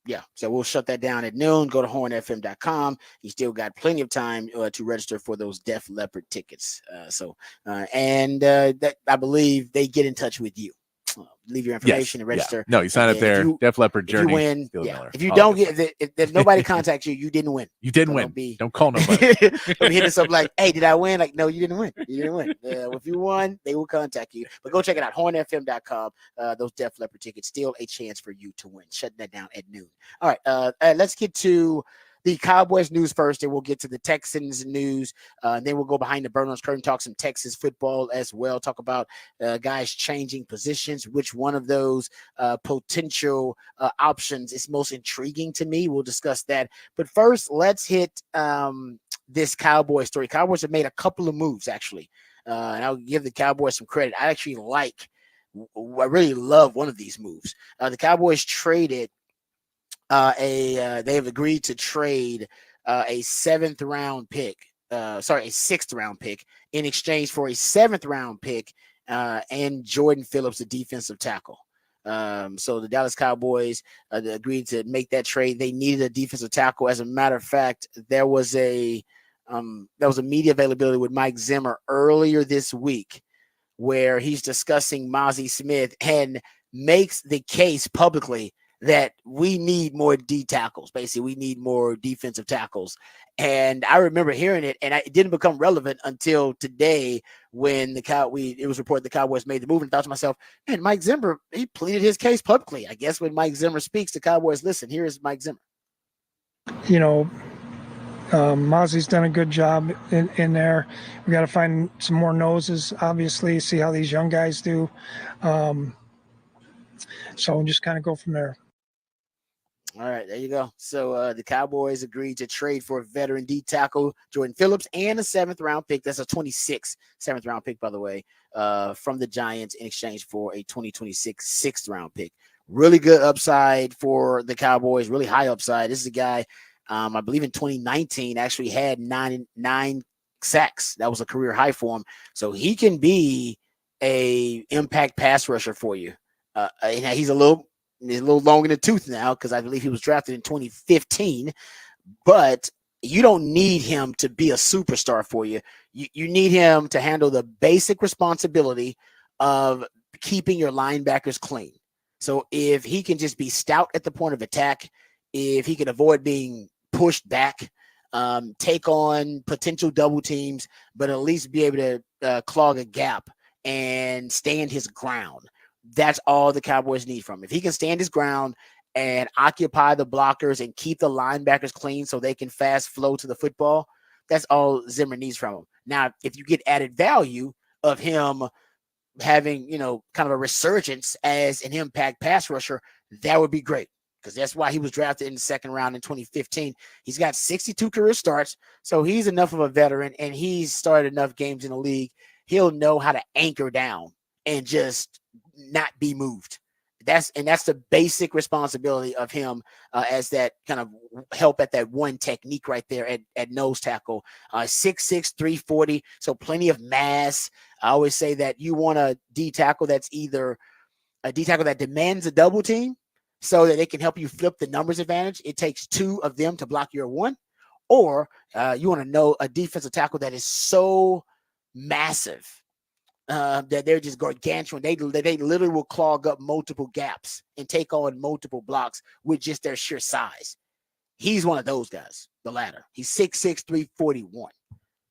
Yeah, so we'll shut that down at noon. Go to hornfm.com. You still got plenty of time to register for those Def Leppard tickets. That I believe they get in touch with you. Leave your information and register. Yeah. No, you sign up there. Def Leppard Journey. If you win, if you don't get, if nobody contacts you, you didn't win. You didn't win. Don't call nobody. Don't hit us up like, hey, did I win? Like, no, you didn't win. You didn't win. If you won, they will contact you. But go check it out, hornfm.com. Those Def Leppard tickets, still a chance for you to win. Shutting that down at noon. All right, let's get to the Cowboys news first, and we'll get to the Texans news. Then we'll go behind the Burners curtain, talk some Texas football as well. Talk about guys changing positions. Which one of those potential options is most intriguing to me? We'll discuss that. But first, let's hit this Cowboy story. Cowboys have made a couple of moves, actually. And I'll give the Cowboys some credit. I really love one of these moves. The Cowboys traded they have agreed to trade a 7th-round pick, a 6th-round pick in exchange for a 7th-round pick and Jordan Phillips, the defensive tackle. So the Dallas Cowboys agreed to make that trade. They needed a defensive tackle. As a matter of fact, there was a media availability with Mike Zimmer earlier this week where he's discussing Mozzie Smith and makes the case publicly that we need more D tackles. Basically, we need more defensive tackles. And I remember hearing it, and it didn't become relevant until today when it was reported the Cowboys made the move. And I thought to myself, man, Mike Zimmer, he pleaded his case publicly. I guess when Mike Zimmer speaks, the Cowboys listen. Here's Mike Zimmer. Mozzie's done a good job in there. We got to find some more noses, obviously, see how these young guys do. So just kind of go from there. All right, there you go. So the Cowboys agreed to trade for veteran D tackle Jordan Phillips and a 7th-round pick. That's a 26 7th-round pick, by the way, from the Giants in exchange for a 2026 6th-round pick. Really good upside for the Cowboys, really high upside. This is a guy, I believe in 2019, actually had nine sacks. That was a career high for him. So he can be a impact pass rusher for you. He's a little long in the tooth now because I believe he was drafted in 2015, but you don't need him to be a superstar for you. You need him to handle the basic responsibility of keeping your linebackers clean. So if he can just be stout at the point of attack, if he can avoid being pushed back, take on potential double teams, but at least be able to clog a gap and stand his ground. That's all the Cowboys need from him. If he can stand his ground and occupy the blockers and keep the linebackers clean so they can fast flow to the football, that's all Zimmer needs from him. Now, if you get added value of him having, kind of a resurgence as an impact pass rusher, that would be great because that's why he was drafted in the 2nd round in 2015. He's got 62 career starts, so he's enough of a veteran, and he's started enough games in the league. He'll know how to anchor down and just not be moved. that's the basic responsibility of him as that kind of help at that one technique right there at nose tackle. 6'6", 340, so plenty of mass. I always say that you want a D tackle that's either a D tackle that demands a double team so that they can help you flip the numbers advantage. It takes 2 of them to block your 1. Or you want to know a defensive tackle that is so massive that they're just gargantuan. They literally will clog up multiple gaps and take on multiple blocks with just their sheer size. He's one of those guys, the latter. He's 6'6", 341.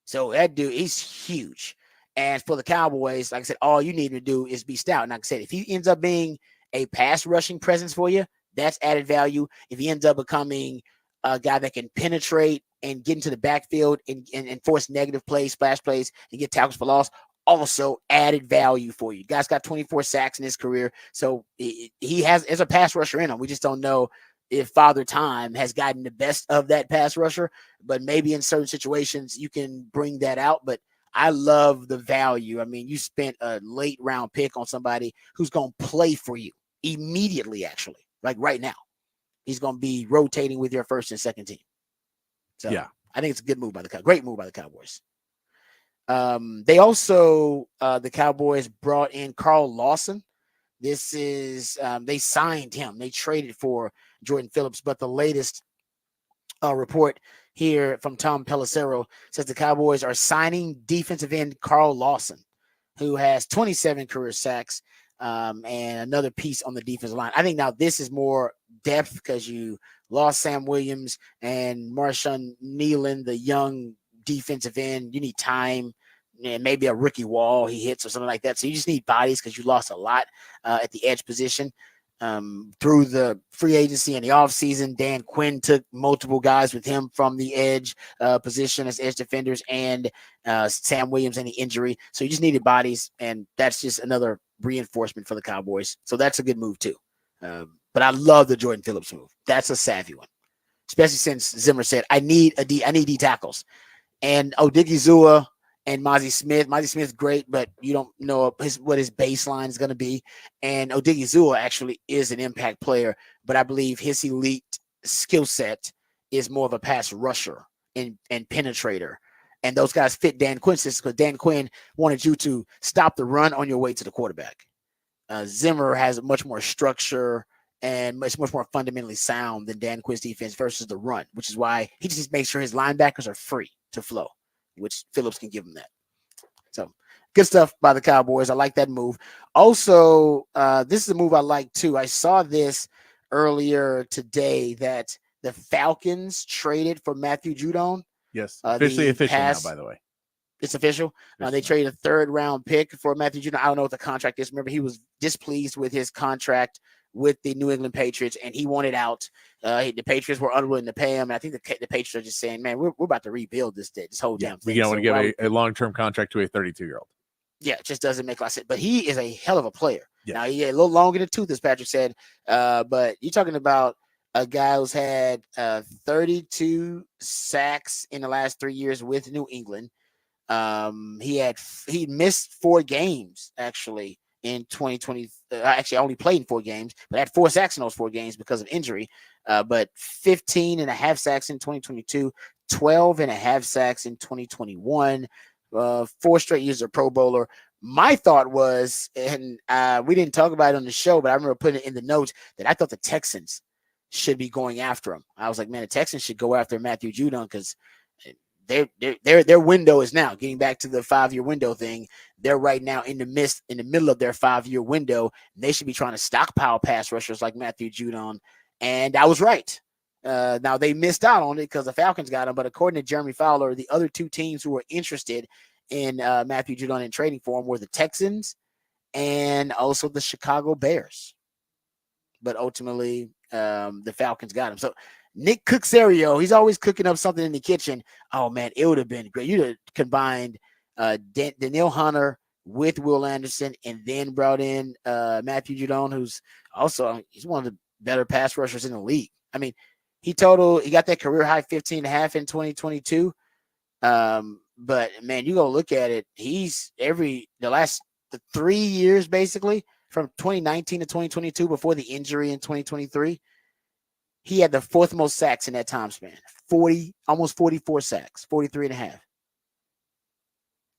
So that dude, he's huge. And for the Cowboys, like I said, all you need to do is be stout. And like I said, if he ends up being a pass rushing presence for you, that's added value. If he ends up becoming a guy that can penetrate and get into the backfield and force negative plays, splash plays, and get tackles for loss, also added value for you. Guy's got 24 sacks in his career. So he has a pass rusher in him. We just don't know if Father Time has gotten the best of that pass rusher, but maybe in certain situations you can bring that out. But I love the value. I mean, you spent a late round pick on somebody who's going to play for you immediately, actually, like right now. He's going to be rotating with your first and second team. So yeah, I think it's a good move by the Cowboys. Great move by the Cowboys. They also, the Cowboys brought in Carl Lawson. This is, they signed him. They traded for Jordan Phillips, but the latest report here from Tom Pelissero says the Cowboys are signing defensive end Carl Lawson, who has 27 career sacks, and another piece on the defensive line. I think now this is more depth because you lost Sam Williams and Marshawn Nealon, the young defensive end. You need time and maybe a rookie wall he hits or something like that. So you just need bodies because you lost a lot at the edge position. Through the free agency and the offseason, Dan Quinn took multiple guys with him from the edge position as edge defenders, and Sam Williams and the injury. So you just needed bodies, and that's just another reinforcement for the Cowboys. So that's a good move too. But I love the Jordan Phillips move. That's a savvy one, especially since Zimmer said, I need D tackles. And Odigizua and Mozzie Smith. Mozzie Smith's great, but you don't know what his baseline is going to be. And Odigizua actually is an impact player, but I believe his elite skill set is more of a pass rusher and penetrator. And those guys fit Dan Quinn's system because Dan Quinn wanted you to stop the run on your way to the quarterback. Zimmer has much more structure and much more fundamentally sound than Dan Quinn's defense versus the run, which is why he just makes sure his linebackers are free to flow, which Phillips can give him that. So good stuff by the Cowboys. I like that move. Also, this is a move I like too. I saw this earlier today that the Falcons traded for Matthew Judon. Yes, official now, by the way. It's official. They traded a 3rd round pick for Matthew Judon. I don't know what the contract is. Remember, he was displeased with his contract with the New England Patriots, and he wanted out. The Patriots were unwilling to pay him. And I think the Patriots are just saying, man, we're about to rebuild this whole damn thing. We don't want to give a long-term contract to a 32-year-old. Yeah, it just doesn't make a lot of sense. But he is a hell of a player. Yeah. Now, he a little longer in the tooth, as Patrick said. But you're talking about a guy who's had 32 sacks in the last 3 years with New England. He missed 4 games, actually, in 2020. Actually, I only played in 4 games, but had 4 sacks in those 4 games because of injury. But 15 and a half sacks in 2022, 12 and a half sacks in 2021, 4 straight years of Pro Bowler. My thought was, and we didn't talk about it on the show, but I remember putting it in the notes that I thought the Texans should be going after him. I was like, man, the Texans should go after Matthew Judon because their window is now getting back to the 5-year window thing. They're right now in the middle of their 5-year window. And they should be trying to stockpile pass rushers like Matthew Judon. And I was right. Now they missed out on it because the Falcons got him. But according to Jeremy Fowler, the other 2 teams who were interested in Matthew Judon in trading for him were the Texans and also the Chicago Bears. But ultimately, the Falcons got him. So Nick Caserio, he's always cooking up something in the kitchen. Oh, man, it would have been great. You'd have combined Danielle Hunter with Will Anderson and then brought in Matthew Judon, who's also he's one of the better pass rushers in the league. I mean, he got that career high 15 and a half in 2022. But, man, you go look at it. He's the last 3 years, basically, from 2019 to 2022 before the injury in 2023, he had the 4th most sacks in that time span. almost 44 sacks, 43 and a half.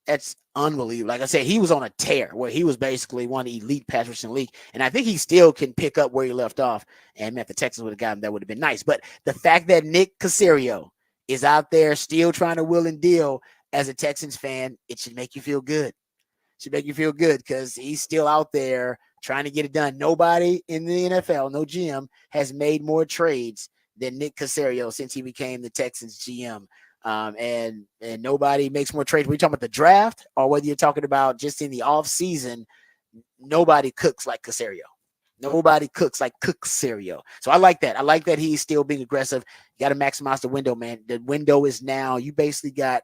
That's unbelievable. Like I said, he was on a tear where he was basically one of the elite pass rushers in the league. And I think he still can pick up where he left off. And if the Texans would have got him, that would have been nice. But the fact that Nick Caserio is out there still trying to will and deal as a Texans fan, it should make you feel good. Should make you feel good because he's still out there trying to get it done. Nobody in the NFL, no GM, has made more trades than Nick Caserio since he became the Texans GM. And nobody makes more trades. When you're talking about the draft or whether you're talking about just in the off season, nobody cooks like Caserio. Nobody cooks like Caserio. So I like that. I like that he's still being aggressive. You got to maximize the window, man. The window is now. You basically got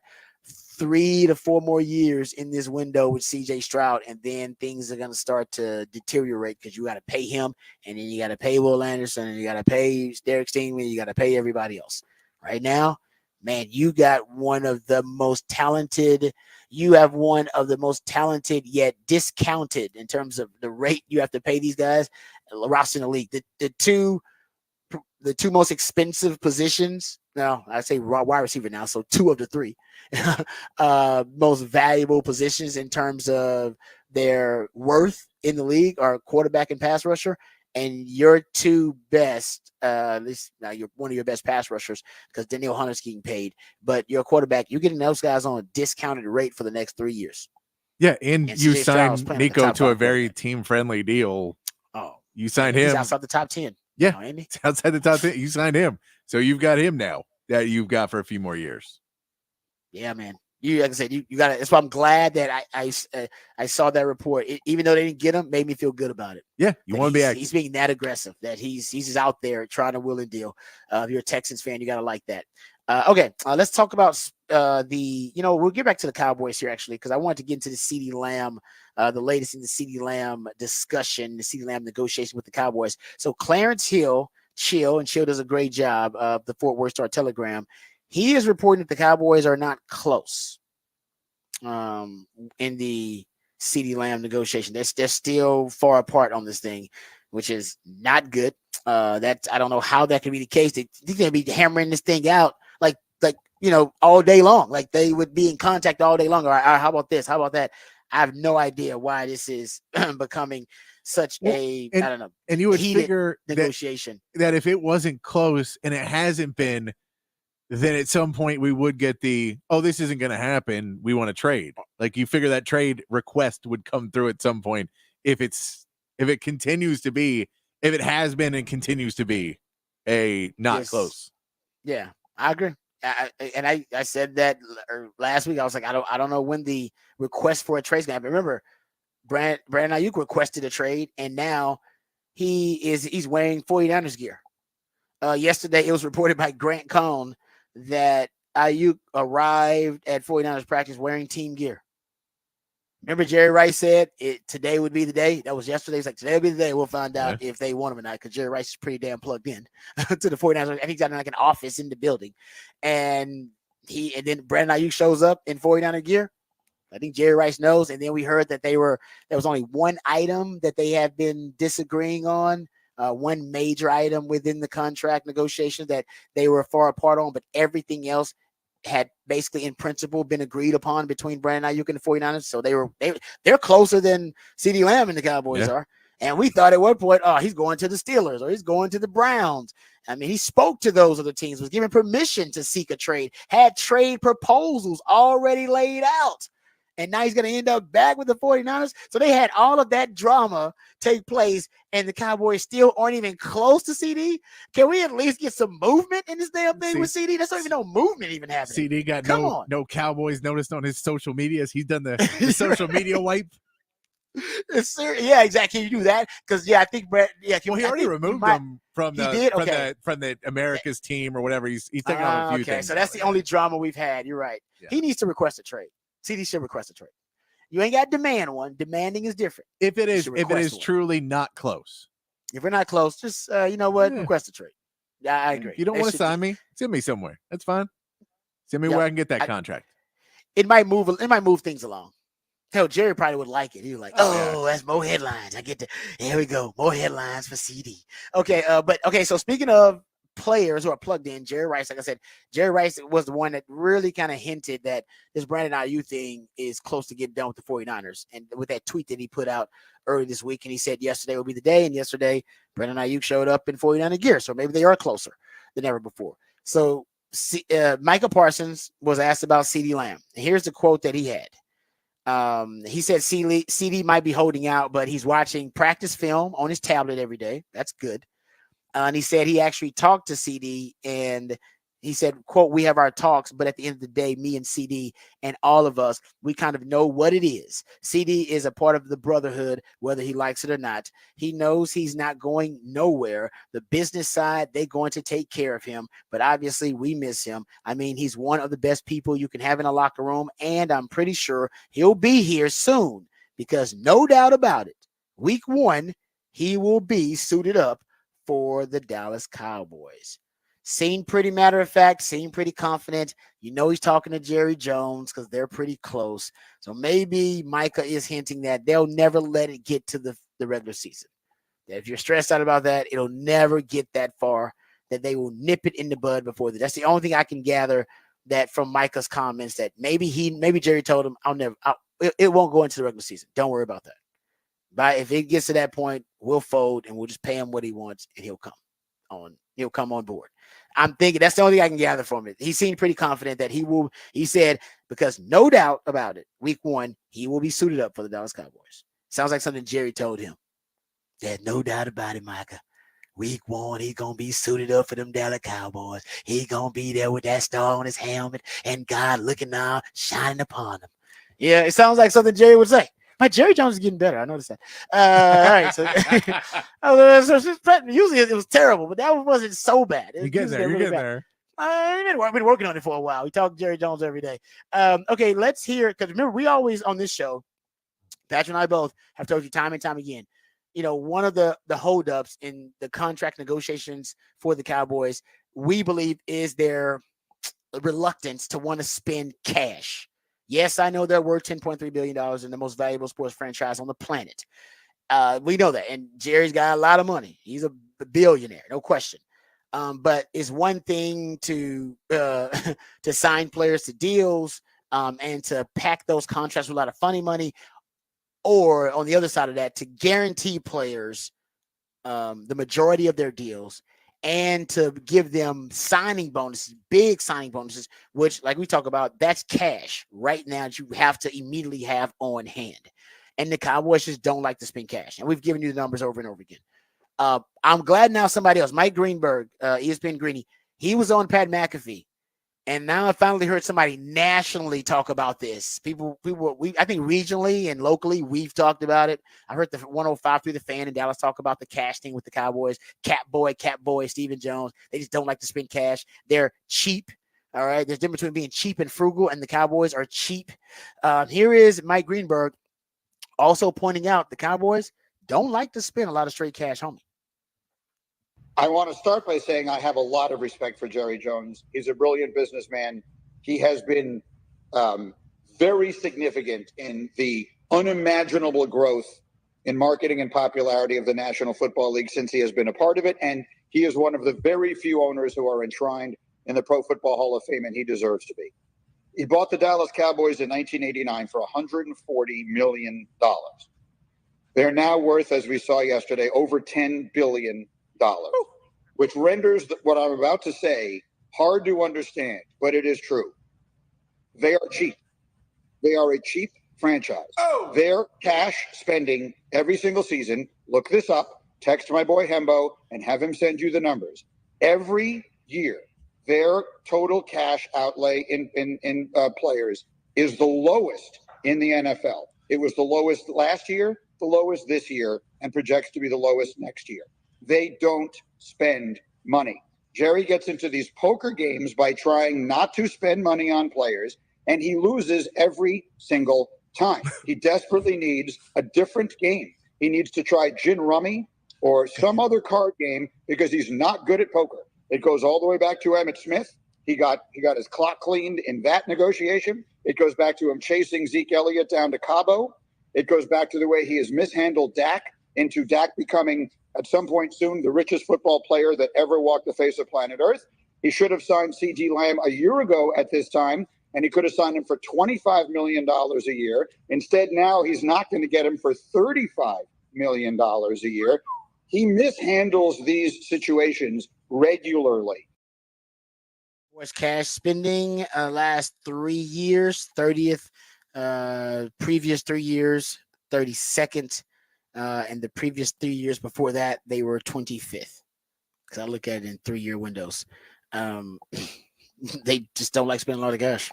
3 to 4 more years in this window with CJ Stroud, and then things are going to start to deteriorate because you got to pay him, and then you got to pay Will Anderson, and you got to pay Derek Stingley, you got to pay everybody else. Right now, man, you got one of the most talented. You have one of the most talented yet discounted in terms of the rate you have to pay these guys. Roster in the league, the two most expensive positions. No, I say wide receiver now. So 2 of the 3 most valuable positions in terms of their worth in the league are quarterback and pass rusher. And your 2 best, at least now you're one of your best pass rushers because Danielle Hunter's getting paid, but your quarterback, you're getting those guys on a discounted rate for the next 3 years. Yeah, and you signed Nico to a very team-friendly deal. Oh, you signed him. He's outside the top 10. Yeah, it's outside the top 10. You signed him. So you've got him now that you've got for a few more years. Yeah, man. Like I said, you got it. That's why I'm glad that I saw that report. Even though they didn't get him, made me feel good about it. Yeah, you want to be active. He's being that aggressive. That he's just out there trying to will and deal. If you're a Texans fan, you got to like that. Okay, let's talk about we'll get back to the Cowboys here actually because I wanted to get into the CeeDee Lamb, the latest in the CeeDee Lamb discussion, the CeeDee Lamb negotiation with the Cowboys. So Clarence Hill, Chill does a great job of the Fort Worth Star-Telegram. He is reporting that the Cowboys are not close in the CeeDee Lamb negotiation. They're still far apart on this thing, which is not good. I don't know how that could be the case. They're going to be hammering this thing out like all day long. Like they would be in contact all day long. All right, how about this? How about that? I have no idea why this is becoming such I don't know. And you would figure negotiation that if it wasn't close and it hasn't been, then at some point we would get this isn't going to happen. We want to trade. Like you figure that trade request would come through at some point. If it continues to be, if it has been and continues to be not close. Yeah, I agree. I said that last week. I was like, I don't know when the request for a trade is going to happen. Remember, Brandon Ayuk requested a trade, and now he's wearing 49ers gear. Yesterday, it was reported by Grant Cohn that Ayuk arrived at 49ers practice wearing team gear. Remember Jerry Rice said today would be the day. That was yesterday. He's like, today will be the day. We'll find out if they want him or not because Jerry Rice is pretty damn plugged in to the 49ers. I think he's got like an office in the building. And then Brandon Ayuk shows up in 49er gear. I think Jerry Rice knows. And then we heard that there was only one item that they have been disagreeing on. One major item within the contract negotiation that they were far apart on, but everything else had basically in principle been agreed upon between Brandon Ayuk and the 49ers. So they're closer than CeeDee Lamb and the Cowboys are. And we thought at one point, he's going to the Steelers or he's going to the Browns. I mean, he spoke to those other teams, was given permission to seek a trade, had trade proposals already laid out. And now he's going to end up back with the 49ers. So they had all of that drama take place, and the Cowboys still aren't even close to CD. Can we at least get some movement in this damn thing with CD? There's not even no movement even happening. CD got no Cowboys noticed on his social medias. He's done the social media wipe. It's serious. Yeah, exactly. Can you do that? Because I think Brett. Yeah, he already removed them from the America's team or whatever. He's taking off a few things. So that's the only drama we've had. You're right. Yeah. He needs to request a trade. CD should request a trade. You ain't got to demand one. Demanding is different. If it is truly not close. If we're not close, just request a trade. Yeah, I agree. If you don't want to sign me, send me somewhere. That's fine. Send me where I can get that contract. It might move things along. Hell, Jerry probably would like it. He was like, that's more headlines. I get to, here we go, more headlines for CD. Okay, so speaking of players who are plugged in, Jerry Rice, like I said, Jerry Rice was the one that really kind of hinted that this Brandon Ayuk thing is close to getting done with the 49ers. And with that tweet that he put out early this week, and he said yesterday will be the day, and yesterday Brandon Ayuk showed up in 49er gear. So maybe they are closer than ever before. So Micah Parsons was asked about CeeDee Lamb. And here's the quote that he had. He said CD might be holding out, but he's watching practice film on his tablet every day. That's good. And he said he actually talked to CD, and he said, quote, we have our talks, but at the end of the day, me and CD and all of us, we kind of know what it is. CD is a part of the brotherhood, whether he likes it or not. He knows he's not going nowhere. The business side, they're going to take care of him, but obviously we miss him. I mean, he's one of the best people you can have in a locker room, and I'm pretty sure he'll be here soon because no doubt about it, week 1, he will be suited up for the Dallas Cowboys. Seemed pretty matter of fact, seemed pretty confident. You know he's talking to Jerry Jones because they're pretty close. So maybe Micah is hinting that they'll never let it get to the regular season. That if you're stressed out about that, it'll never get that far, that they will nip it in the bud before that. That's the only thing I can gather that from Micah's comments, that maybe Jerry told him, it won't go into the regular season. Don't worry about that. But if it gets to that point, we'll fold and we'll just pay him what he wants and he'll come on board. I'm thinking that's the only thing I can gather from it. He seemed pretty confident that he said, because no doubt about it, week 1, he will be suited up for the Dallas Cowboys. Sounds like something Jerry told him. There's no doubt about it, Micah. Week 1, he's going to be suited up for them Dallas Cowboys. He's going to be there with that star on his helmet and God looking now, shining upon him. Yeah, it sounds like something Jerry would say. My Jerry Jones is getting better. I noticed that. All right. So usually it was terrible, but that one wasn't so bad. You're getting there. You're getting there. I've been working on it for a while. We talk Jerry Jones every day. Okay, let's hear, because remember, we always on this show, Patrick and I both have told you time and time again, one of the holdups in the contract negotiations for the Cowboys, we believe, is their reluctance to want to spend cash. Yes, I know they're worth $10.3 billion and the most valuable sports franchise on the planet. We know that. And Jerry's got a lot of money. He's a billionaire, no question. But it's one thing to sign players to deals and to pack those contracts with a lot of funny money, or on the other side of that, to guarantee players the majority of their deals and to give them signing bonuses, big signing bonuses, which, like we talk about, that's cash right now that you have to immediately have on hand. And the Cowboys just don't like to spend cash. And we've given you the numbers over and over again. I'm glad now somebody else, Mike Greenberg, ESPN Greeny, he was on Pat McAfee. And now I finally heard somebody nationally talk about this. I think regionally and locally, we've talked about it. I heard the 105 through the Fan in Dallas talk about the cash thing with the Cowboys. Cat boy, Stephen Jones. They just don't like to spend cash. They're cheap. All right. There's a difference between being cheap and frugal, and the Cowboys are cheap. Here is Mike Greenberg also pointing out the Cowboys don't like to spend a lot of straight cash, homie. I want to start by saying I have a lot of respect for Jerry Jones. He's a brilliant businessman. He has been very significant in the unimaginable growth in marketing and popularity of the National Football League since he has been a part of it. And he is one of the very few owners who are enshrined in the Pro Football Hall of Fame, and he deserves to be. He bought the Dallas Cowboys in 1989 for $140 million. They're now worth, as we saw yesterday, over $10 billion. Which renders what I'm about to say hard to understand, but it is true. They are cheap. They are a cheap franchise. Their cash spending every single season, look this up, text my boy Hembo and have him send you the numbers. Every year, their total cash outlay in players is the lowest in the NFL. It was the lowest last year, the lowest this year, and projects to be the lowest next year. They don't spend money. Jerry gets into these poker games by trying not to spend money on players, and he loses every single time. He desperately needs a different game. He needs to try gin rummy or some other card game because he's not good at poker. It goes all the way back to Emmitt Smith. He got his clock cleaned in that negotiation. It goes back to him chasing Zeke Elliott down to Cabo. It goes back to the way he has mishandled Dak into Dak becoming, at some point soon, the richest football player that ever walked the face of planet Earth. He should have signed C.D. Lamb a year ago at this time, and he could have signed him for $25 million a year. Instead, now he's not going to get him for $35 million a year. He mishandles these situations regularly. Was cash spending last 3 years, 30th, previous 3 years, 32nd, and the previous 3 years before that, they were 25th. Because I look at it in 3-year windows. They just don't like spending a lot of cash.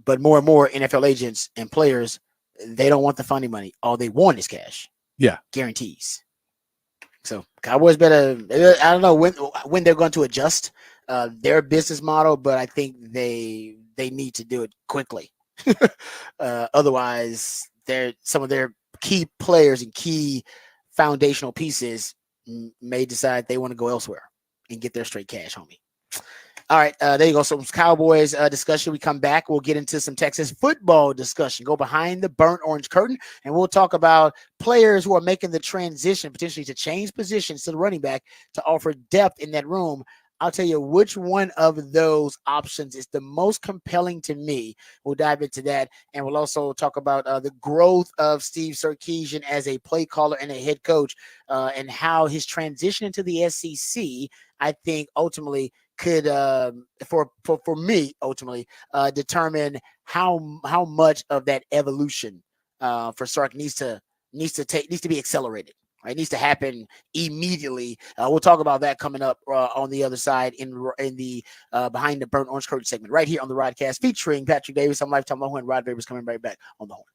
But more and more NFL agents and players, they don't want the funny money. All they want is cash. Yeah. Guarantees. So Cowboys better, I don't know when they're going to adjust their business model, but I think they need to do it quickly. Otherwise, some of their key players and key foundational pieces may decide they want to go elsewhere and get their straight cash, homie. All right, there you go. Some Cowboys discussion. We come back. We'll get into some Texas football discussion. Go behind the burnt orange curtain, and we'll talk about players who are making the transition potentially to change positions to the running back to offer depth in that room. I'll tell you which one of those options is the most compelling to me. We'll dive into that, and we'll also talk about the growth of Steve Sarkisian as a play caller and a head coach, and how his transition into the SEC, I think, ultimately could for me ultimately determine how much of that evolution for Sark needs to be accelerated. Right, needs to happen immediately. We'll talk about that coming up on the other side in the behind the burnt orange curtain segment right here on the Rodcast featuring Patrick Davis. I'm Lifetime Low and Rod Babers coming right back on the horn.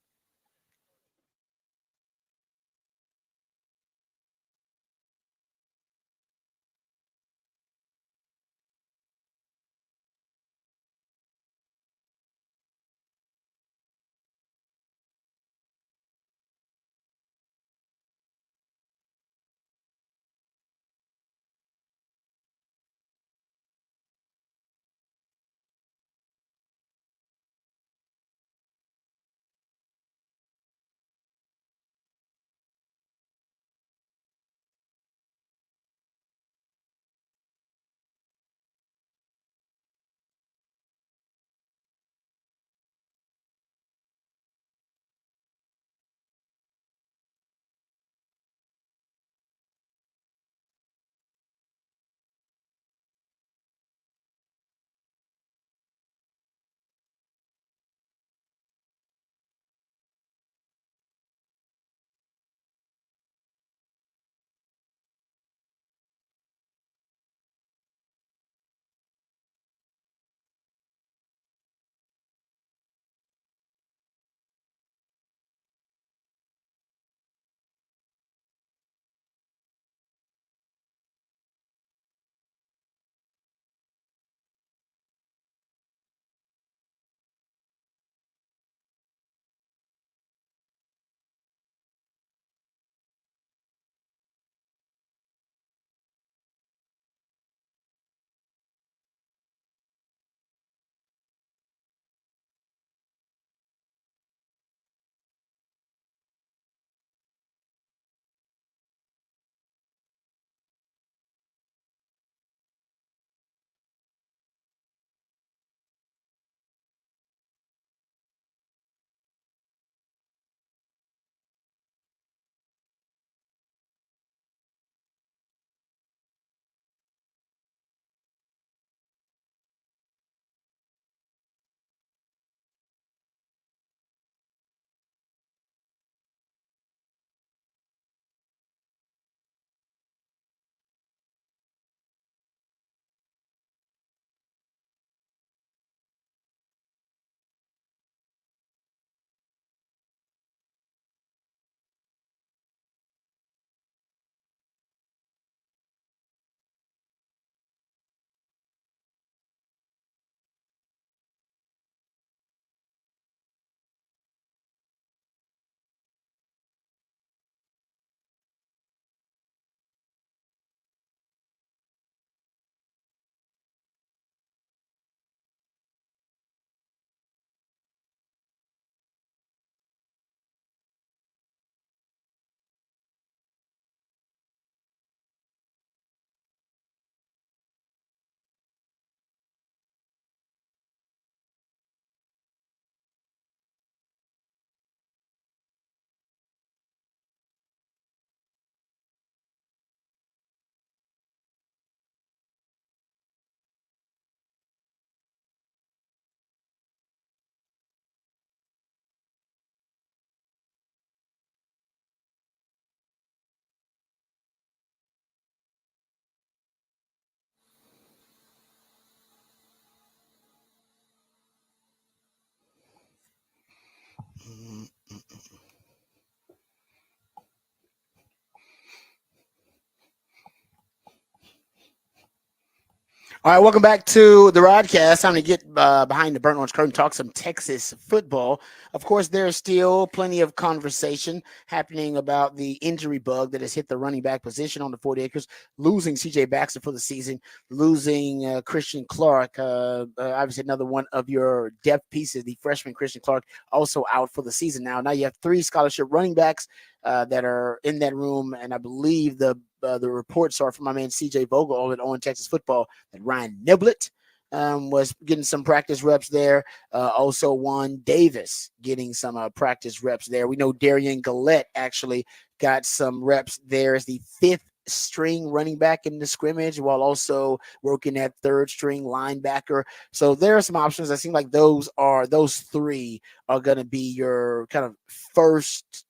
All right, welcome back to the Rodcast. Time to get behind the burnt orange curtain, talk some Texas football. Of course, there's still plenty of conversation happening about the injury bug that has hit the running back position on the 40 acres, losing C.J. Baxter for the season, losing Christian Clark, obviously another one of your depth pieces, the freshman Christian Clark, also out for the season now. Now you have 3 scholarship running backs that are in that room, and I believe the reports are from my man C.J. Vogel over at On Texas Football that Ryan Niblett was getting some practice reps there. Also, Juan Davis getting some practice reps there. We know Darian Gillette actually got some reps there as the 5th string running back in the scrimmage while also working at 3rd string linebacker. So there are some options. I seem like those 3 are going to be your kind of first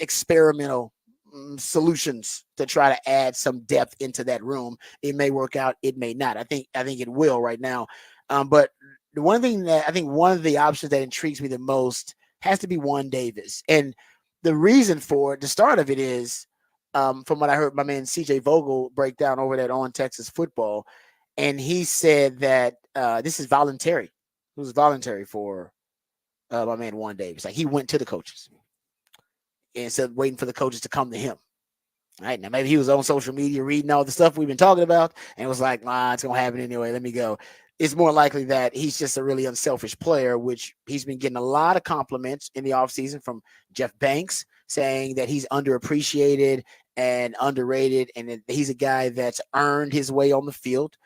experimental solutions to try to add some depth into that room. It may work out, it may not. I think it will right now. But the one thing that I think one of the options that intrigues me the most has to be Juan Davis. And the reason for it, the start of it is, from what I heard my man CJ Vogel break down over that On Texas Football, and he said that this is voluntary. It was voluntary for my man Juan Davis. Like, he went to the coaches instead of waiting for the coaches to come to him. All right. Now, maybe he was on social media reading all the stuff we've been talking about and was like, it's going to happen anyway. Let me go. It's more likely that he's just a really unselfish player, which he's been getting a lot of compliments in the offseason from Jeff Banks, saying that he's underappreciated and underrated, and that he's a guy that's earned his way on the field.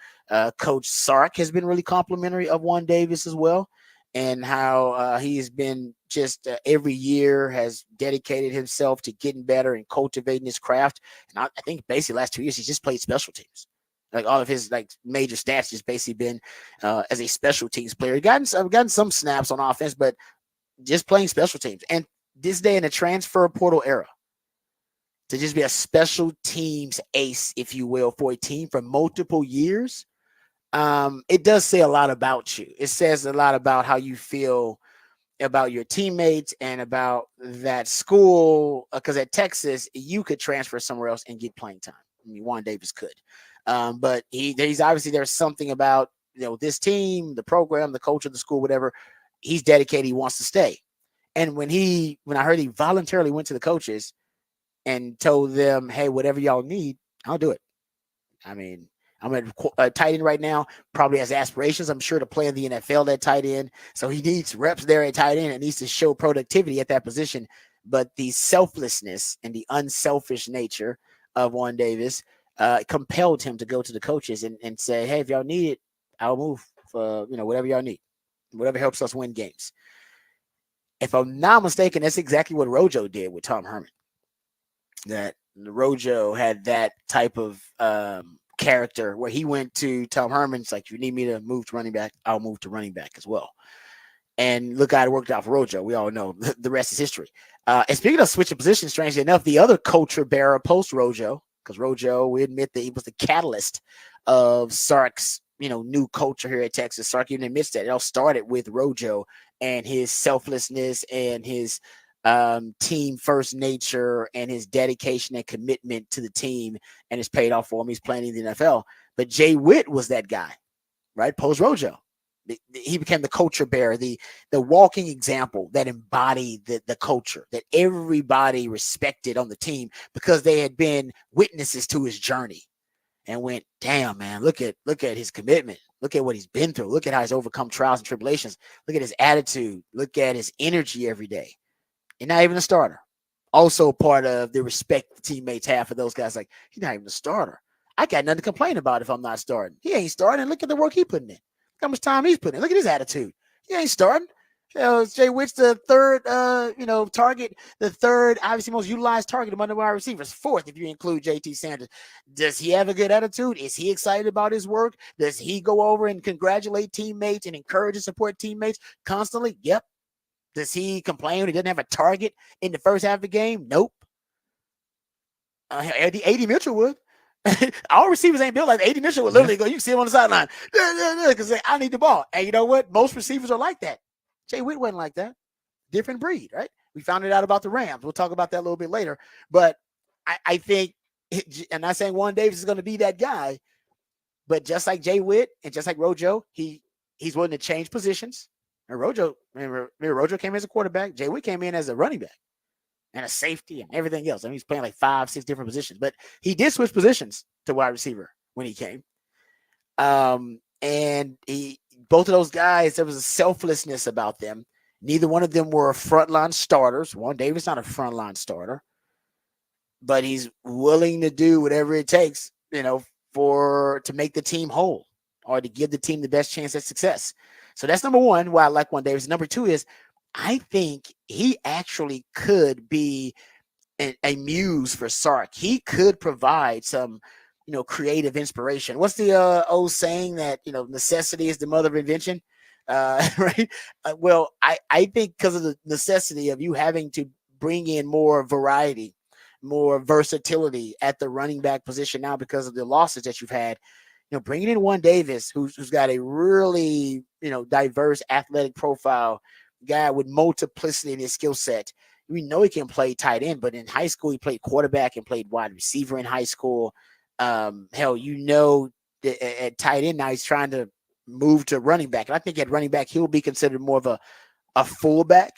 Coach Sark has been really complimentary of Juan Davis as well, and how he has been just every year has dedicated himself to getting better and cultivating his craft. And I think basically last 2 years, he's just played special teams. Like, all of his major stats just basically been as a special teams player. Gotten some snaps on offense, but just playing special teams. And this day in the transfer portal era, to just be a special teams ace, if you will, for a team for multiple years, it does say a lot about you. It says a lot about how you feel about your teammates and about that school. Because at Texas, you could transfer somewhere else and get playing time. I mean, Juan Davis could. But he's obviously, there's something about, this team, the program, the coach of the school, whatever. He's dedicated. He wants to stay. And when I heard he voluntarily went to the coaches and told them, hey, whatever y'all need, I'll do it. I mean, I'm a tight end right now, probably has aspirations, I'm sure, to play in the NFL at tight end. So he needs reps there at tight end and needs to show productivity at that position. But the selflessness and the unselfish nature of Juan Davis compelled him to go to the coaches and say, hey, if y'all need it, I'll move for, whatever y'all need, whatever helps us win games. If I'm not mistaken, that's exactly what Rojo did with Tom Herman. That Rojo had that type of character where he went to Tom Herman. It's like, you need me to move to running back, I'll move to running back as well. And look how it worked out for Rojo. We all know the rest is history. And speaking of switching positions, strangely enough, the other culture bearer post Rojo, because Rojo, we admit that he was the catalyst of Sark's, new culture here at Texas. Sark even admits that it all started with Rojo and his selflessness and his team first nature and his dedication and commitment to the team, and it's paid off for him. He's playing in the NFL. But Jay Witt was that guy, right? Post Rojo. He became the culture bearer, the walking example that embodied the culture that everybody respected on the team because they had been witnesses to his journey and went, damn, man, look at his commitment. Look at what he's been through. Look at how he's overcome trials and tribulations. Look at his attitude. Look at his energy every day. And not even a starter. Also part of the respect the teammates have for those guys. Like, he's not even a starter. I got nothing to complain about if I'm not starting. He ain't starting. Look at the work he's putting in. Look how much time he's putting in. Look at his attitude. He ain't starting. Jay Witt's the third, target, the third, obviously most utilized target among the wide receivers, 4th if you include JT Sanders. Does he have a good attitude? Is he excited about his work? Does he go over and congratulate teammates and encourage and support teammates constantly? Yep. Does he complain when he doesn't have a target in the first half of the game? Nope. A.D. Mitchell would. All receivers ain't built like A.D. Mitchell would literally go, you can see him on the sideline, because I need the ball. And you know what? Most receivers are like that. Jay Witt wasn't like that. Different breed, right? We found it out about the Rams. We'll talk about that a little bit later. But I think, and I'm not saying Juan Davis is going to be that guy, But just like Jay Witt and just like Rojo, he's willing to change positions. And Rojo, remember Rojo came in as a quarterback. Jay Witt came in as a running back and a safety and everything else. I mean, he's playing like 5-6 different positions. But he did switch positions to wide receiver when he came. And both of those guys, there was a selflessness about them. Neither one of them were frontline starters. Warren Davis not a frontline starter, but he's willing to do whatever it takes, to make the team whole or to give the team the best chance at success. So that's number one, why I like Warren Davis. Number two is I think he actually could be a muse for Sark. He could provide some creative inspiration. What's the old saying that, necessity is the mother of invention? Right. Well, I think because of the necessity of you having to bring in more variety, more versatility at the running back position now because of the losses that you've had, bringing in Warren Davis, who's got a really, diverse athletic profile, guy with multiplicity in his skill set. We know he can play tight end, but in high school, he played quarterback and played wide receiver in high school. Hell, at tight end now he's trying to move to running back. And I think at running back, he'll be considered more of a fullback,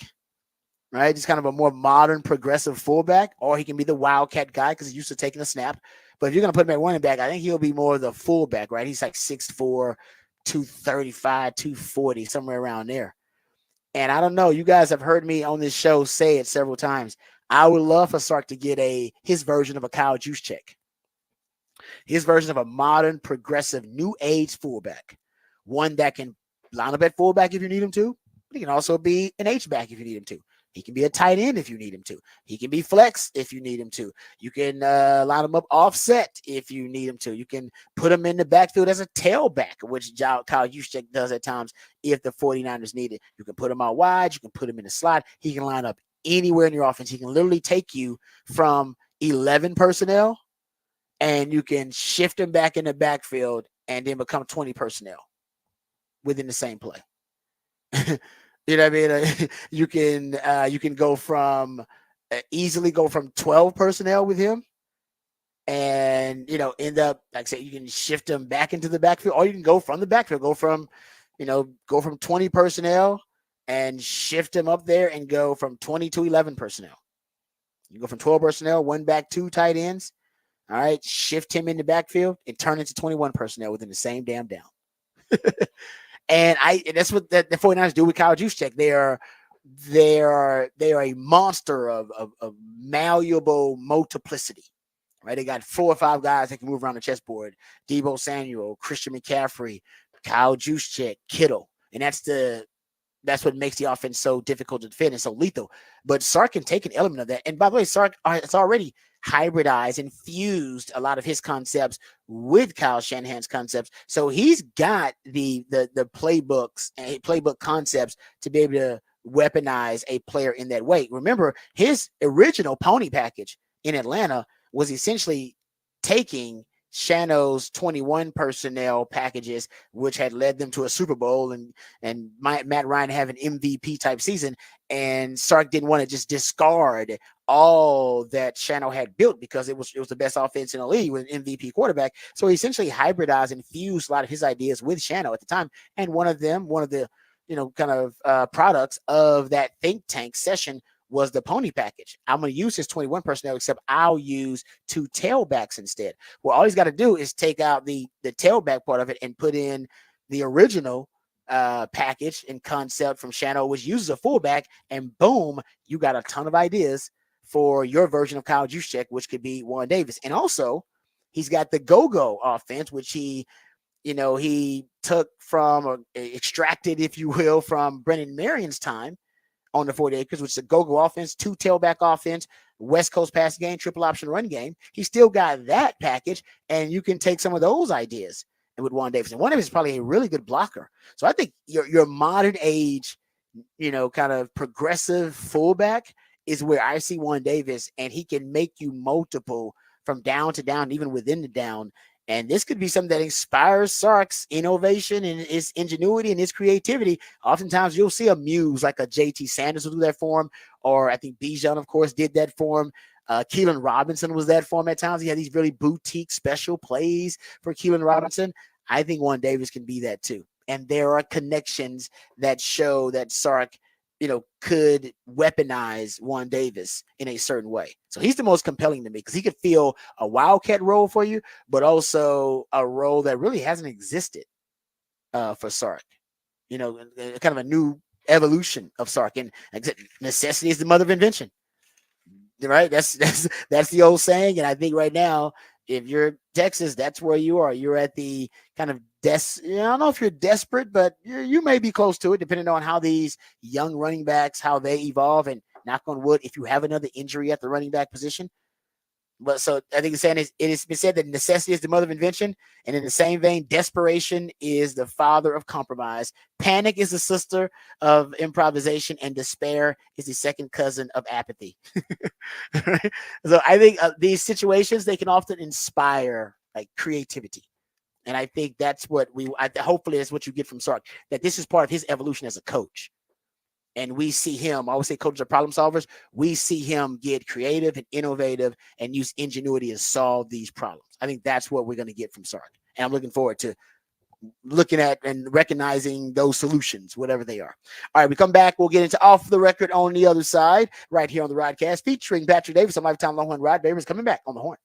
right? Just kind of a more modern, progressive fullback, or he can be the wildcat guy because he's used to taking a snap. But if you're going to put him at running back, I think he'll be more of the fullback, right? He's like 6'4", 235, 240, somewhere around there. And I don't know, you guys have heard me on this show say it several times. I would love for Sark to get his version of a Kyle Juszczyk. His version of a modern, progressive, new age fullback. One that can line up at fullback if you need him to. He can also be an H-back if you need him to. He can be a tight end if you need him to. He can be flex if you need him to. You can line him up offset if you need him to. You can put him in the backfield as a tailback, which Kyle Juszczyk does at times if the 49ers need it. You can put him out wide. You can put him in the slot. He can line up anywhere in your offense. He can literally take you from 11 personnel and you can shift him back in the backfield and then become 20 personnel within the same play. You know what I mean? You can go from easily go from 12 personnel with him and, end up, like I said, you can shift him back into the backfield, or you can go from the backfield, go from 20 personnel and shift him up there and go from 20 to 11 personnel. You go from 12 personnel, 1 back, 2 tight ends. All right. Shift him in the backfield and turn into 21 personnel within the same damn down. And that's what the 49ers do with Kyle Juszczyk. They are a monster of malleable multiplicity, right? They got 4 or 5 guys that can move around the chessboard: Deebo Samuel, Christian McCaffrey, Kyle Juszczyk, Kittle, and that's what makes the offense so difficult to defend and so lethal. But Sark can take an element of that. And by the way, Sark has already hybridized and fused a lot of his concepts with Kyle Shanahan's concepts. So he's got the playbook concepts to be able to weaponize a player in that way. Remember, his original pony package in Atlanta was essentially taking Shano's 21 personnel packages, which had led them to a Super Bowl and Matt Ryan have an MVP type season. And Sark didn't want to just discard all that Shano had built because it was the best offense in the league with an MVP quarterback. So he essentially hybridized and fused a lot of his ideas with Shano at the time. And one of the products of that think tank session was the pony package. I'm going to use his 21 personnel, except I'll use 2 tailbacks instead. Well, all he's got to do is take out the tailback part of it and put in the original package and concept from Shano, which uses a fullback, and boom, you got a ton of ideas for your version of Kyle Juszczyk, which could be Warren Davis. And also, he's got the go-go offense, which he took from, or extracted, if you will, from Brennan Marion's time on the 40 acres, which is a go-go offense, 2 tailback offense, West Coast pass game, triple option run game. He still got that package, and you can take some of those ideas and with Warren Davis. And Warren Davis is probably a really good blocker. So I think your modern age, kind of progressive fullback is where I see Warren Davis, and he can make you multiple from down to down, even within the down. And this could be something that inspires Sark's innovation and his ingenuity and his creativity. Oftentimes you'll see a muse like a JT Sanders will do that for him, or I think Bijan, of course, did that for him. Keelan Robinson was that for him at times. He had these really boutique special plays for Keelan Robinson. I think Juan Davis can be that too. And there are connections that show that Sark, could weaponize Juan Davis in a certain way. So he's the most compelling to me because he could fill a wildcat role for you, but also a role that really hasn't existed for Sark. Kind of a new evolution of Sark. And necessity is the mother of invention, right? That's the old saying. And I think right now, if you're Texas, that's where you are. You're at the kind of I don't know if you're desperate, but you may be close to it, depending on how these young running backs, how they evolve. And knock on wood, if you have another injury at the running back position. But so I think it has been said that necessity is the mother of invention. And in the same vein, desperation is the father of compromise. Panic is the sister of improvisation, and despair is the second cousin of apathy. Right? So I think these situations, they can often inspire like creativity. And I think that's what hopefully that's what you get from Sark, that this is part of his evolution as a coach. And we see him, I always say coaches are problem solvers. We see him get creative and innovative and use ingenuity to solve these problems. I think that's what we're going to get from Sark. And I'm looking forward to looking at and recognizing those solutions, whatever they are. All right, we come back. We'll get into Off the Record on the other side, right here on the Rodcast, featuring Patrick Davis. I'm Lifetime Longhorn Rod Davis coming back on the Horn.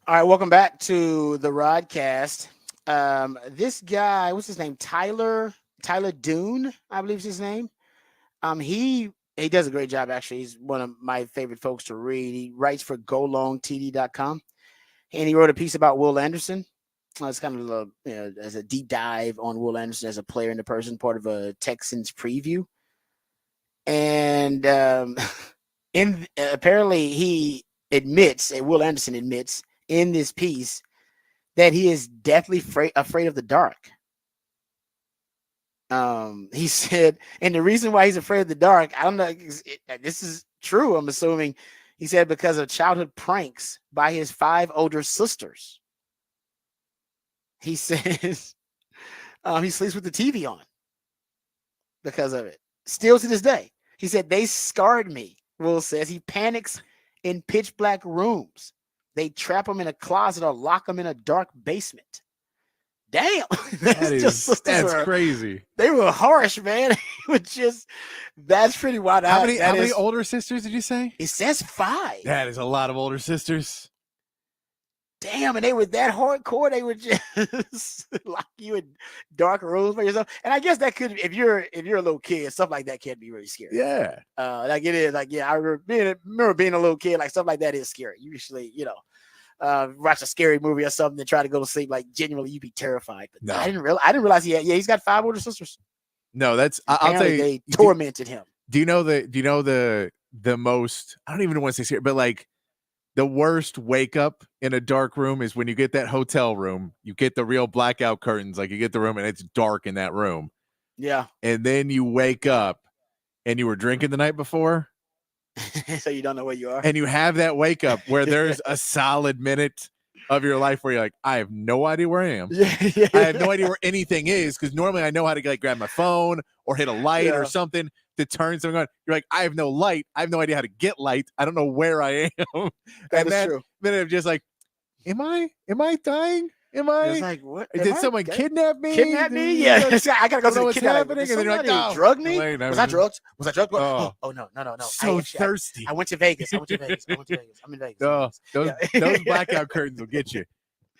All right, welcome back to the Rodcast. This guy, what's his name? Tyler Dune, I believe is his name. He does a great job, actually. He's one of my favorite folks to read. He writes for golongtd.com, and he wrote a piece about Will Anderson. It's kind of as a deep dive on Will Anderson as a player and a person, part of a Texans preview. And apparently he admits, and Will Anderson admits in this piece, that he is deathly afraid of the dark. He said, and the reason why he's afraid of the dark, I don't know, this is true, I'm assuming. He said because of childhood pranks by his 5 older sisters. He says he sleeps with the TV on because of it. Still to this day. He said, they scarred me, Will says. He panics in pitch black rooms. They trap him in a closet or lock him in a dark basement. Damn. That's crazy. They were harsh, man. That's pretty wild. How many older sisters did you say? It says 5. That is a lot of older sisters. Damn, and they were that hardcore. They would just lock you in dark rooms by yourself. And I guess that could, if you're a little kid, stuff like that can be really scary. Yeah. Like it is. Like, yeah, I remember being a little kid. Like stuff like that is scary. Usually, watch a scary movie or something and try to go to sleep. Like genuinely, you'd be terrified. But no. I didn't realize he's got 5 older sisters. No, I'll tell you, they tormented him. Do you know the most? I don't even want to say scary, but like, the worst wake up in a dark room is when you get that hotel room, you get the real blackout curtains, like you get the room and it's dark in that room. Yeah. And then you wake up and you were drinking the night before. So you don't know where you are. And you have that wake up where there's a solid minute of your life where you're like, I have no idea where I am. Yeah. I have no idea where anything is, because normally I know how to like grab my phone or hit a light or something to turn something on. You're like, I have no light. I have no idea how to get light. I don't know where I am. That is true. Then I'm just like, am I dying? Am I? It's like, what? Did someone kidnap me? Kidnap me? Yeah. I gotta go to the kidnapping. Happening. And then you're like, no. Drug me? Was I drugged? Oh, no. So thirsty. I went to Vegas. I'm in Vegas. Oh, those blackout curtains will get you.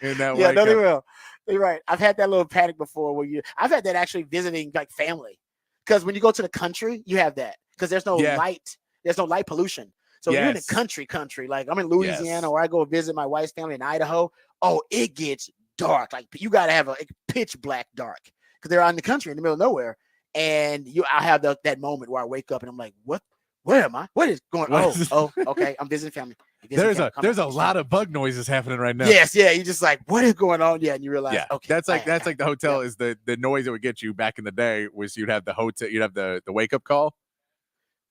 In that yeah, no, they will. You're right. I've had that little panic before I've had that actually visiting like family. Because when you go to the country, you have that. Because there's no light. There's no light pollution. So you're in the country, like I'm in Louisiana or I go visit my wife's family in Idaho. Oh, it gets dark. Like you got to have a pitch black dark because they're out in the country in the middle of nowhere. And I have that moment where I wake up and I'm like, what? Where am I? What is going on? Oh, okay. I'm visiting family. There's a lot of bug noises happening right now. Yes, yeah. You're just like, what is going on? Yeah, and you realize, okay. That's like the hotel is the noise that would get you back in the day was you'd have the hotel, you'd have the wake up call.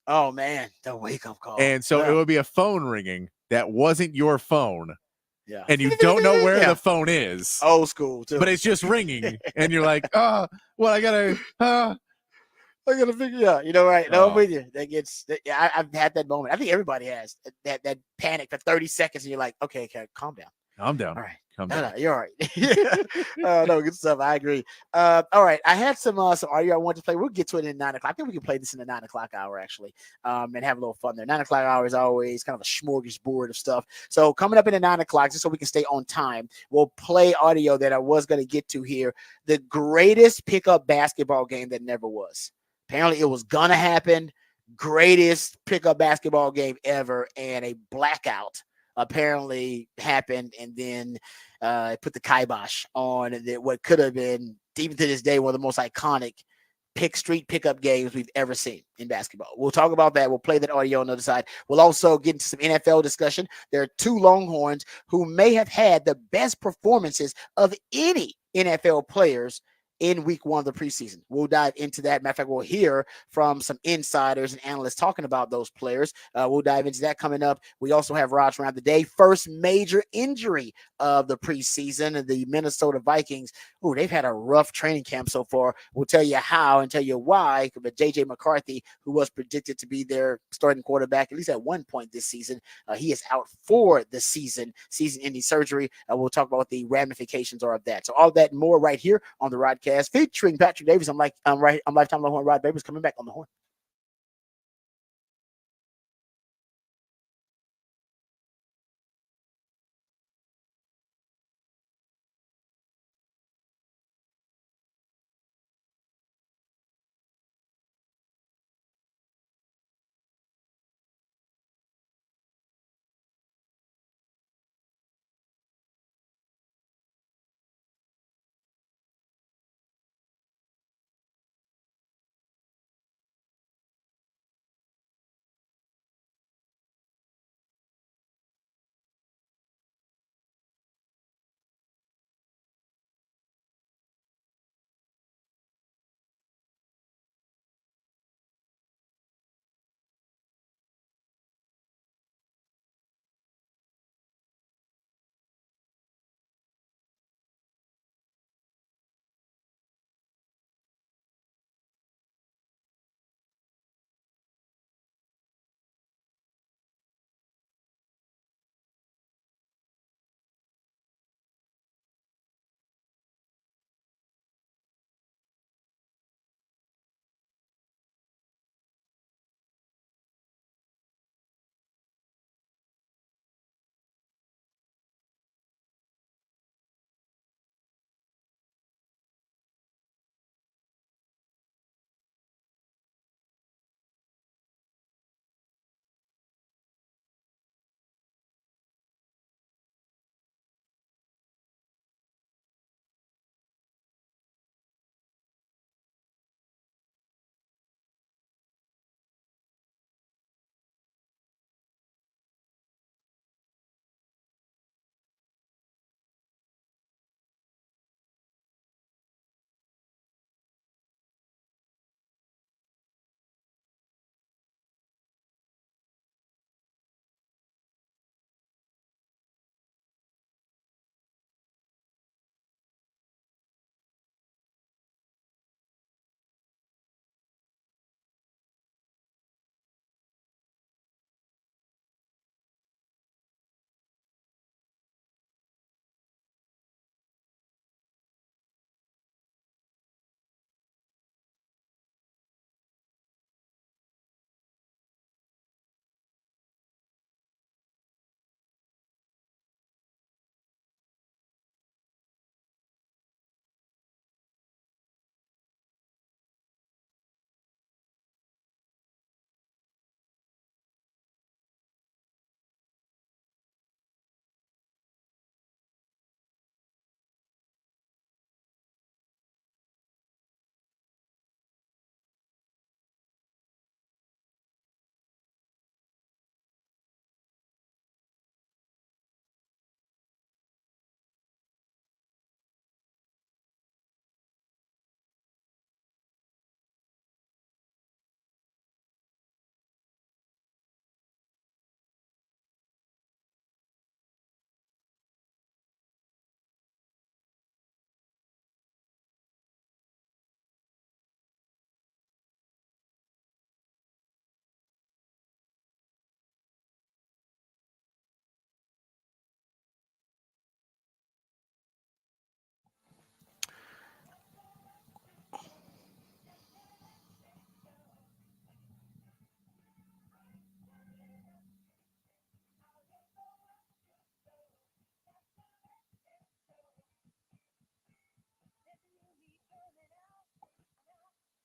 Oh man, the wake up call. And so it would be a phone ringing that wasn't your phone. Yeah. And you don't know where the phone is. Old school too. But it's just ringing, and you're like, I gotta figure out. Right? No, I'm with you. I've had that moment. I think everybody has that panic for 30 seconds, and you're like, okay, calm down. Calm down. All right. Calm down. No, you're all right. No, good stuff. I agree. All right. I had some audio I wanted to play. We'll get to it in 9 o'clock. I think we can play this in the 9 o'clock hour, actually, and have a little fun there. 9 o'clock hour is always kind of a smorgasbord of stuff. So coming up in the 9 o'clock, just so we can stay on time, we'll play audio that I was going to get to here. The greatest pickup basketball game that never was. Apparently it was going to happen. Greatest pickup basketball game ever, and a blackout apparently happened, and then put the kibosh on what could have been, even to this day, one of the most iconic street pickup games we've ever seen in basketball. We'll talk about that. We'll play that audio on the other side. We'll also get into some NFL discussion. There are 2 Longhorns who may have had the best performances of any NFL players in week 1 of the preseason. We'll dive into that. Matter of fact, we'll hear from some insiders and analysts talking about those players. We'll dive into that coming up. We also have Rod's Round the Day. First major injury of the preseason, the Minnesota Vikings. Ooh, they've had a rough training camp so far. We'll tell you how and tell you why. But J.J. McCarthy, who was predicted to be their starting quarterback, at least at one point this season, he is out for the season-ending surgery. We'll talk about what the ramifications are of that. So all that and more right here on the Rodcast featuring Patrick Davis. I'm Lifetime Longhorn. Rod Babers coming back on the Horn.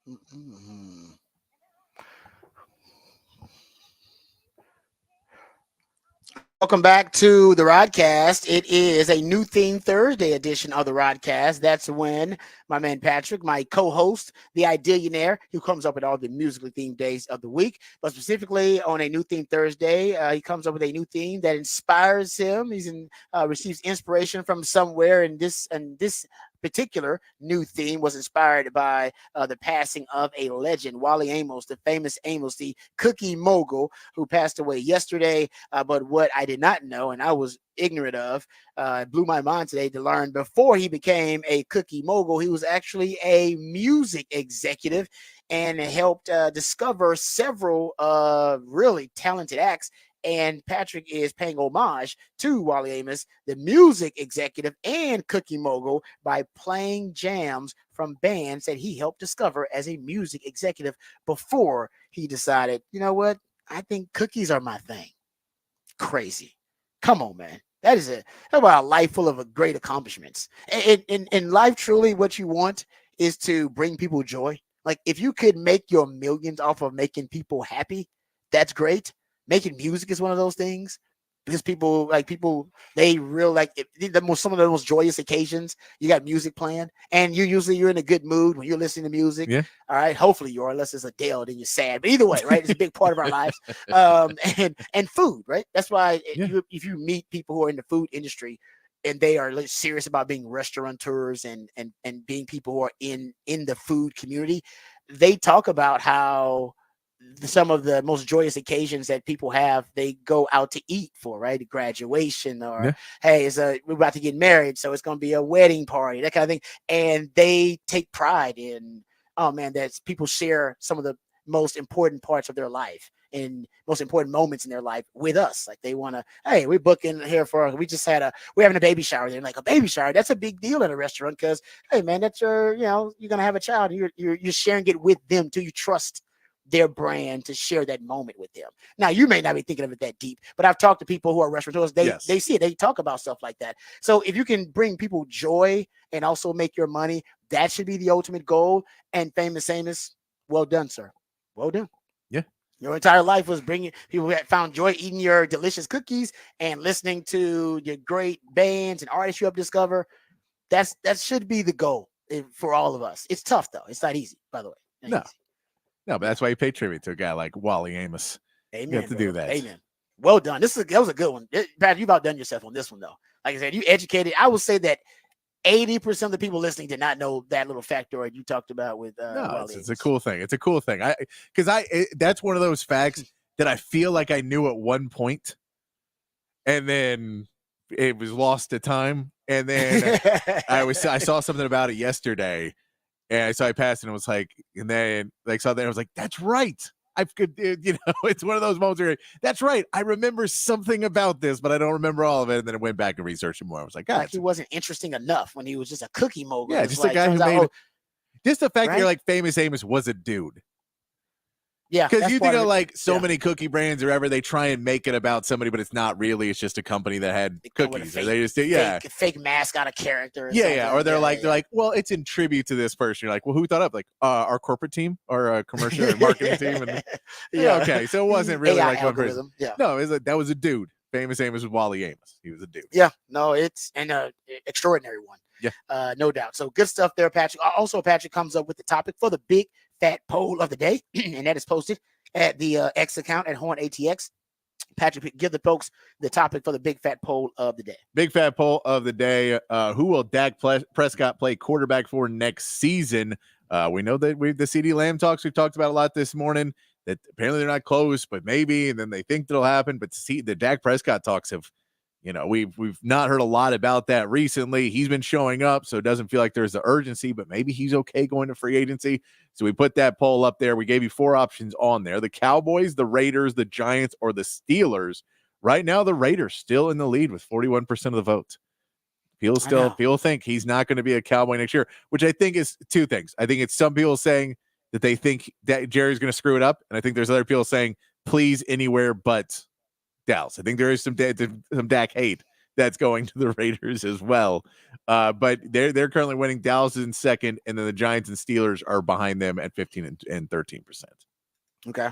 Mm-hmm. Welcome back to the Rodcast. It is a new theme Thursday edition of the Rodcast. That's when my man Patrick, my co-host, the Ideallionaire, who comes up with all the musically themed days of the week, but specifically on a new theme Thursday, he comes up with a new theme that inspires him. He's receives inspiration from somewhere, and this particular new theme was inspired by the passing of a legend, Wally Amos, the famous Amos, the cookie mogul, who passed away yesterday. But what I did not know, and I was ignorant of, it blew my mind today to learn before he became a cookie mogul, he was actually a music executive and helped discover several really talented acts. And Patrick is paying homage to Wally Amos, the music executive and cookie mogul, by playing jams from bands that he helped discover as a music executive before he decided, you know what, I think cookies are my thing. Crazy. Come on, man. That is about a life full of great accomplishments. In life, truly, what you want is to bring people joy. Like, if you could make your millions off of making people happy, that's great. Making music is one of those things, because people they real like some of the most joyous occasions. You got music playing, and you're in a good mood when you're listening to music. Yeah. All right. Hopefully you are, unless it's Adele, then you're sad. But either way, right? It's a big part of our lives. And food, right? That's why if you meet people who are in the food industry and they are serious about being restaurateurs and being people who are in the food community, they talk about how some of the most joyous occasions that people have, they go out to eat for, right? Graduation, or hey, we're about to get married, so it's going to be a wedding party, that kind of thing. And they take pride in, oh man, that's people share some of the most important parts of their life and most important moments in their life with us. Like, they want to, hey, we're booking here we're having a baby shower. They're like, a baby shower, that's a big deal at a restaurant, because hey man, that's you're going to have a child. You're sharing it with them too. You trust their brand to share that moment with them. Now, you may not be thinking of it that deep, but I've talked to people who are restaurateurs. They see it. They talk about stuff like that. So if you can bring people joy and also make your money, that should be the ultimate goal. And Famous Amos, well done, sir. Well done. Yeah. Your entire life was bringing people that found joy eating your delicious cookies and listening to your great bands and artists you have discovered. That should be the goal for all of us. It's tough though. It's not easy, by the way. No. No, but that's why you pay tribute to a guy like Wally Amos. Amen. You have to do that. Amen. Well done. That was a good one. Brad, you've outdone yourself on this one, though. Like I said, you educated. I would say that 80% of the people listening did not know that little factoid you talked about with Wally it's a cool thing. It's a cool thing. That's one of those facts that I feel like I knew at one point, and then it was lost to time. And then I saw something about it yesterday. And so I passed and it was like, and then saw that, I was like, that's right. It's one of those moments where that's right. I remember something about this, but I don't remember all of it. And then I went back and researched it more. I was like, he wasn't interesting enough when he was just a cookie mogul. Yeah, just a guy who made just the fact that you're like, Famous Amos was a dude. Yeah, because you think of so many cookie brands or ever, they try and make it about somebody, but it's not really. It's just a company that had cookies. They just fake mascot, a character. Or they're like, well, it's in tribute to this person. You're like, well, who thought up our corporate team or commercial and marketing team? And okay, so it wasn't really like one person. Yeah, no, that was a dude. Famous Amos was Wally Amos. He was a dude. Yeah, no, it's an extraordinary one. Yeah, no doubt. So good stuff there, Patrick. Also, Patrick comes up with the topic for the big fat poll of the day, and that is posted at the X account at Horn ATX. Patrick, give the folks the topic for the big fat poll of the day. Big fat poll of the day. Who will Dak Prescott play quarterback for next season? We know that the CD Lamb talks we've talked about a lot this morning, that apparently they're not close, but maybe, and then they think that'll happen. But the Dak Prescott talks have, we've not heard a lot about that recently. He's been showing up, so it doesn't feel like there's the urgency, but maybe he's okay going to free agency. So we put that poll up there. We gave you 4 options on there: the Cowboys, the Raiders, the Giants, or the Steelers. Right now, the Raiders still in the lead with 41% of the vote. People think he's not going to be a Cowboy next year, which I think is 2 things. I think it's some people saying that they think that Jerry's going to screw it up, and I think there's other people saying, please, anywhere but Dallas. I think there is some Dak hate that's going to the Raiders as well. But they're currently winning. Dallas is in second, and then the Giants and Steelers are behind them at 15 and 13%. Okay.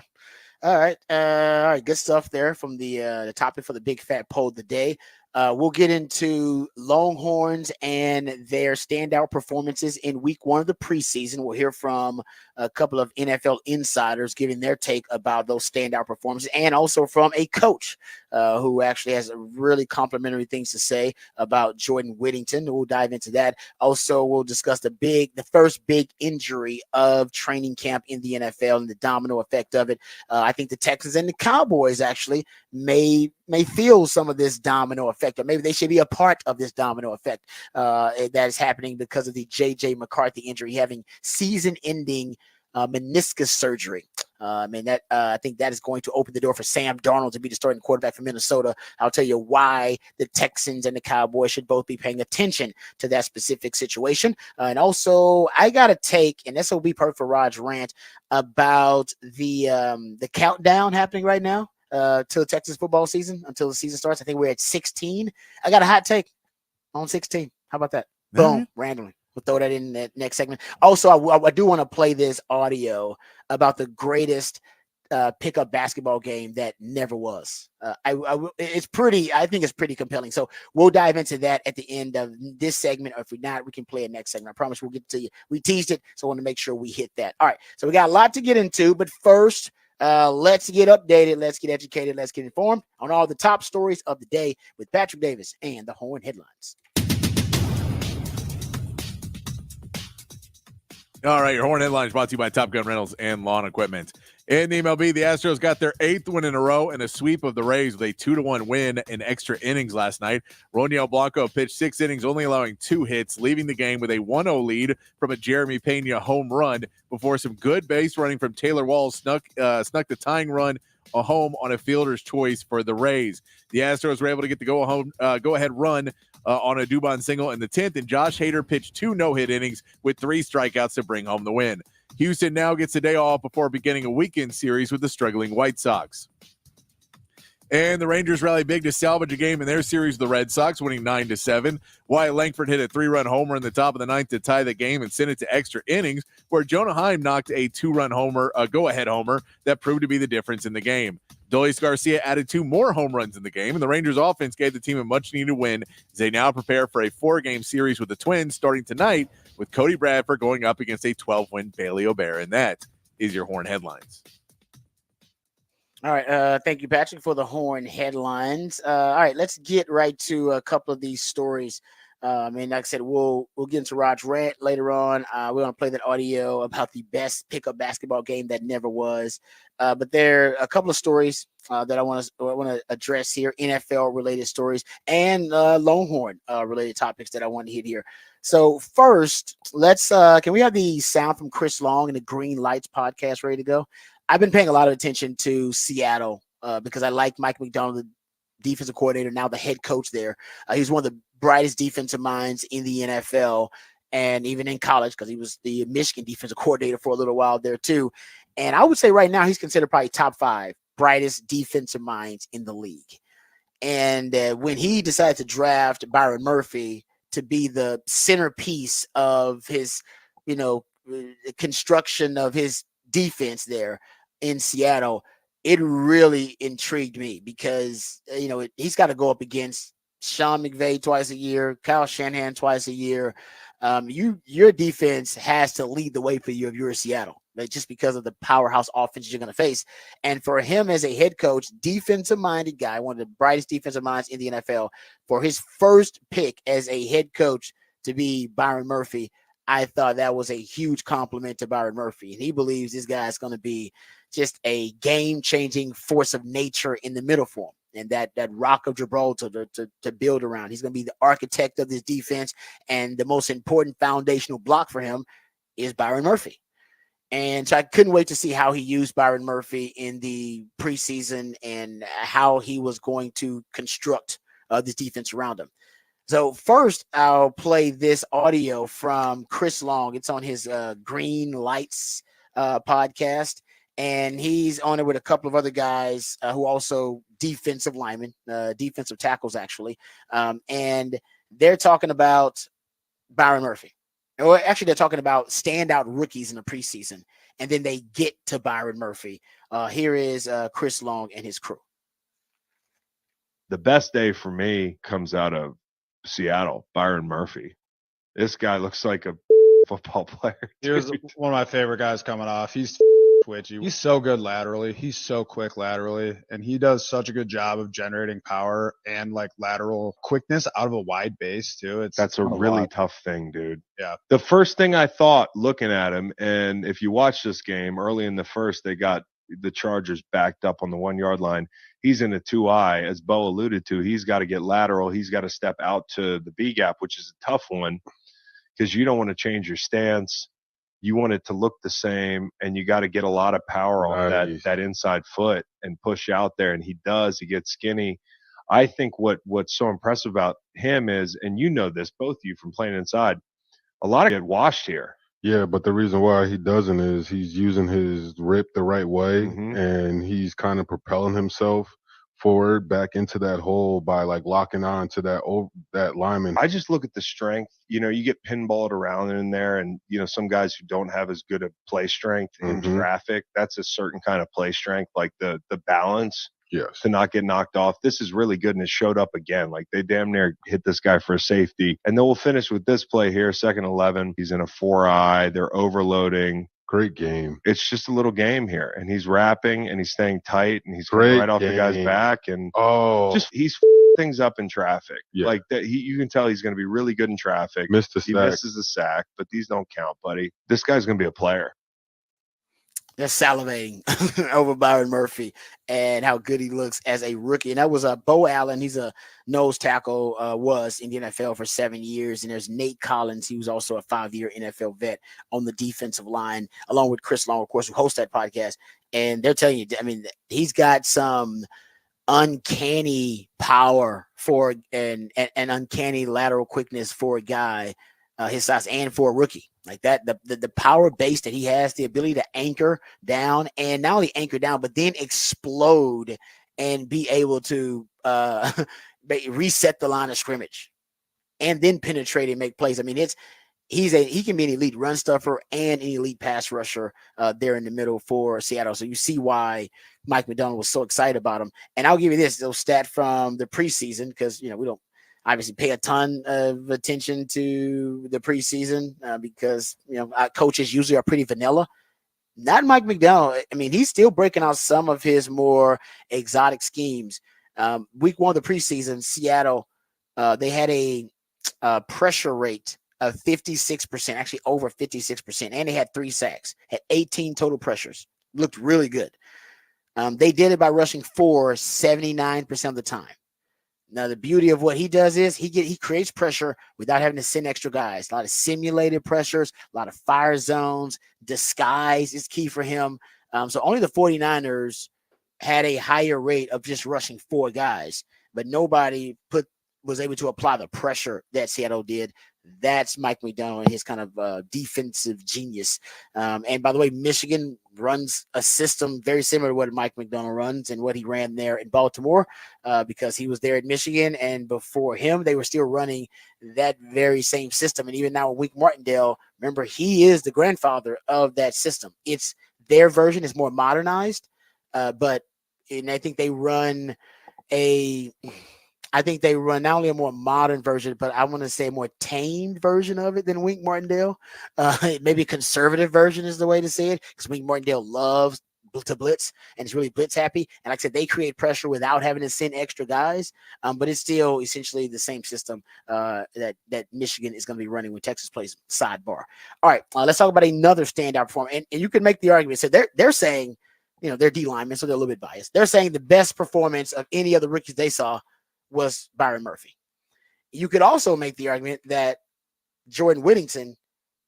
All right. Good stuff there from the topic for the big fat poll of the day. We'll get into Longhorns and their standout performances in week 1 of the preseason. We'll hear from a couple of NFL insiders giving their take about those standout performances, and also from a coach who actually has really complimentary things to say about Jordan Whittington. We'll dive into that. Also, we'll discuss the first big injury of training camp in the NFL and the domino effect of it. I think the Texans and the Cowboys actually may feel some of this domino effect, or maybe they should be a part of this domino effect that is happening because of the J.J. McCarthy injury, having season-ending meniscus surgery. I think that is going to open the door for Sam Darnold to be the starting quarterback for Minnesota. I'll tell you why the Texans and the Cowboys should both be paying attention to that specific situation. And also, I got to take, and this will be perfect for Rod's rant about the countdown happening right now till Texas football season, until the season starts. I think we're at 16. I got a hot take on 16. How about that? Boom, randomly. We'll throw that in that next segment. Also, I do want to play this audio about the greatest pickup basketball game that never was. I think it's pretty compelling. So we'll dive into that at the end of this segment, or if we're not, we can play it next segment. I promise we'll get to you. We teased it, so I want to make sure we hit that. All right, so we got a lot to get into, but first, let's get updated, let's get educated, let's get informed on all the top stories of the day with Patrick Davis and the Horn Headlines. All right, your Horn Headlines brought to you by Top Gun Rentals and Lawn Equipment. In the MLB, the Astros got their 8th win in a row and a sweep of the Rays with a 2-1 win in extra innings last night. Roniel Blanco pitched 6 innings, only allowing 2 hits, leaving the game with a 1-0 lead from a Jeremy Pena home run before some good base running from Taylor Walls snuck the tying run home on a fielder's choice for the Rays. The Astros were able to get the go-ahead run on a Dubon single in the 10th, and Josh Hader pitched 2 no-hit innings with 3 strikeouts to bring home the win. Houston now gets a day off before beginning a weekend series with the struggling White Sox. And the Rangers rally big to salvage a game in their series with the Red Sox, winning 9-7. Wyatt Langford hit a 3-run homer in the top of the 9th to tie the game and send it to extra innings, where Jonah Heim knocked a 2-run homer, a go-ahead homer, that proved to be the difference in the game. Dolis Garcia added 2 more home runs in the game, and the Rangers offense gave the team a much-needed win as they now prepare for a 4-game series with the Twins starting tonight, with Cody Bradford going up against a 12-win Bailey O'Bear. And that is your Horn Headlines. All right. Thank you, Patrick, for the Horn Headlines. All right, let's get right to a couple of these stories. And like I said, we'll get into Rod's rant later on. We're going to play that audio about the best pickup basketball game that never was. But there are a couple of stories that I want to address here, NFL-related stories and Longhorn related topics that I want to hit here. So first, let's can we have the sound from Chris Long and the Green Lights podcast ready to go? I've been paying a lot of attention to Seattle because I like Mike McDonald, the defensive coordinator, now the head coach there. He's one of the brightest defensive minds in the NFL and even in college, because he was the Michigan defensive coordinator for a little while there too. And I would say right now he's considered probably top 5 brightest defensive minds in the league. And when he decided to draft Byron Murphy to be the centerpiece of his, construction of his defense there in Seattle, it really intrigued me because, he's got to go up against Sean McVay twice a year, Kyle Shanahan twice a year. Your defense has to lead the way for you if you're Seattle, just because of the powerhouse offenses you're going to face. And for him as a head coach, defensive-minded guy, one of the brightest defensive minds in the NFL, for his first pick as a head coach to be Byron Murphy, I thought that was a huge compliment to Byron Murphy. And he believes this guy is going to be just a game-changing force of nature in the middle for him, and that rock of Gibraltar to build around. He's going to be the architect of this defense, and the most important foundational block for him is Byron Murphy. And so I couldn't wait to see how he used Byron Murphy in the preseason and how he was going to construct this defense around him. So first, I'll play this audio from Chris Long. It's on his Green Lights podcast. and he's on it with a couple of other guys who also defensive linemen, defensive tackles actually, and they're talking about Byron Murphy. Or actually, they're talking about standout rookies in the preseason, and then they get to Byron Murphy. Here is Chris Long and his crew. The best day for me comes out of Seattle, Byron Murphy. This guy looks like a football player. Here's one of my favorite guys coming off. He's twitchy. He's so good laterally. He's so quick laterally, and he does such a good job of generating power and like lateral quickness out of a wide base too. That's a really tough thing, dude. Yeah. The first thing I thought looking at him, and if you watch this game early in the first, they got the Chargers backed up on the 1 yard line. He's in a 2-eye, as Bo alluded to. He's got to get lateral. He's got to step out to the B gap, which is a tough one because you don't want to change your stance. You want it to look the same, and you got to get a lot of power on that inside foot and push out there. And he does. He gets skinny. I think what's so impressive about him is, and you know this, both of you from playing inside, a lot of get washed here. Yeah, but the reason why he doesn't is he's using his rip the right way, and he's kind of propelling himself forward back into that hole by like locking on to that lineman. I just look at the strength. You know, you get pinballed around in there, and you know some guys who don't have as good a play strength in traffic. That's a certain kind of play strength, like the balance. Yes. To not get knocked off. This is really good, and it showed up again. Like they damn near hit this guy for a safety. And then we'll finish with this play here, 2nd 11. He's in a 4-eye. They're overloading. Great game. It's just a little game here, and he's wrapping and he's staying tight, and he's going right off the guy's back, and he's things up in traffic. Yeah. Like that, you can tell he's going to be really good in traffic. He misses the sack, but these don't count, buddy. This guy's going to be a player. They're salivating over Byron Murphy and how good he looks as a rookie. And that was Bo Allen. He's a nose tackle, was in the NFL for 7 years. And there's Nate Collins. He was also a 5-year NFL vet on the defensive line, along with Chris Long, of course, who hosts that podcast. And they're telling you, I mean, he's got some uncanny power for and uncanny lateral quickness for a guy his size and for a rookie. Like that, the power base that he has, the ability to anchor down, and not only anchor down, but then explode and be able to reset the line of scrimmage and then penetrate and make plays. I mean, he can be an elite run stuffer and an elite pass rusher there in the middle for Seattle. So you see why Mike McDonald was so excited about him. And I'll give you this little stat from the preseason, because we don't obviously pay a ton of attention to the preseason because our coaches usually are pretty vanilla. Not Mike McDonald. I mean, he's still breaking out some of his more exotic schemes. Week 1 of the preseason, Seattle, they had a pressure rate of 56%, actually over 56%, and they had 3 sacks, had 18 total pressures. Looked really good. They did it by rushing 79% of the time. Now, the beauty of what he does is he creates pressure without having to send extra guys. A lot of simulated pressures, a lot of fire zones, disguise is key for him. So only the 49ers had a higher rate of just rushing 4 guys, but nobody was able to apply the pressure that Seattle did. That's Mike McDonald and his kind of defensive genius. And by the way, Michigan runs a system very similar to what Mike McDonald runs and what he ran there in Baltimore because he was there at Michigan. And before him, they were still running that very same system. And even now, Wink Martindale, remember, he is the grandfather of that system. It's their version is more modernized, and I think they run not only a more modern version, but I want to say a more tamed version of it than Wink Martindale. Maybe a conservative version is the way to say it, because Wink Martindale loves to blitz and is really blitz happy. And like I said, they create pressure without having to send extra guys. But it's still essentially the same system that Michigan is going to be running when Texas plays. Sidebar. All right, let's talk about another standout performer. And you can make the argument. So they're saying, they're D linemen, so they're a little bit biased. They're saying the best performance of any of the rookies they saw was Byron Murphy. You could also make the argument that Jordan Whittington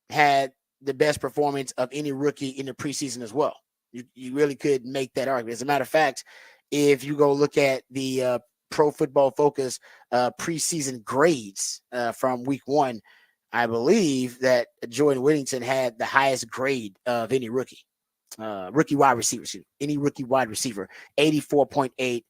had the best performance of any rookie in the preseason as well. You really could make that argument. As a matter of fact, if you go look at the Pro Football Focus preseason grades from week 1, I believe that Jordan Whittington had the highest grade of any rookie. rookie wide receiver, any rookie wide receiver, 84.8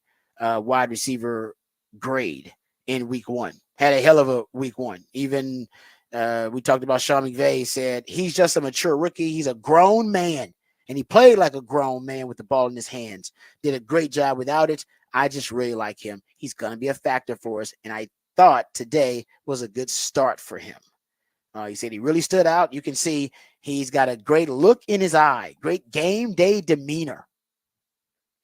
wide receiver grade in week one. Had a hell of a week one. Even we talked about Sean McVay, said he's just a mature rookie. He's a grown man, and he played like a grown man with the ball in his hands. Did a great job without it. I just really like him. He's going to be a factor for us, and I thought today was a good start for him. He said he really stood out. You can see he's got a great look in his eye, great game day demeanor.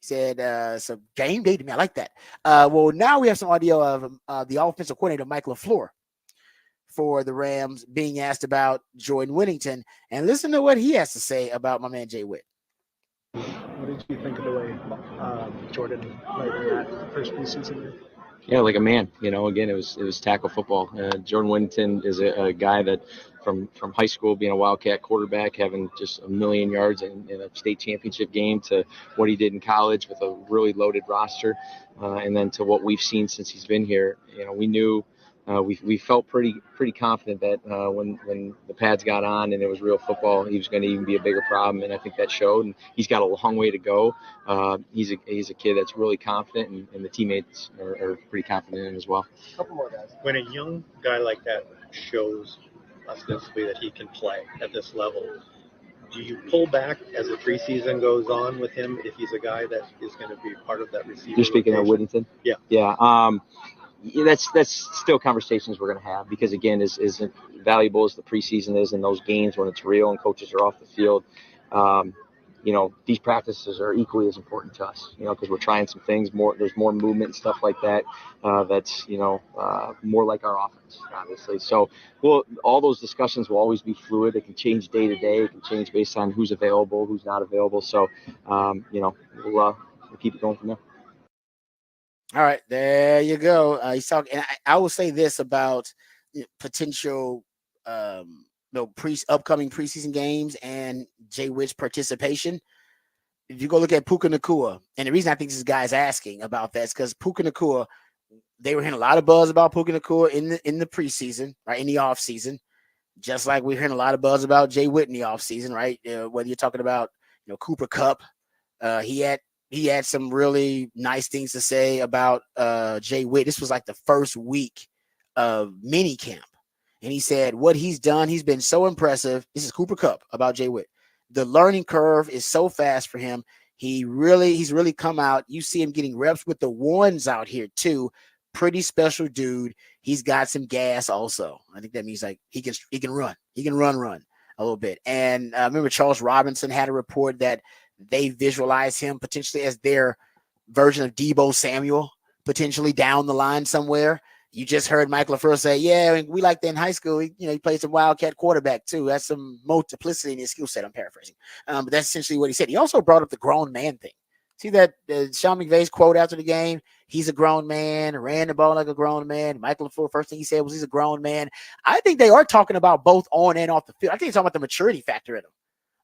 He said, some game day demeanor. I like that. Well, now we have some audio of the offensive coordinator, Mike LaFleur, for the Rams being asked about Jordan Whittington. And listen to what he has to say about my man, Jay Witt. What did you think of the way Jordan played in that first preseason? Yeah, like a man. Again, it was tackle football. Jordan Whittington is a guy that from high school, being a Wildcat quarterback, having just 1,000,000 yards in a state championship game, to what he did in college with a really loaded roster, and then to what we've seen since he's been here. We knew. We felt pretty confident that when the pads got on and it was real football, he was going to even be a bigger problem, and I think that showed. And he's got a long way to go. He's a kid that's really confident, and the teammates are pretty confident in him as well. A couple more guys. When a young guy like that shows ostensibly that he can play at this level, do you pull back as the preseason goes on with him if he's a guy that is going to be part of that receiver? You're speaking of Whittington? Yeah. Yeah. That's still conversations we're going to have, because again, as valuable as the preseason is, and those games when it's real and coaches are off the field, these practices are equally as important to us, because we're trying some things more. There's more movement and stuff like that. That's more like our offense, obviously. So all those discussions will always be fluid. It can change day to day. It can change based on who's available, who's not available. So we'll keep it going from there. All right, there you go. He's talking, and I will say this about potential, upcoming preseason games and Jay Witt's participation. If you go look at Puka Nacua, and the reason I think this guy's asking about that is because Puka Nacua, they were hearing a lot of buzz about Puka Nacua in the preseason, right, in the off season, just like we're hearing a lot of buzz about Jay Witt in the off season, right? Whether you're talking about Cooper Kupp, he had some really nice things to say about Jay Witt. This was like the first week of mini camp. And he said what he's done, he's been so impressive. This is Cooper Kupp about Jay Witt. The learning curve is so fast for him. He's really come out. You see him getting reps with the ones out here too. Pretty special dude. He's got some gas also. I think that means like he can run. He can run a little bit. And I remember Charles Robinson had a report that they visualize him potentially as their version of Deebo Samuel, potentially down the line somewhere. You just heard Mike LaFleur say, yeah, we like that in high school. He played some Wildcat quarterback too. That's some multiplicity in his skill set. I'm paraphrasing. But that's essentially what he said. He also brought up the grown man thing. See that Sean McVay's quote after the game? He's a grown man, ran the ball like a grown man. Mike LaFleur, first thing he said was he's a grown man. I think they are talking about both on and off the field. I think he's talking about the maturity factor in him.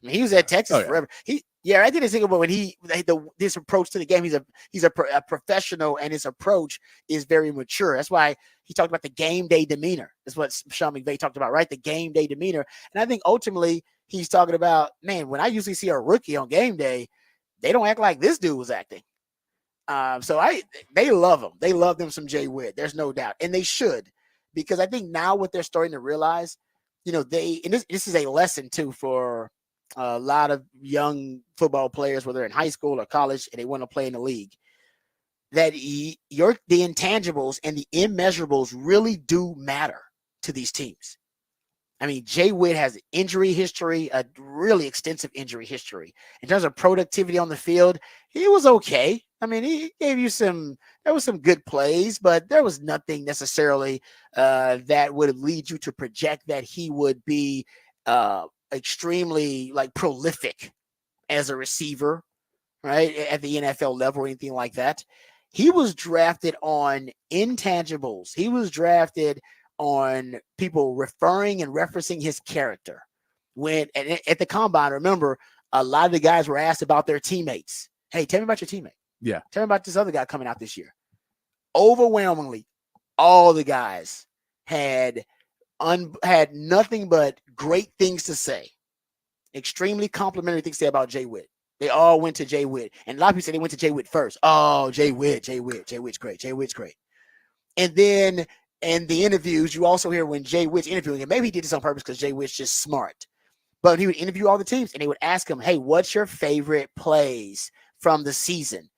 I mean, he was at Texas forever. I think it's thinking about when this approach to the game. He's a professional, and his approach is very mature. That's why he talked about the game day demeanor. That's what Sean McVay talked about, right? The game day demeanor. And I think ultimately he's talking about, man, when I usually see a rookie on game day, they don't act like this dude was acting. They love him. They love them some Jay Witt. There's no doubt, and they should, because I think now what they're starting to realize, this is a lesson too for a lot of young football players, whether in high school or college, and they want to play in the league, that the intangibles and the immeasurables really do matter to these teams. I mean, Jay Witt has injury history, a really extensive injury history. In terms of productivity on the field, he was okay. I mean, he gave you there was some good plays, but there was nothing necessarily that would lead you to project that he would be extremely prolific as a receiver, right, at the NFL level or anything like that. He was drafted on intangibles. He was drafted on people referring and referencing his character. When at the combine, remember, a lot of the guys were asked about their teammates. Hey, tell me about your teammate. Yeah. Tell me about this other guy coming out this year. Overwhelmingly, all the guys had nothing but great things to say extremely complimentary things to say about Jay Witt. They all went to Jay Witt. And a lot of people say they went to Jay Witt first. Oh, Jay Witt's great. Jay Witt's great. And then in the interviews, you also hear when Jay Witt's interviewing him, maybe he did this on purpose because Jay Witt's just smart. But he would interview all the teams and they would ask him, hey, what's your favorite plays from the season?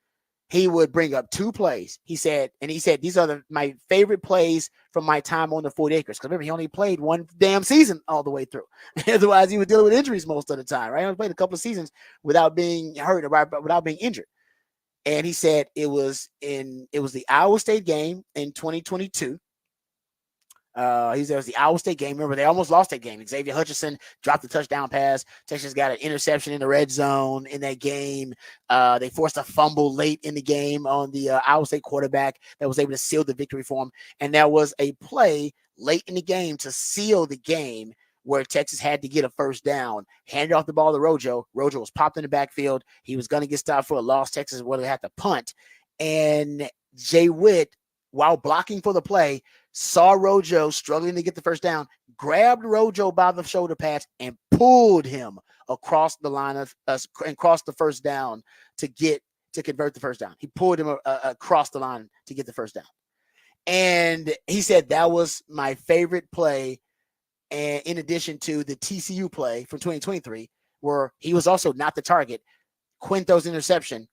He would bring up 2 plays. He said, these are my favorite plays from my time on the 40 acres. Because remember, he only played 1 damn season all the way through. Otherwise, he was dealing with injuries most of the time, right? He only played a couple of seasons without being hurt or without being injured. And he said it was the Iowa State game in 2022. He said it was the Iowa State game. Remember, they almost lost that game. Xavier Hutchinson dropped the touchdown pass. Texas got an interception in the red zone in that game. They forced a fumble late in the game on the Iowa State quarterback that was able to seal the victory for him. And there was a play late in the game to seal the game where Texas had to get a first down, handed off the ball to Rojo. Rojo was popped in the backfield. He was going to get stopped for a loss. Texas would have had to punt. And Jay Witt, while blocking for the play, saw Rojo struggling to get the first down, grabbed Rojo by the shoulder pads and pulled him across the line and crossed the first down to convert the first down. He pulled him across the line to get the first down. And he said that was my favorite play. And in addition to the TCU play from 2023, where he was also not the target, Quinto's interception.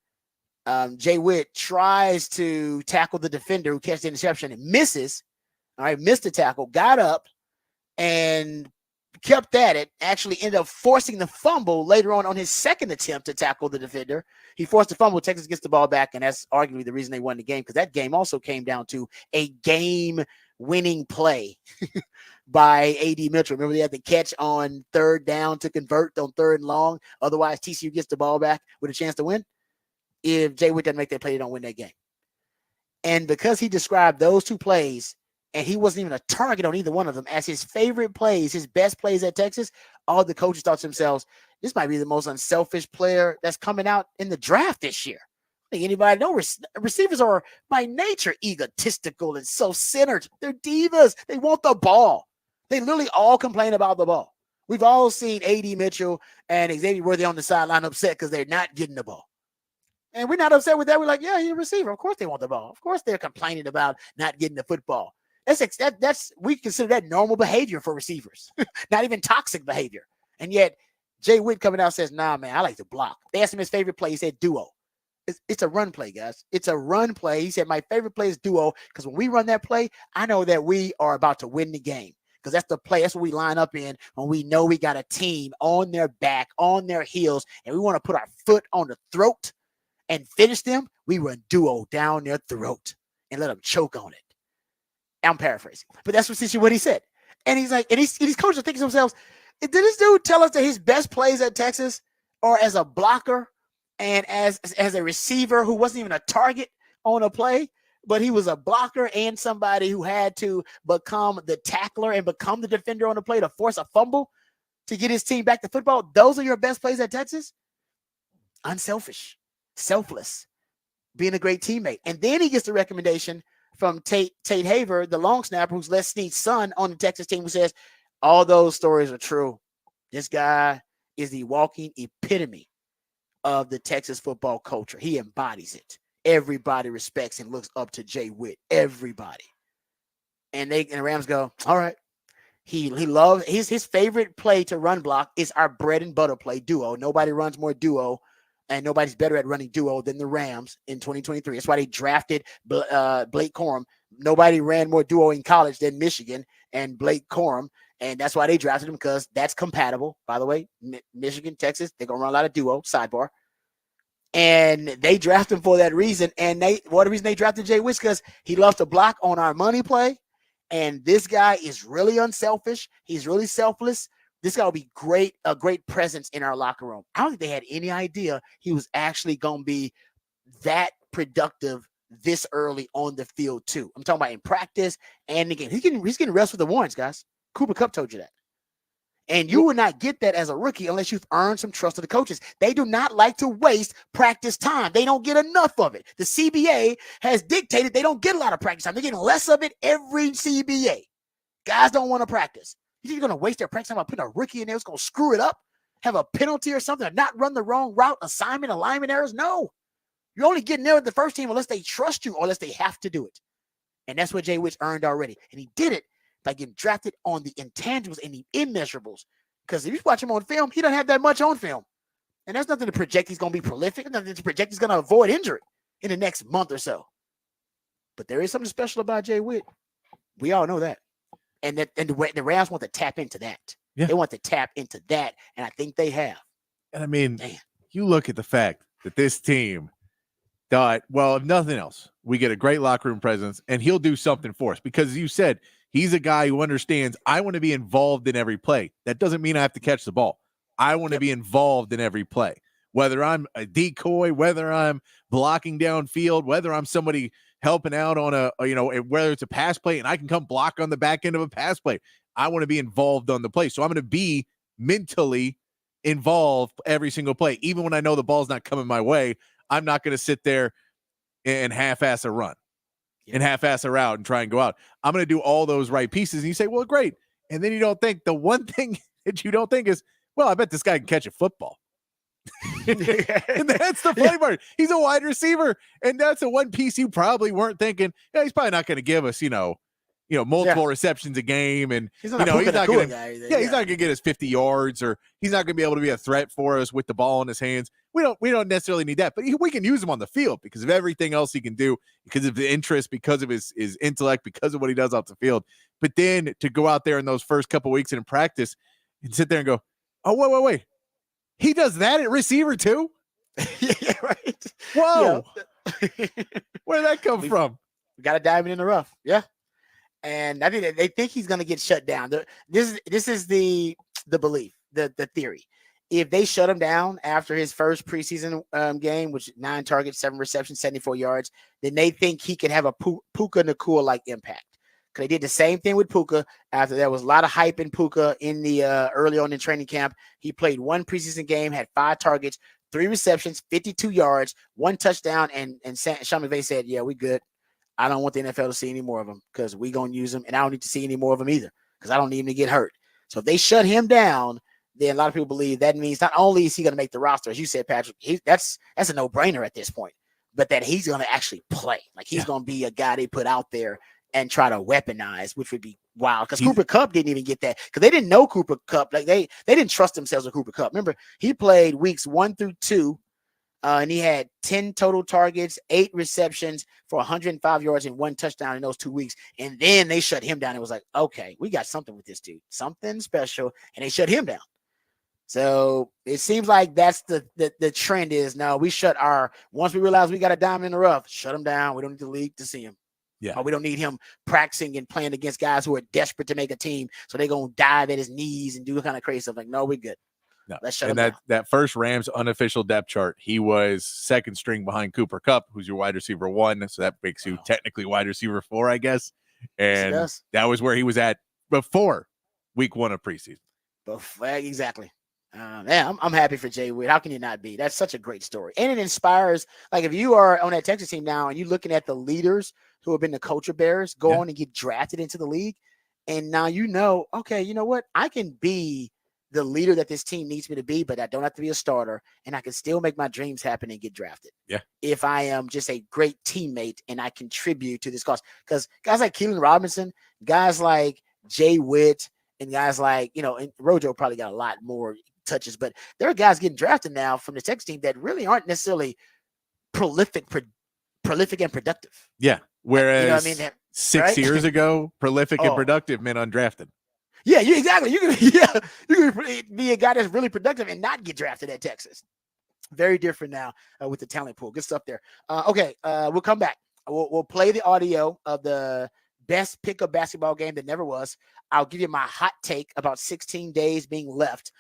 Jay Witt tries to tackle the defender who catches the interception and misses. All right, missed the tackle, got up and kept at it. Actually ended up forcing the fumble later on his second attempt to tackle the defender. He forced the fumble. Texas gets the ball back, and that's arguably the reason they won the game, because that game also came down to a game-winning play by A.D. Mitchell. Remember, they had the catch on 3rd down to convert on 3rd and long. Otherwise, TCU gets the ball back with a chance to win. If Jay Witt doesn't make that play, they don't win that game. And because he described those 2 plays, and he wasn't even a target on either one of them, as his favorite plays, his best plays at Texas, all the coaches thought to themselves, this might be the most unselfish player that's coming out in the draft this year. I think anybody knows receivers are by nature egotistical and self-centered. They're divas. They want the ball. They literally all complain about the ball. We've all seen A.D. Mitchell and Xavier Worthy on the sideline upset because they're not getting the ball. And we're not upset with that. We're like, yeah, he's a receiver. Of course they want the ball. Of course they're complaining about not getting the football. That's we consider that normal behavior for receivers, not even toxic behavior. And yet Jay Witt coming out says, nah, man, I like to block. They asked him his favorite play. He said duo. It's a run play, guys. It's a run play. He said, my favorite play is duo, because when we run that play, I know that we are about to win the game, because that's the play. That's what we line up in when we know we got a team on their back, on their heels, and we want to put our foot on the throat and finish them. We run duo down their throat and let them choke on it. I'm paraphrasing, but that's essentially what he said. And he's like, and these coaches are thinking to themselves, did this dude tell us that his best plays at Texas are as a blocker and as a receiver who wasn't even a target on a play, but he was a blocker and somebody who had to become the tackler and become the defender on the play to force a fumble to get his team back to football? Those are your best plays at Texas? Unselfish, selfless, being a great teammate. And then he gets the recommendation from Tate Haver, the long snapper, who's Les Snead's son on the Texas team, who says, all those stories are true. This guy is the walking epitome of the Texas football culture. He embodies it. Everybody respects and looks up to Jay Witt. Everybody. And the Rams go, all right. He loves his favorite play to run block is our bread and butter play, duo. Nobody runs more duo, and nobody's better at running duo than the Rams in 2023. That's why they drafted Blake Corum. Nobody ran more duo in college than Michigan and Blake Corum, and that's why they drafted him, because that's compatible. By the way, Michigan, Texas, they're going to run a lot of duo, sidebar. And they drafted him for that reason. And the reason they drafted Jay Witt, because he loves to block on our money play. And this guy is really unselfish. He's really selfless. This guy will be a great presence in our locker room. I don't think they had any idea he was actually going to be that productive this early on the field too. I'm talking about in practice and again. He's getting reps with the Warrens, guys. Cooper Kupp told you that. And you will not get that as a rookie unless you've earned some trust of the coaches. They do not like to waste practice time. They don't get enough of it. The CBA has dictated they don't get a lot of practice time. They're getting less of it every CBA. Guys don't want to practice. You think you're going to waste their practice time by putting a rookie in there who's going to screw it up? have a penalty or something, or not run the wrong route, assignment, alignment errors? No. You're only getting there with the first team unless they trust you or unless they have to do it. And that's what Jay Witt earned already. And he did it by getting drafted on the intangibles and the immeasurables. Because if you watch him on film, he doesn't have that much on film. And there's nothing to project he's going to be prolific, nothing to project he's going to avoid injury in the next month or so. But there is something special about Jay Witt. We all know that. And the Rams want to tap into that. Yeah. They want to tap into that, and I think they have. And I mean, you look at the fact that this team thought, well, if nothing else, we get a great locker room presence, and he'll do something for us. Because as you said, he's a guy who understands I want to be involved in every play. That doesn't mean I have to catch the ball. I want to be involved in every play, whether I'm a decoy, whether I'm blocking downfield, whether I'm somebody helping out on whether it's a pass play and I can come block on the back end of a pass play. I want to be involved on the play. So I'm going to be mentally involved every single play. Even when I know the ball's not coming my way, I'm not going to sit there and half-ass a run and half-ass a route and try and go out. I'm going to do all those right pieces. And you say, well, great. And then you don't think, the one thing that you don't think is, well, I bet this guy can catch a football. And that's the funny part. He's a wide receiver, and that's the one piece you probably weren't thinking. Yeah, he's probably not going to give us, multiple receptions a game, and he's not going to. He's not going to get us 50 yards, or he's not going to be able to be a threat for us with the ball in his hands. We don't necessarily need that, but we can use him on the field because of everything else he can do, because of the interest, because of his intellect, because of what he does off the field. But then to go out there in those first couple weeks and in practice and sit there and go, oh, wait. He does that at receiver too? Yeah, right. Whoa. Where did that come from? We got a diamond in the rough. Yeah. And I think they think he's going to get shut down. This is the belief, the theory. If they shut him down after his first preseason game, which 9 targets, 7 receptions, 74 yards, then they think he could have a Puka Nacua-like impact. They did the same thing with Puka after there was a lot of hype in Puka in the early on in training camp. He played 1 preseason game, had 5 targets, 3 receptions, 52 yards, 1 touchdown, and Sean McVay said, yeah, we good. I don't want the NFL to see any more of him because we're going to use him, and I don't need to see any more of him either because I don't need him to get hurt. So if they shut him down, then a lot of people believe that means not only is he going to make the roster, as you said, Patrick, that's a no-brainer at this point, but that he's going to actually play. Like he's going to be a guy they put out there and try to weaponize, which would be wild. Because Cooper Kupp didn't even get that because they didn't know Cooper Kupp. Like they didn't trust themselves with Cooper Kupp. Remember, he played weeks 1 through 2, and he had 10 total targets, 8 receptions for 105 yards and 1 touchdown in those 2 weeks. And then they shut him down. It was like, okay, we got something with this dude, something special, and they shut him down. So it seems like that's the trend is now we once we realize we got a diamond in the rough, shut him down. We don't need the league to see him. Yeah. Or we don't need him practicing and playing against guys who are desperate to make a team. So they're going to dive at his knees and do kind of crazy stuff. Like, no, we're good. No. Let's shut him down. That first Rams unofficial depth chart, he was second string behind Cooper Kupp, who's your wide receiver 1. So that makes you technically wide receiver 4, I guess. And yes, that was where he was at before week 1 of preseason. Exactly. I'm happy for Jay Witt. How can you not be? That's such a great story. And it inspires, like if you are on that Texas team now and you're looking at the leaders who have been the culture bearers go on and get drafted into the league. And now okay, you know what? I can be the leader that this team needs me to be, but I don't have to be a starter, and I can still make my dreams happen and get drafted. Yeah. If I am just a great teammate and I contribute to this cause. Because guys like Keelan Robinson, guys like Jay Witt, and guys like, and Rojo probably got a lot more touches, but there are guys getting drafted now from the Texas team that really aren't necessarily prolific and productive. Yeah. Whereas 6 right? years ago, prolific and productive meant undrafted. Yeah, exactly. You can be a guy that's really productive and not get drafted at Texas. Very different now with the talent pool. Good stuff there. Okay, we'll come back. We'll play the audio of the best pickup basketball game that never was. I'll give you my hot take about 16 days being left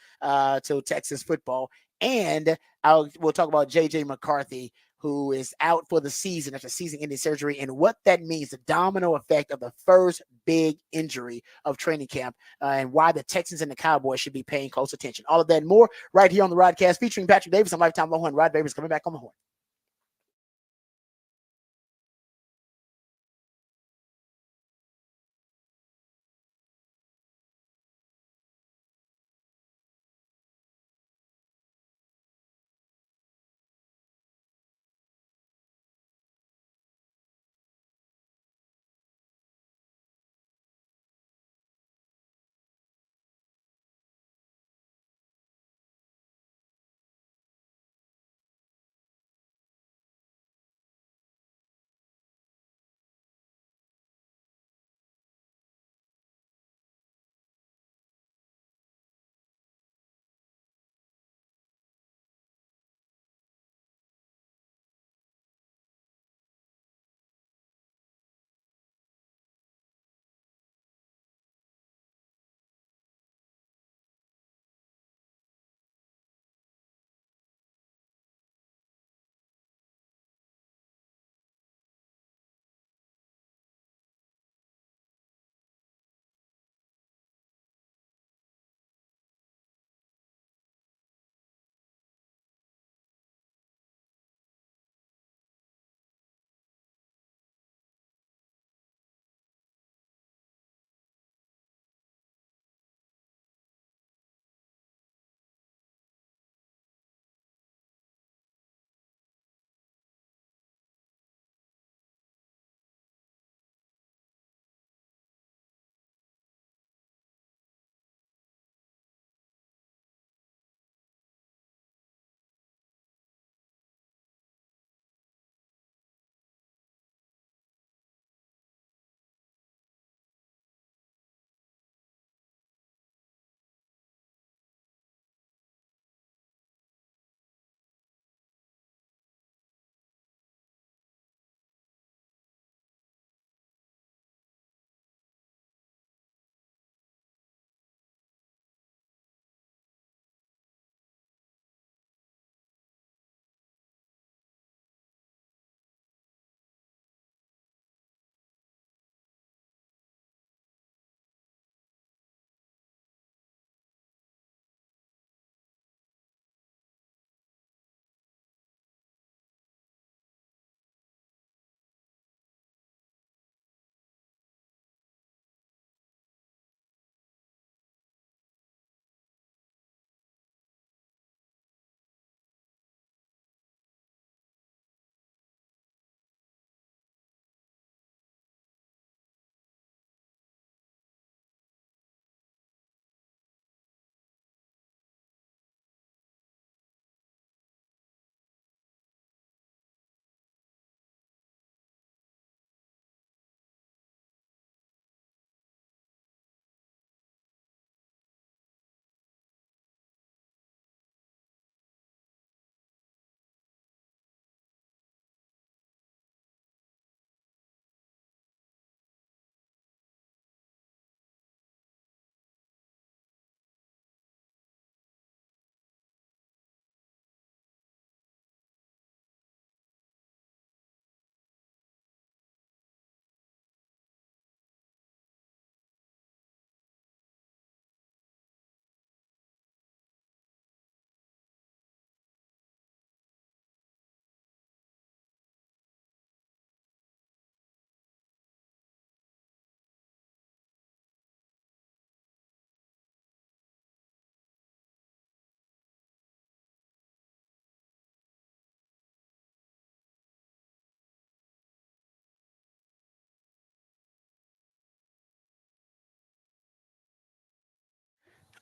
till Texas football. And we'll talk about J.J. McCarthy, who is out for the season after season-ending surgery, and what that means, the domino effect of the first big injury of training camp, and why the Texans and the Cowboys should be paying close attention. All of that and more right here on the Rodcast featuring Patrick Davis on Lifetime Longhorn. Rod Davis coming back on the horn.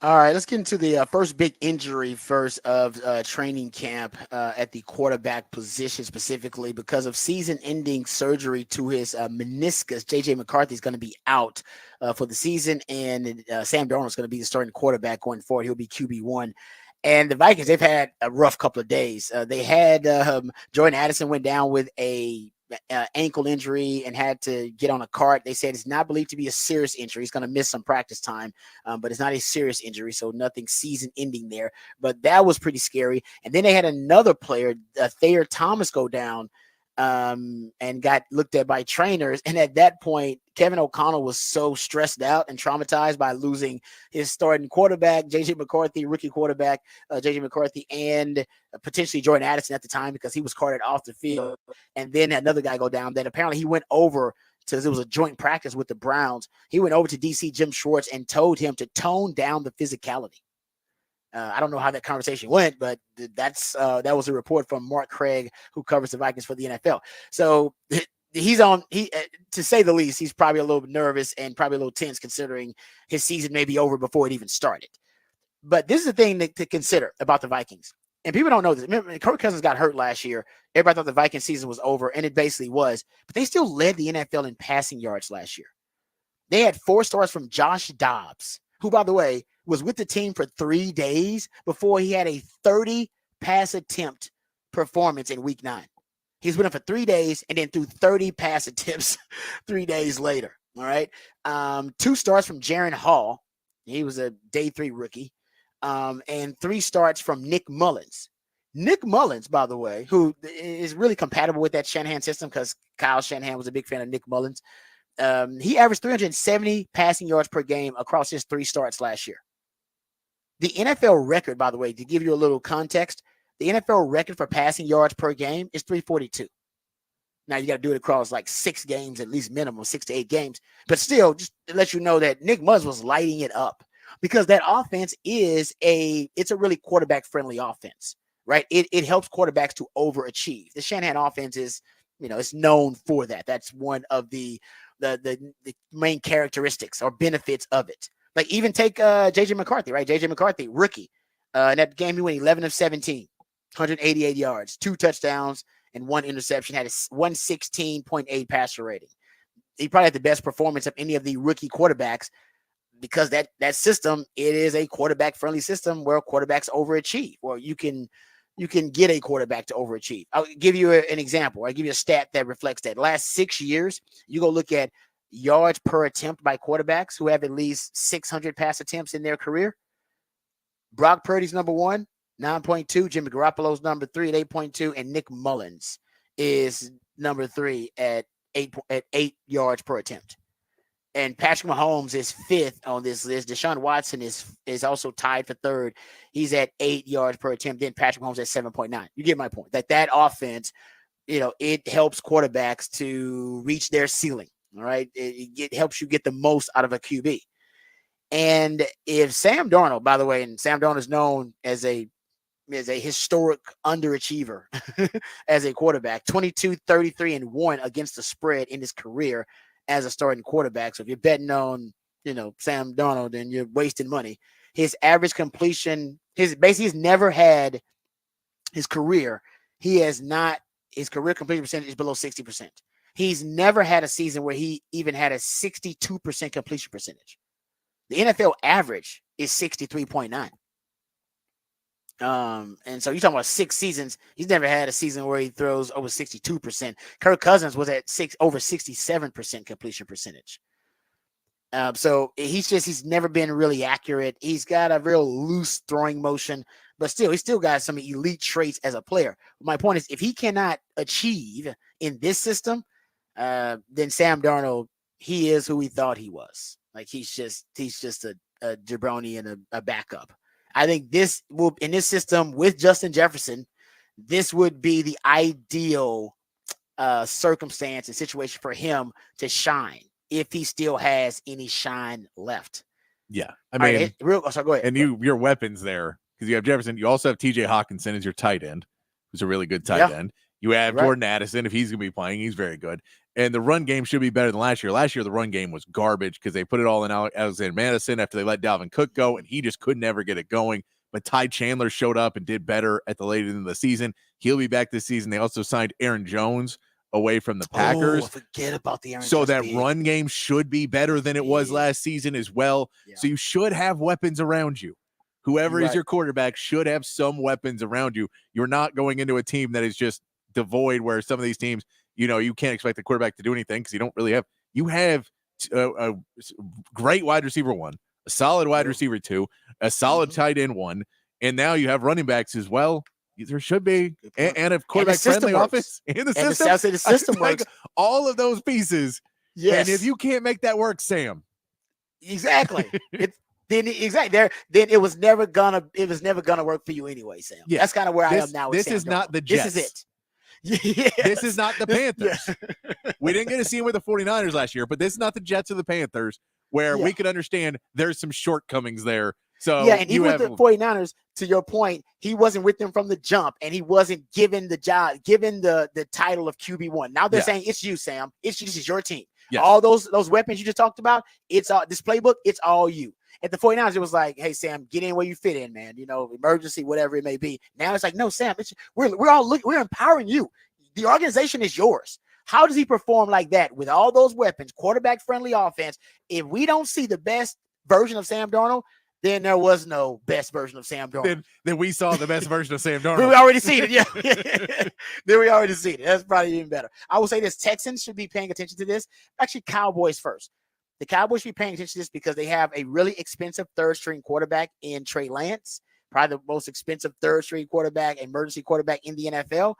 All right, let's get into the first big injury first of training camp at the quarterback position, specifically because of season-ending surgery to his meniscus. J.J. McCarthy is going to be out for the season, and Sam Darnold is going to be the starting quarterback going forward. He'll be QB1. And the Vikings, they've had a rough couple of days. They had Jordan Addison went down with a ankle injury and had to get on a cart. They said it's not believed to be a serious injury. He's going to miss some practice time, but it's not a serious injury, so nothing season ending there. But that was pretty scary. And then they had another player, Thayer Thomas, go down and got looked at by trainers. And at that point, Kevin O'Connell was so stressed out and traumatized by losing his starting quarterback, J.J. McCarthy, rookie quarterback, J.J. McCarthy, and potentially Jordan Addison at the time because he was carted off the field. And then another guy go down. Then apparently he went over to, it was a joint practice with the Browns. He went over to DC Jim Schwartz and told him to tone down the physicality. I don't know how that conversation went, but that was a report from Mark Craig, who covers the Vikings for the NFL. So he's to say the least, he's probably a little nervous and probably a little tense considering his season may be over before it even started. But this is the thing to consider about the Vikings. And people don't know this. Remember, Kirk Cousins got hurt last year. Everybody thought the Vikings season was over, and it basically was. But they still led the NFL in passing yards last year. They had 4 starts from Josh Dobbs, who, by the way, was with the team for 3 days before he had a 30 pass attempt performance in week 9. He's with him for 3 days and then threw 30 pass attempts 3 days later. All right. 2 starts from Jaron Hall. He was a day 3 rookie. And 3 starts from Nick Mullins. Nick Mullins, by the way, who is really compatible with that Shanahan system because Kyle Shanahan was a big fan of Nick Mullins. He averaged 370 passing yards per game across his 3 starts last year. The NFL record, by the way, to give you a little context, the NFL record for passing yards per game is 342. Now you got to do it across like 6 games, at least minimum 6 to 8 games. But still, just to let you know that Nick Mullins was lighting it up because that offense it's a really quarterback friendly offense, right? It helps quarterbacks to overachieve. The Shanahan offense is, it's known for that. That's one of the main characteristics or benefits of it. Like even take J.J. McCarthy, right? J.J. McCarthy, rookie. In that game, he went 11 of 17, 188 yards, 2 touchdowns, and 1 interception, had a 116.8 passer rating. He probably had the best performance of any of the rookie quarterbacks because that system, it is a quarterback-friendly system where quarterbacks overachieve, or you can get a quarterback to overachieve. I'll give you an example. I'll give you a stat that reflects that. Last 6 years, you go look at yards per attempt by quarterbacks who have at least 600 pass attempts in their career. Brock Purdy's number 1, 9.2. Jimmy Garoppolo's number 3 at 8.2. And Nick Mullins is number 3 at 8 yards per attempt. And Patrick Mahomes is 5th on this list. Deshaun Watson is also tied for 3rd. He's at 8 yards per attempt. Then Patrick Mahomes at 7.9. You get my point. That offense, it helps quarterbacks to reach their ceiling. All right. It helps you get the most out of a QB. And if Sam Darnold, by the way, and Sam Darnold is known as a historic underachiever as a quarterback, 22, 33, and 1 against the spread in his career as a starting quarterback. So if you're betting on, Sam Darnold, then you're wasting money. His average completion, he's never had his career. His career completion percentage is below 60%. He's never had a season where he even had a 62% completion percentage. The NFL average is 63.9. And so you're talking about 6 seasons. He's never had a season where he throws over 62%. Kirk Cousins was at over 67% completion percentage. So he's never been really accurate. He's got a real loose throwing motion, but he's still got some elite traits as a player. My point is, if he cannot achieve in this system, then Sam Darnold, he is who we thought he was. Like he's just a jabroni and a backup. I think in this system with Justin Jefferson, this would be the ideal circumstance and situation for him to shine if he still has any shine left. Yeah. I mean, sorry, go ahead. And your weapons there, because you have Jefferson, you also have TJ Hawkinson as your tight end, who's a really good tight end. You have Jordan Addison. If he's going to be playing, he's very good. And the run game should be better than last year. Last year, the run game was garbage because they put it all in Alexander Madison after they let Dalvin Cook go, and he just could never get it going. But Ty Chandler showed up and did better at the later end of the season. He'll be back this season. They also signed Aaron Jones away from the Packers. Oh, forget about the Aaron Jones. So that run game should be better than it was last season as well. Yeah. So you should have weapons around you. Whoever is your quarterback should have some weapons around you. You're not going into a team that is just devoid, where some of these teams, you can't expect the quarterback to do anything because you don't really have. You have a great wide receiver 1, a solid wide receiver 2, a solid tight end 1, and now you have running backs as well. There should be, and a quarterback-friendly offense in the system. The system works. All of those pieces. Yes. And if you can't make that work, Sam. Exactly. Then it was never gonna work for you anyway, Sam. Yeah. That's kind of where I am now. This is not the Jets. This is it. Yes. This is not the Panthers. We didn't get to see him with the 49ers last year, but this is not the Jets or the Panthers, where we could understand there's some shortcomings there. So and even with the 49ers, to your point, he wasn't with them from the jump, and he wasn't given the title of QB1. Now they're saying it's you, Sam. This is your team. Yes. All those weapons you just talked about, it's all this playbook, it's all you. At the 49ers, it was like, hey, Sam, get in where you fit in, man. Emergency, whatever it may be. Now it's like, no, Sam, we're empowering you. The organization is yours. How does he perform like that with all those weapons, quarterback-friendly offense? If we don't see the best version of Sam Darnold, then there was no best version of Sam Darnold. Then we saw the best version of Sam Darnold. We already seen it, yeah. Then we already seen it. That's probably even better. I will say this: Texans should be paying attention to this. Actually, Cowboys first. The Cowboys should be paying attention to this because they have a really expensive third-string quarterback in Trey Lance, probably the most expensive third-string quarterback, emergency quarterback in the NFL.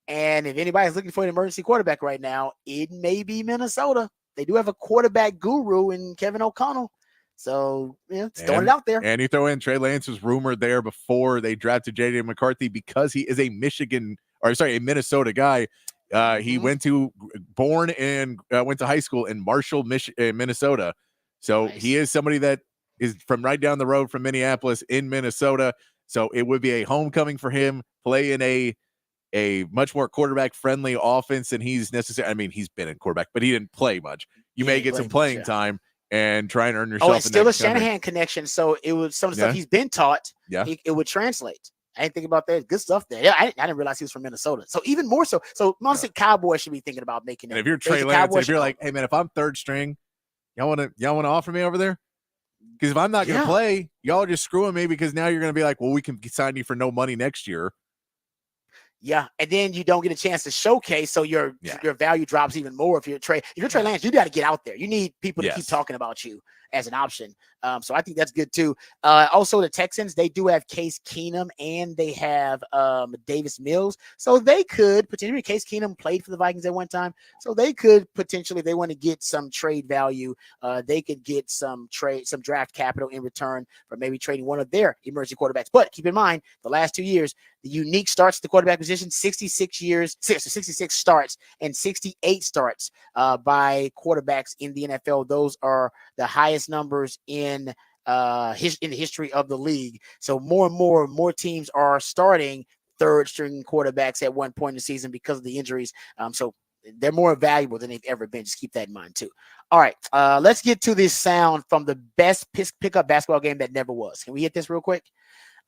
And if anybody's looking for an emergency quarterback right now, it may be Minnesota. They do have a quarterback guru in Kevin O'Connell. So, throwing it out there. And you throw in Trey Lance was rumored there before they drafted J.J. McCarthy because he is a Minnesota guy. He went to high school in Marshall, Minnesota. So he is somebody that is from right down the road from Minneapolis in Minnesota. So it would be a homecoming for him, play in a much more quarterback-friendly offense than he's necessary. I mean, he's been in quarterback, but he didn't play much. You may get some playing time and try and earn yourself. Oh, it's still a Shanahan connection. So it was some of the stuff he's been taught. Yeah, it would translate. I didn't think about that. Good stuff there. Yeah, I didn't realize he was from Minnesota. So even more so. So honestly, Cowboys should be thinking about making it. And if you're Trey Lance, if you're like, hey man, if I'm third string, y'all want to offer me over there? Because if I'm not going to play, y'all are just screwing me because now you're going to be like, well, we can sign you for no money next year. Yeah, and then you don't get a chance to showcase, so your value drops even more. If you're Trey Lance, you got to get out there. You need people to keep talking about you as an option. So I think that's good too. Also, the Texans, they do have Case Keenum and they have Davis Mills, so they could potentially. Case Keenum played for the Vikings at one time, so they could potentially, if they want to get some trade value, they could get some draft capital in return for maybe trading one of their emergency quarterbacks. But keep in mind, the last 2 years, the unique starts at the quarterback position, 66 starts and 68 starts by quarterbacks in the NFL. Those are the highest numbers in the history of the league. So more and more teams are starting third string quarterbacks at one point in the season because of the injuries. So they're more valuable than they've ever been. Just keep that in mind too. All right, let's get to this sound from the best pickup basketball game that never was. Can we hit this real quick?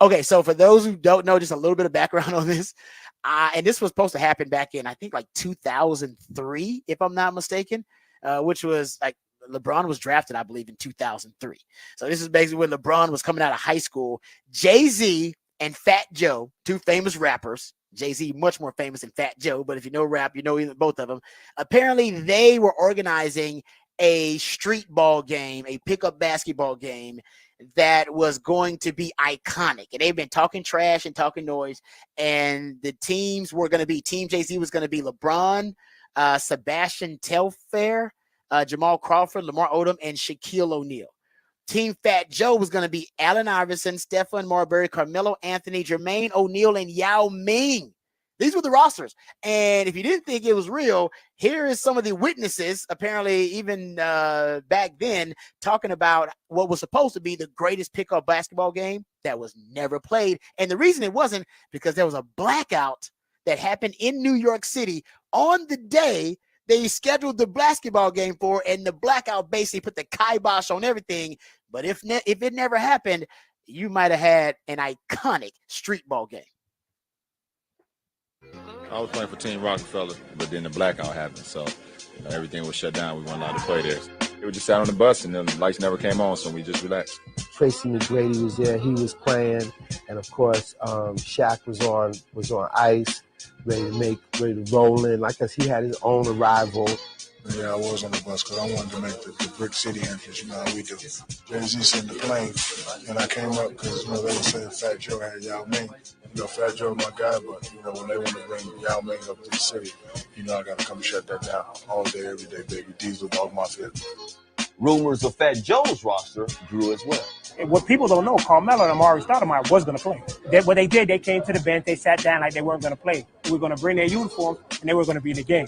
Okay, so for those who don't know, just a little bit of background on this, and this was supposed to happen back in, I think, like 2003, if I'm not mistaken, which was like LeBron was drafted, I believe, in 2003. So this is basically when LeBron was coming out of high school. Jay-Z and Fat Joe, two famous rappers. Jay-Z much more famous than Fat Joe, but if you know rap, you know both of them. Apparently, they were organizing a street ball game, a pickup basketball game that was going to be iconic. And they've been talking trash and talking noise. And the teams were going to be, Team Jay-Z was going to be LeBron, Sebastian Telfair, Jamal Crawford, Lamar Odom, and Shaquille O'Neal. Team Fat Joe was going to be Allen Iverson, Stephon Marbury, Carmelo Anthony, Jermaine O'Neal, and Yao Ming. These were the rosters. And if you didn't think it was real, here is some of the witnesses, apparently even back then, talking about what was supposed to be the greatest pickup basketball game that was never played. And the reason it wasn't because there was a blackout that happened in New York City on the day they scheduled the basketball game for, and the blackout basically put the kibosh on everything. But if it never happened, you might have had an iconic street ball game. I was playing for Team Rockefeller, but then the blackout happened, so everything was shut down. We weren't allowed to play there. We were just sat on the bus, and the lights never came on, so we just relaxed. Tracy McGrady was there; he was playing, and of course, Shaq was on ice, ready to roll in. Like he had his own arrival. Yeah, I was on the bus because I wanted to make the Brick City entrance. You know how we do. Jay-Z sent the plane, and I came up because they were saying Fat Joe had Yao Ming. Fat Joe my guy, but when they want to bring Yao Ming up to the city, I got to come shut that down all day, every day, baby. Diesel Dog Mafia. Rumors of Fat Joe's roster grew as well. And what people don't know, Carmelo and Amari Stoudemire was going to play. What they did, they came to the bench, they sat down like they weren't going to play. They were going to bring their uniform, and they were going to be in the game.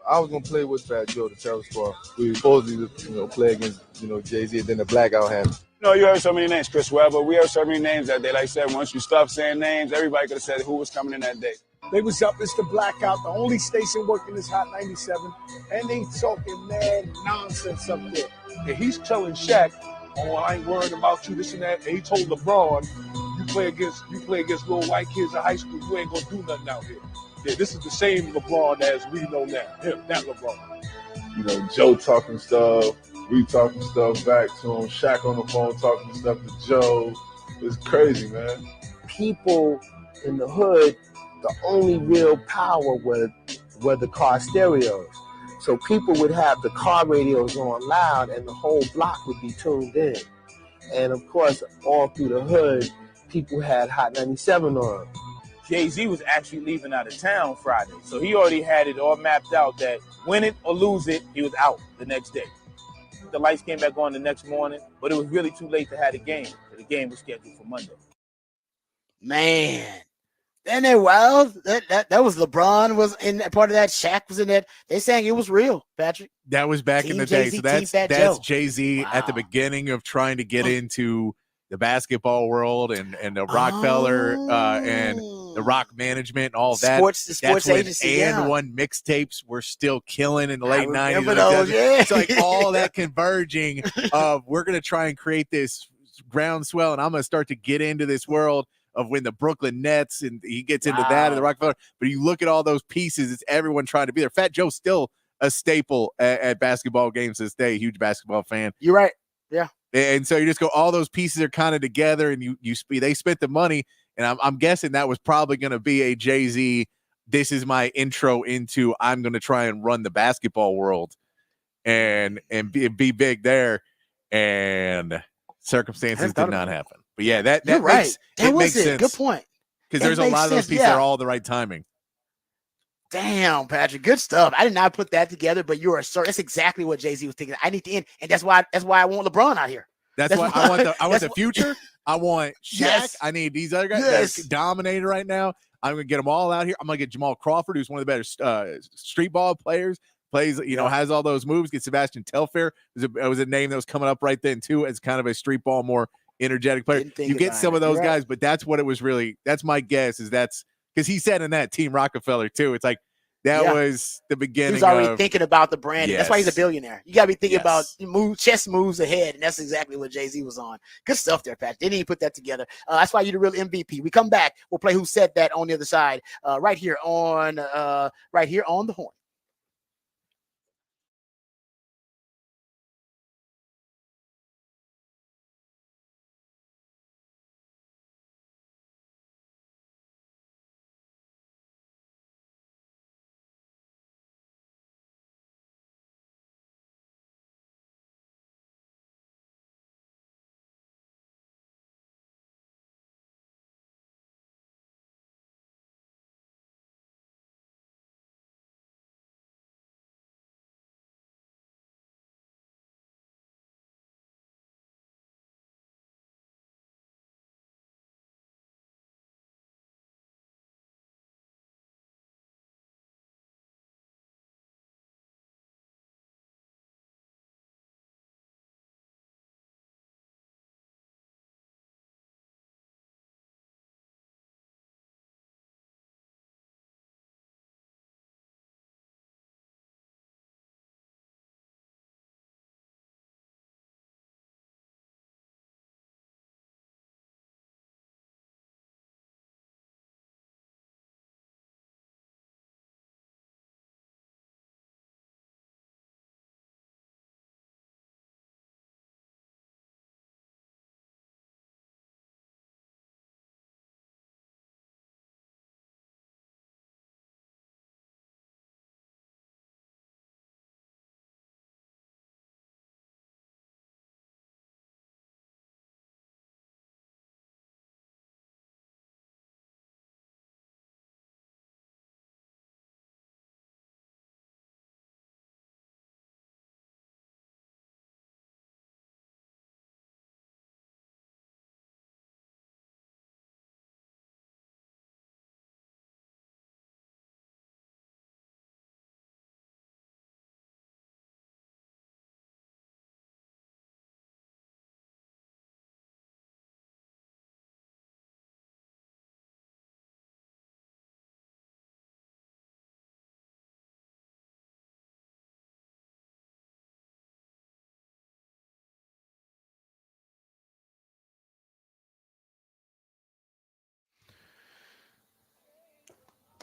I was going to play with Fat Joe, the terror squad. We were supposed to, play against, Jay-Z, and then the blackout happened. You heard so many names, Chris Webber. We heard so many names that day. Like I said, once you stop saying names, everybody could have said who was coming in that day. They was up, it's the blackout, the only station working is Hot 97, and they talking mad nonsense up there. And he's telling Shaq, I ain't worrying about you, this and that. And he told LeBron, you play against little white kids in high school, you ain't gonna do nothing out here. Yeah, this is the same LeBron as we know now. Him, that LeBron. Joe talking stuff, we talking stuff back to him, Shaq on the phone talking stuff to Joe. It's crazy, man. People in the hood, the only real power were the car stereos. So people would have the car radios on loud and the whole block would be tuned in. And of course, all through the hood, people had Hot 97 on. Jay-Z was actually leaving out of town Friday. So he already had it all mapped out that win it or lose it, he was out the next day. The lights came back on the next morning, but it was really too late to have the game. The game was scheduled for Monday. Man. And then, well, that was LeBron was in part of that. Shaq was in it. They saying it was real, Patrick. That was back in the day. So that's Jay-Z at the beginning of trying to get into the basketball world and the Rockefeller and the Rock management and all that. The sports agency, and one mixtapes were still killing in the late 90s. Those, yeah. It's like all that converging of we're going to try and create this groundswell, and I'm going to start to get into this world of when the Brooklyn Nets and he gets into that and the Rockefeller. But you look at all those pieces, it's everyone trying to be there. Fat Joe's still a staple at basketball games this day. Huge basketball fan. You're right. Yeah. And so you just go, all those pieces are kind of together, and they spent the money, and I'm guessing that was probably going to be a Jay-Z. This is my intro into I'm going to try and run the basketball world, and be big there, and circumstances did not happen. But yeah, that You're right. Makes sense. Good point. Because there's a lot of those pieces that are all the right timing. Damn, Patrick, good stuff. I did not put that together, but you are sir. That's exactly what Jay-Z was thinking. I need to end, and that's why I want LeBron out here. That's why I want the future. I want Shaq. Yes. I need these other guys that are dominating right now. I'm gonna get them all out here. I'm gonna get Jamal Crawford, who's one of the better street ball players. Plays, has all those moves. Get Sebastian Telfair. It was a name that was coming up right then too, as kind of a street ball, more energetic player. You get some of those guys, but that's what it was really. That's my guess. That's because he said in that Team Rockefeller too. It's like that was the beginning. He's already thinking about the brand. Yes. That's why he's a billionaire. You got to be thinking about chess moves ahead, and that's exactly what Jay-Z was on. Good stuff there, Pat. They didn't even put that together. That's why you're the real MVP. We come back. We'll play Who Said That on the other side, right here on the Horn.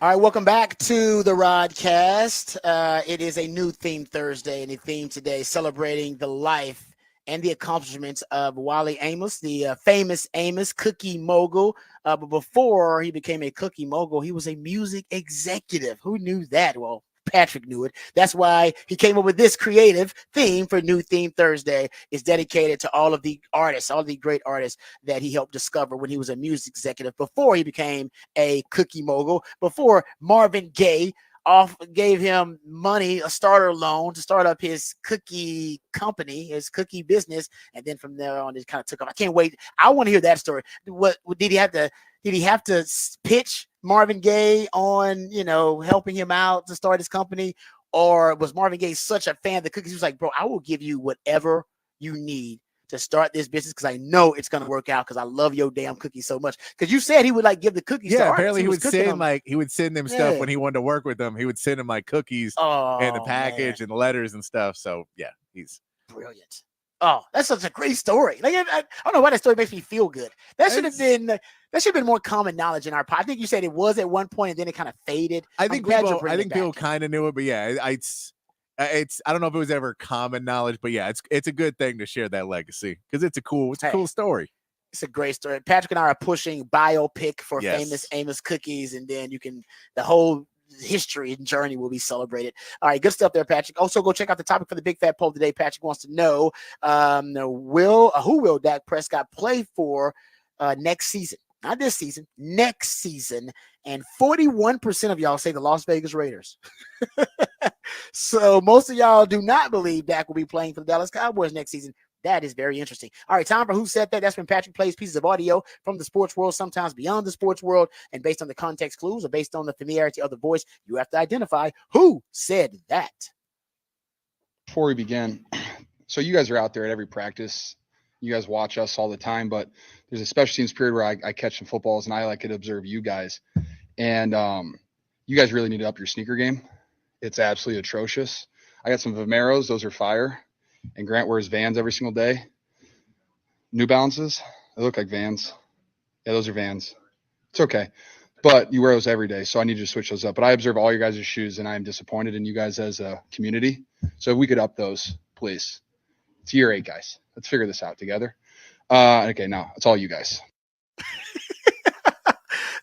All right, welcome back to the Rodcast. It is a new theme Thursday, and a theme today celebrating the life and the accomplishments of Wally Amos, the famous Amos cookie mogul. But before he became a cookie mogul, he was a music executive. Who knew that? Well, Patrick knew it. That's why he came up with this creative theme for New Theme Thursday. It's dedicated to all of the artists, all of the great artists that he helped discover when he was a music executive before he became a cookie mogul, before Marvin Gaye gave him money, a starter loan to start up his cookie company, his cookie business, and then from there on it kind of took off. I can't wait. I want to hear that story. What did he have to? Did he have to pitch Marvin Gaye on, helping him out to start his company? Or was Marvin Gaye such a fan of the cookies? He was like, bro, I will give you whatever you need to start this business because I know it's going to work out because I love your damn cookies so much. Because you said he would give the cookies to artists. Apparently he would send them stuff when he wanted to work with them. He would send them cookies and the package and the letters and stuff. So yeah, he's brilliant. Oh, that's such a great story. I don't know why that story makes me feel good. That should have been more common knowledge in our pod. I think you said it was at one point and then it kind of faded. I think people kind of knew it, but yeah, it's I don't know if it was ever common knowledge, but yeah, it's a good thing to share that legacy because it's a cool story. It's a great story. Patrick and I are pushing biopic for famous Amos cookies, and then the whole history and journey will be celebrated. All right, good stuff there, Patrick. Also, go check out the topic for the big fat poll today. Patrick wants to know who will Dak Prescott play for next season? Not this season, next season. And 41% of y'all say the Las Vegas Raiders. So most of y'all do not believe Dak will be playing for the Dallas Cowboys next season. That is very interesting. All right, time for Who Said That. That's when Patrick plays pieces of audio from the sports world, sometimes beyond the sports world, and based on the context clues or based on the familiarity of the voice, you have to identify who said that. Before we begin, so you guys are out there at every practice. You guys watch us all the time, but there's a special teams period where I catch some footballs, and I like to observe you guys. And you guys really need to up your sneaker game. It's absolutely atrocious. I got some Vomeros. Those are fire. And Grant wears Vans every single day. New Balances, they look like Vans. Yeah, those are Vans. It's okay. But you wear those every day, so I need you to switch those up. But I observe all your guys' shoes, and I am disappointed in you guys as a community. So if we could up those, please. It's year 8, guys. Let's figure this out together. Okay, now it's all you guys.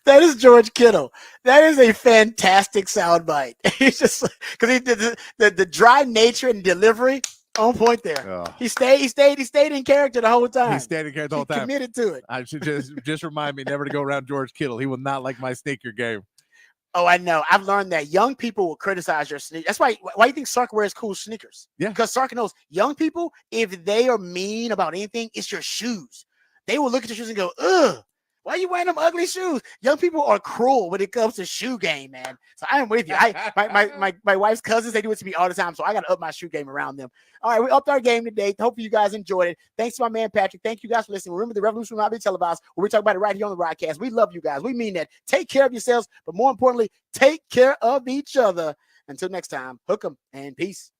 That is George Kittle. That is a fantastic soundbite. He's just because he did the dry nature and delivery on point there. Oh. He stayed in character the whole time. He stayed in character the whole time. Committed to it. I should just remind me never to go around George Kittle. He will not like my sneaker game. Oh, I know. I've learned that young people will criticize your sneakers. That's why you think Sark wears cool sneakers. Yeah. Because Sark knows young people, if they are mean about anything, it's your shoes. They will look at your shoes and go, ugh. Why are you wearing them ugly shoes? Young people are cruel when it comes to shoe game, man. So I am with you. My wife's cousins, they do it to me all the time. So I got to up my shoe game around them. All right, we upped our game today. Hope you guys enjoyed it. Thanks to my man, Patrick. Thank you guys for listening. Remember, the revolution will not be televised. We're talking about it right here on the Rodcast. We love you guys. We mean that. Take care of yourselves, but more importantly, take care of each other. Until next time, hook 'em and peace.